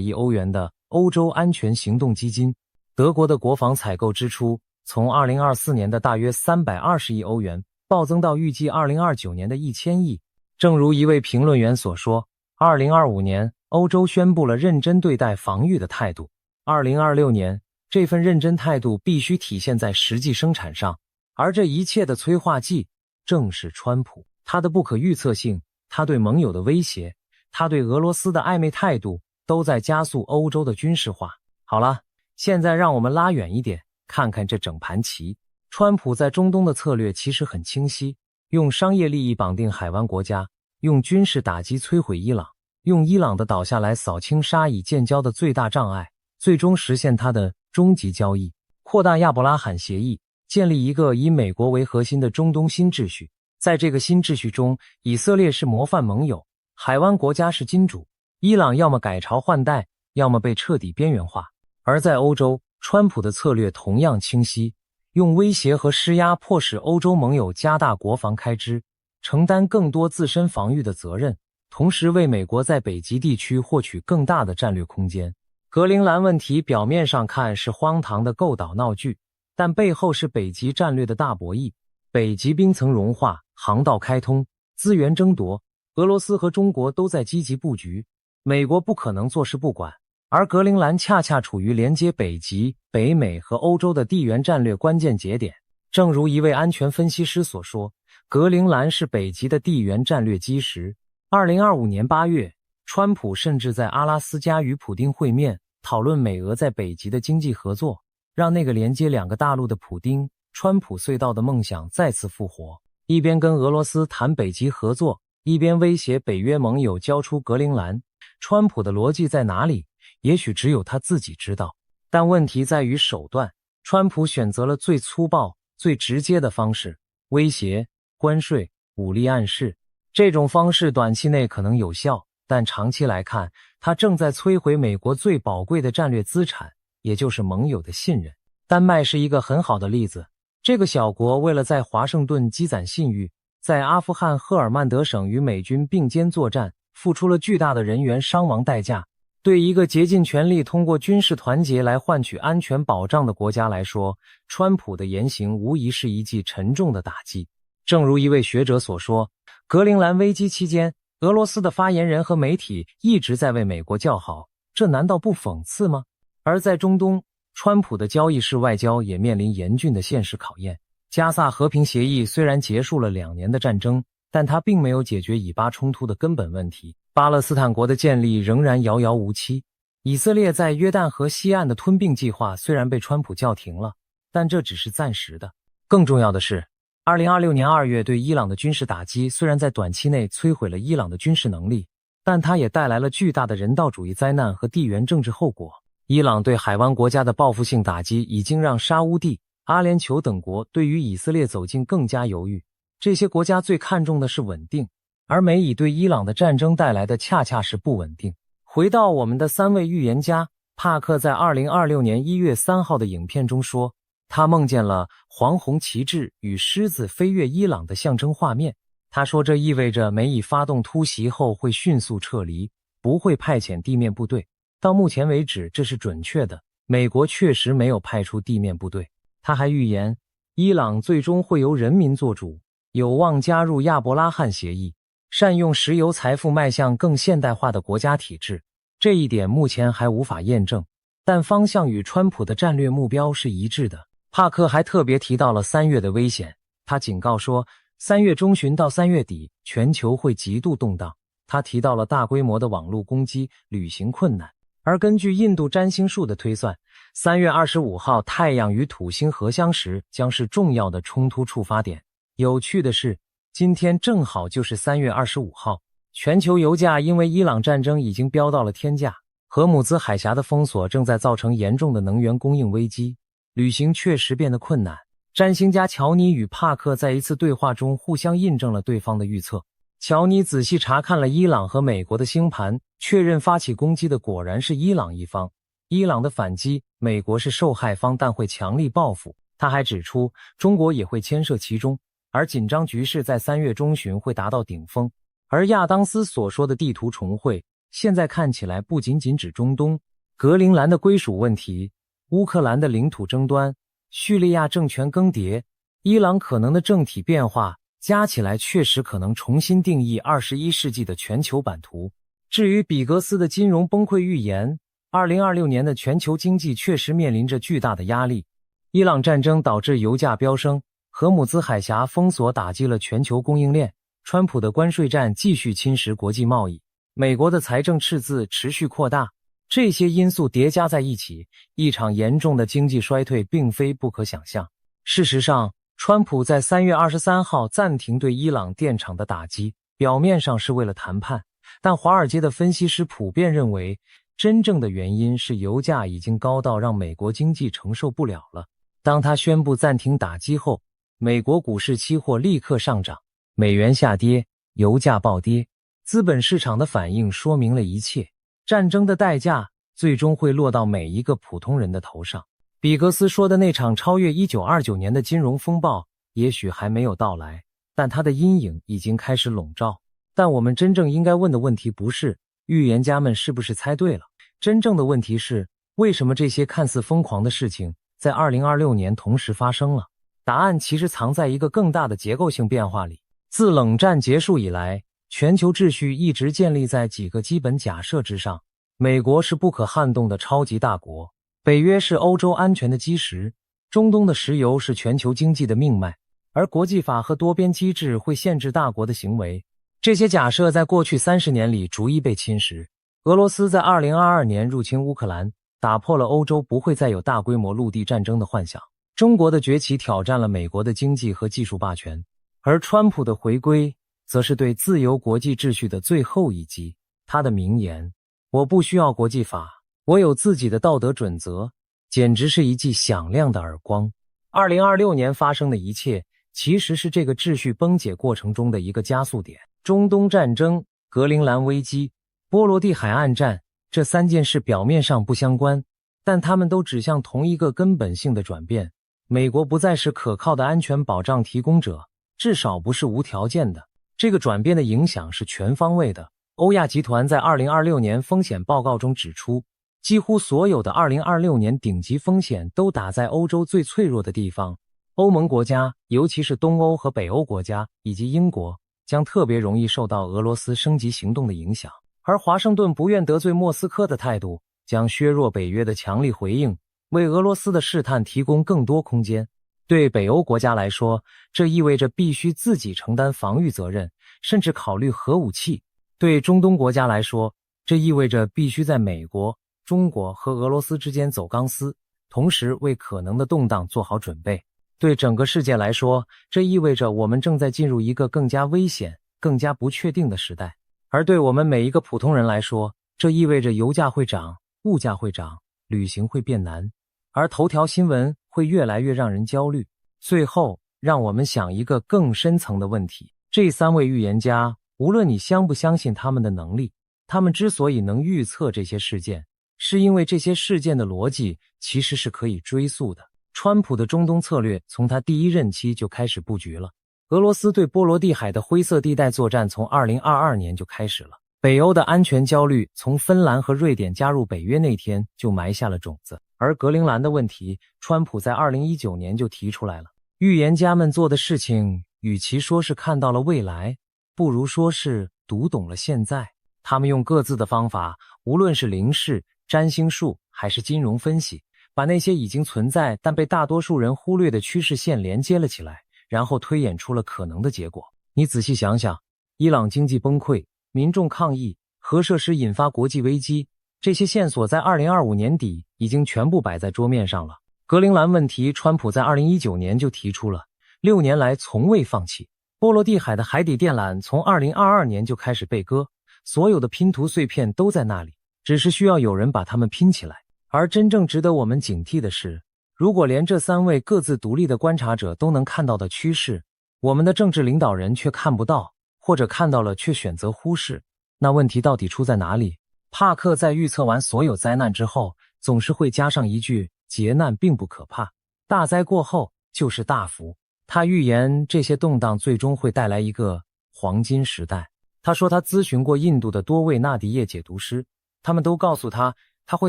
亿欧元的欧洲安全行动基金。德国的国防采购支出从2024年的大约320亿欧元暴增到预计2029年的1000亿。正如一位评论员所说，2025年欧洲宣布了认真对待防御的态度。2026年，这份认真态度必须体现在实际生产上，而这一切的催化剂正是川普。他的不可预测性，他对盟友的威胁，他对俄罗斯的暧昧态度，都在加速欧洲的军事化。好了，现在让我们拉远一点，看看这整盘棋。川普在中东的策略其实很清晰，用商业利益绑定海湾国家，用军事打击摧毁伊朗，用伊朗的倒下来扫清沙以建交的最大障碍，最终实现他的终极交易，扩大亚伯拉罕协议，建立一个以美国为核心的中东新秩序。在这个新秩序中，以色列是模范盟友，海湾国家是金主，伊朗要么改朝换代，要么被彻底边缘化。而在欧洲，川普的策略同样清晰，用威胁和施压迫使欧洲盟友加大国防开支，承担更多自身防御的责任，同时为美国在北极地区获取更大的战略空间。格陵兰问题表面上看是荒唐的构岛闹剧，但背后是北极战略的大博弈。北极冰层融化，航道开通，资源争夺，俄罗斯和中国都在积极布局，美国不可能坐视不管。而格陵兰恰恰处于连接北极、北美和欧洲的地缘战略关键节点。正如一位安全分析师所说，格陵兰是北极的地缘战略基石。2025年8月，川普甚至在阿拉斯加与普丁会面，讨论美俄在北极的经济合作，让那个连接两个大陆的普丁、川普隧道的梦想再次复活。一边跟俄罗斯谈北极合作，一边威胁北约盟友交出格陵兰。川普的逻辑在哪里？也许只有他自己知道，但问题在于手段。川普选择了最粗暴、最直接的方式，威胁、关税、武力暗示。这种方式短期内可能有效，但长期来看，它正在摧毁美国最宝贵的战略资产，也就是盟友的信任。丹麦是一个很好的例子。这个小国为了在华盛顿积攒信誉，在阿富汗赫尔曼德省与美军并肩作战，付出了巨大的人员伤亡代价。对一个竭尽全力通过军事团结来换取安全保障的国家来说，川普的言行无疑是一记沉重的打击。正如一位学者所说，格陵兰危机期间，俄罗斯的发言人和媒体一直在为美国叫好，这难道不讽刺吗？而在中东，川普的交易式外交也面临严峻的现实考验。加萨和平协议虽然结束了2年的战争，但它并没有解决以巴冲突的根本问题。巴勒斯坦国的建立仍然遥遥无期。以色列在约旦河西岸的吞并计划虽然被川普叫停了，但这只是暂时的。更重要的是，2026年2月对伊朗的军事打击虽然在短期内摧毁了伊朗的军事能力，但它也带来了巨大的人道主义灾难和地缘政治后果。伊朗对海湾国家的报复性打击已经让沙乌地、阿联酋等国对于以色列走近更加犹豫。这些国家最看重的是稳定，而美以对伊朗的战争带来的恰恰是不稳定。回到我们的3位预言家，帕克在2026年1月3号的影片中说，他梦见了黄红旗帜与狮子飞越伊朗的象征画面。他说这意味着美以发动突袭后会迅速撤离，不会派遣地面部队。到目前为止，这是准确的，美国确实没有派出地面部队。他还预言，伊朗最终会由人民做主，有望加入亚伯拉罕协议，善用石油财富迈向更现代化的国家体制。这一点目前还无法验证，但方向与川普的战略目标是一致的。帕克还特别提到了3月的危险，他警告说3月中旬到3月底全球会极度动荡。他提到了大规模的网络攻击、旅行困难。而根据印度占星术的推算，3月25号太阳与土星合相时将是重要的冲突触发点。有趣的是，今天正好就是3月25号，全球油价因为伊朗战争已经飙到了天价，荷姆兹海峡的封锁正在造成严重的能源供应危机，旅行确实变得困难。占星家乔尼与帕克在一次对话中互相印证了对方的预测。乔尼仔细查看了伊朗和美国的星盘，确认发起攻击的果然是伊朗一方。伊朗的反击，美国是受害方，但会强力报复。他还指出，中国也会牵涉其中，而紧张局势在3月中旬会达到顶峰。而亚当斯所说的地图重绘，现在看起来不仅仅指中东，格陵兰的归属问题、乌克兰的领土争端、叙利亚政权更迭、伊朗可能的政体变化，加起来确实可能重新定义21世纪的全球版图。至于比格斯的金融崩溃预言，2026年的全球经济确实面临着巨大的压力。伊朗战争导致油价飙升，荷姆兹海峡封锁打击了全球供应链，川普的关税战继续侵蚀国际贸易，美国的财政赤字持续扩大，这些因素叠加在一起，一场严重的经济衰退并非不可想象。事实上，川普在3月23号暂停对伊朗电厂的打击，表面上是为了谈判，但华尔街的分析师普遍认为，真正的原因是油价已经高到让美国经济承受不了了。当他宣布暂停打击后，美国股市期货立刻上涨，美元下跌，油价暴跌，资本市场的反应说明了一切。战争的代价最终会落到每一个普通人的头上。比格斯说的那场超越1929年的金融风暴也许还没有到来，但它的阴影已经开始笼罩。但我们真正应该问的问题不是预言家们是不是猜对了，真正的问题是为什么这些看似疯狂的事情在2026年同时发生了。答案其实藏在一个更大的结构性变化里。自冷战结束以来，全球秩序一直建立在几个基本假设之上。美国是不可撼动的超级大国，北约是欧洲安全的基石，中东的石油是全球经济的命脉，而国际法和多边机制会限制大国的行为。这些假设在过去30年里逐一被侵蚀。俄罗斯在2022年入侵乌克兰，打破了欧洲不会再有大规模陆地战争的幻想。中国的崛起挑战了美国的经济和技术霸权，而川普的回归则是对自由国际秩序的最后一击。他的名言，我不需要国际法，我有自己的道德准则，简直是一记响亮的耳光。2026年发生的一切其实是这个秩序崩解过程中的一个加速点。中东战争、格陵兰危机、波罗的海岸战，这3件事表面上不相关，但它们都指向同一个根本性的转变。美国不再是可靠的安全保障提供者，至少不是无条件的。这个转变的影响是全方位的。欧亚集团在2026年风险报告中指出，几乎所有的2026年顶级风险都打在欧洲最脆弱的地方。欧盟国家，尤其是东欧和北欧国家以及英国，将特别容易受到俄罗斯升级行动的影响。而华盛顿不愿得罪莫斯科的态度，将削弱北约的强力回应，为俄罗斯的试探提供更多空间。对北欧国家来说，这意味着必须自己承担防御责任，甚至考虑核武器。对中东国家来说，这意味着必须在美国、中国和俄罗斯之间走钢丝，同时为可能的动荡做好准备。对整个世界来说，这意味着我们正在进入一个更加危险、更加不确定的时代。而对我们每一个普通人来说，这意味着油价会涨，物价会涨，旅行会变难，而头条新闻会越来越让人焦虑。最后，让我们想一个更深层的问题。这3位预言家，无论你相不相信他们的能力，他们之所以能预测这些事件，是因为这些事件的逻辑其实是可以追溯的。川普的中东策略从他第1任期就开始布局了。俄罗斯对波罗的海的灰色地带作战从2022年就开始了。北欧的安全焦虑从芬兰和瑞典加入北约那天就埋下了种子。而格陵兰的问题，川普在2019年就提出来了。预言家们做的事情，与其说是看到了未来，不如说是读懂了现在。他们用各自的方法，无论是灵视、占星术还是金融分析，把那些已经存在但被大多数人忽略的趋势线连接了起来，然后推演出了可能的结果。你仔细想想，伊朗经济崩溃，民众抗议，核设施引发国际危机，这些线索在2025年底已经全部摆在桌面上了。格陵兰问题，川普在2019年就提出了，6年来从未放弃。波罗的海的海底电缆从2022年就开始被割，所有的拼图碎片都在那里，只是需要有人把它们拼起来。而真正值得我们警惕的是，如果连这3位各自独立的观察者都能看到的趋势，我们的政治领导人却看不到，或者看到了却选择忽视，那问题到底出在哪里？帕克在预测完所有灾难之后，总是会加上一句：劫难并不可怕，大灾过后就是大福。他预言这些动荡最终会带来一个黄金时代。他说他咨询过印度的多位纳迪叶解读师，他们都告诉他，他会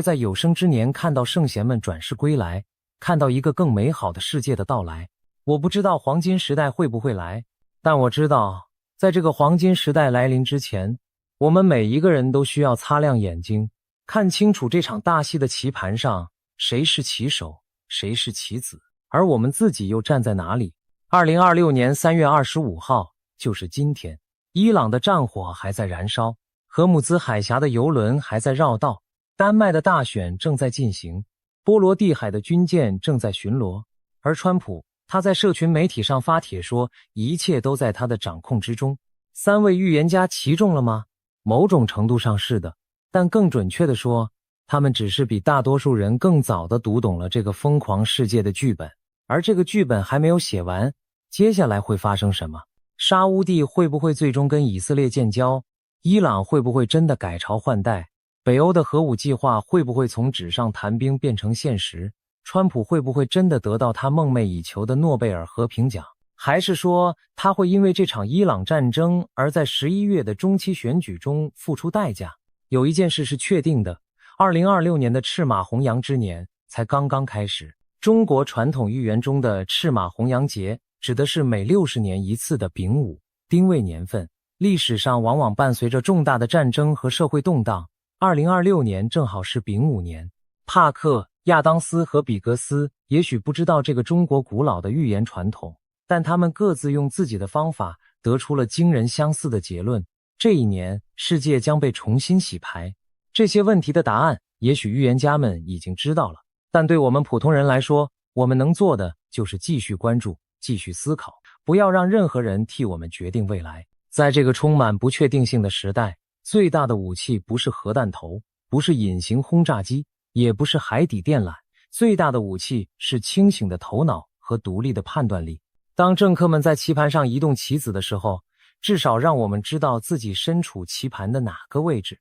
在有生之年看到圣贤们转世归来，看到一个更美好的世界的到来。我不知道黄金时代会不会来，但我知道，在这个黄金时代来临之前，我们每一个人都需要擦亮眼睛，看清楚这场大戏的棋盘上谁是棋手，谁是棋子，而我们自己又站在哪里。2026年3月25号，就是今天，伊朗的战火还在燃烧，荷姆兹海峡的油轮还在绕道，丹麦的大选正在进行，波罗的海的军舰正在巡逻，而川普他在社群媒体上发帖说，一切都在他的掌控之中。3位预言家棋中了吗？某种程度上是的，但更准确地说，他们只是比大多数人更早地读懂了这个疯狂世界的剧本，而这个剧本还没有写完，接下来会发生什么？沙乌地会不会最终跟以色列建交？伊朗会不会真的改朝换代？北欧的核武计划会不会从纸上谈兵变成现实？川普会不会真的得到他梦寐以求的诺贝尔和平奖？还是说他会因为这场伊朗战争而在11月的中期选举中付出代价？有一件事是确定的，2026年的赤马红羊之年才刚刚开始。中国传统预言中的赤马红羊节指的是每60年一次的丙午丁未年份，历史上往往伴随着重大的战争和社会动荡。2026年正好是丙午年。帕克、亚当斯和比格斯也许不知道这个中国古老的预言传统，但他们各自用自己的方法得出了惊人相似的结论。这一年，世界将被重新洗牌。这些问题的答案，也许预言家们已经知道了，但对我们普通人来说，我们能做的就是继续关注，继续思考，不要让任何人替我们决定未来。在这个充满不确定性的时代，最大的武器不是核弹头，不是隐形轰炸机，也不是海底电缆，最大的武器是清醒的头脑和独立的判断力。当政客们在棋盘上移动棋子的时候，至少让我们知道自己身处棋盘的哪个位置。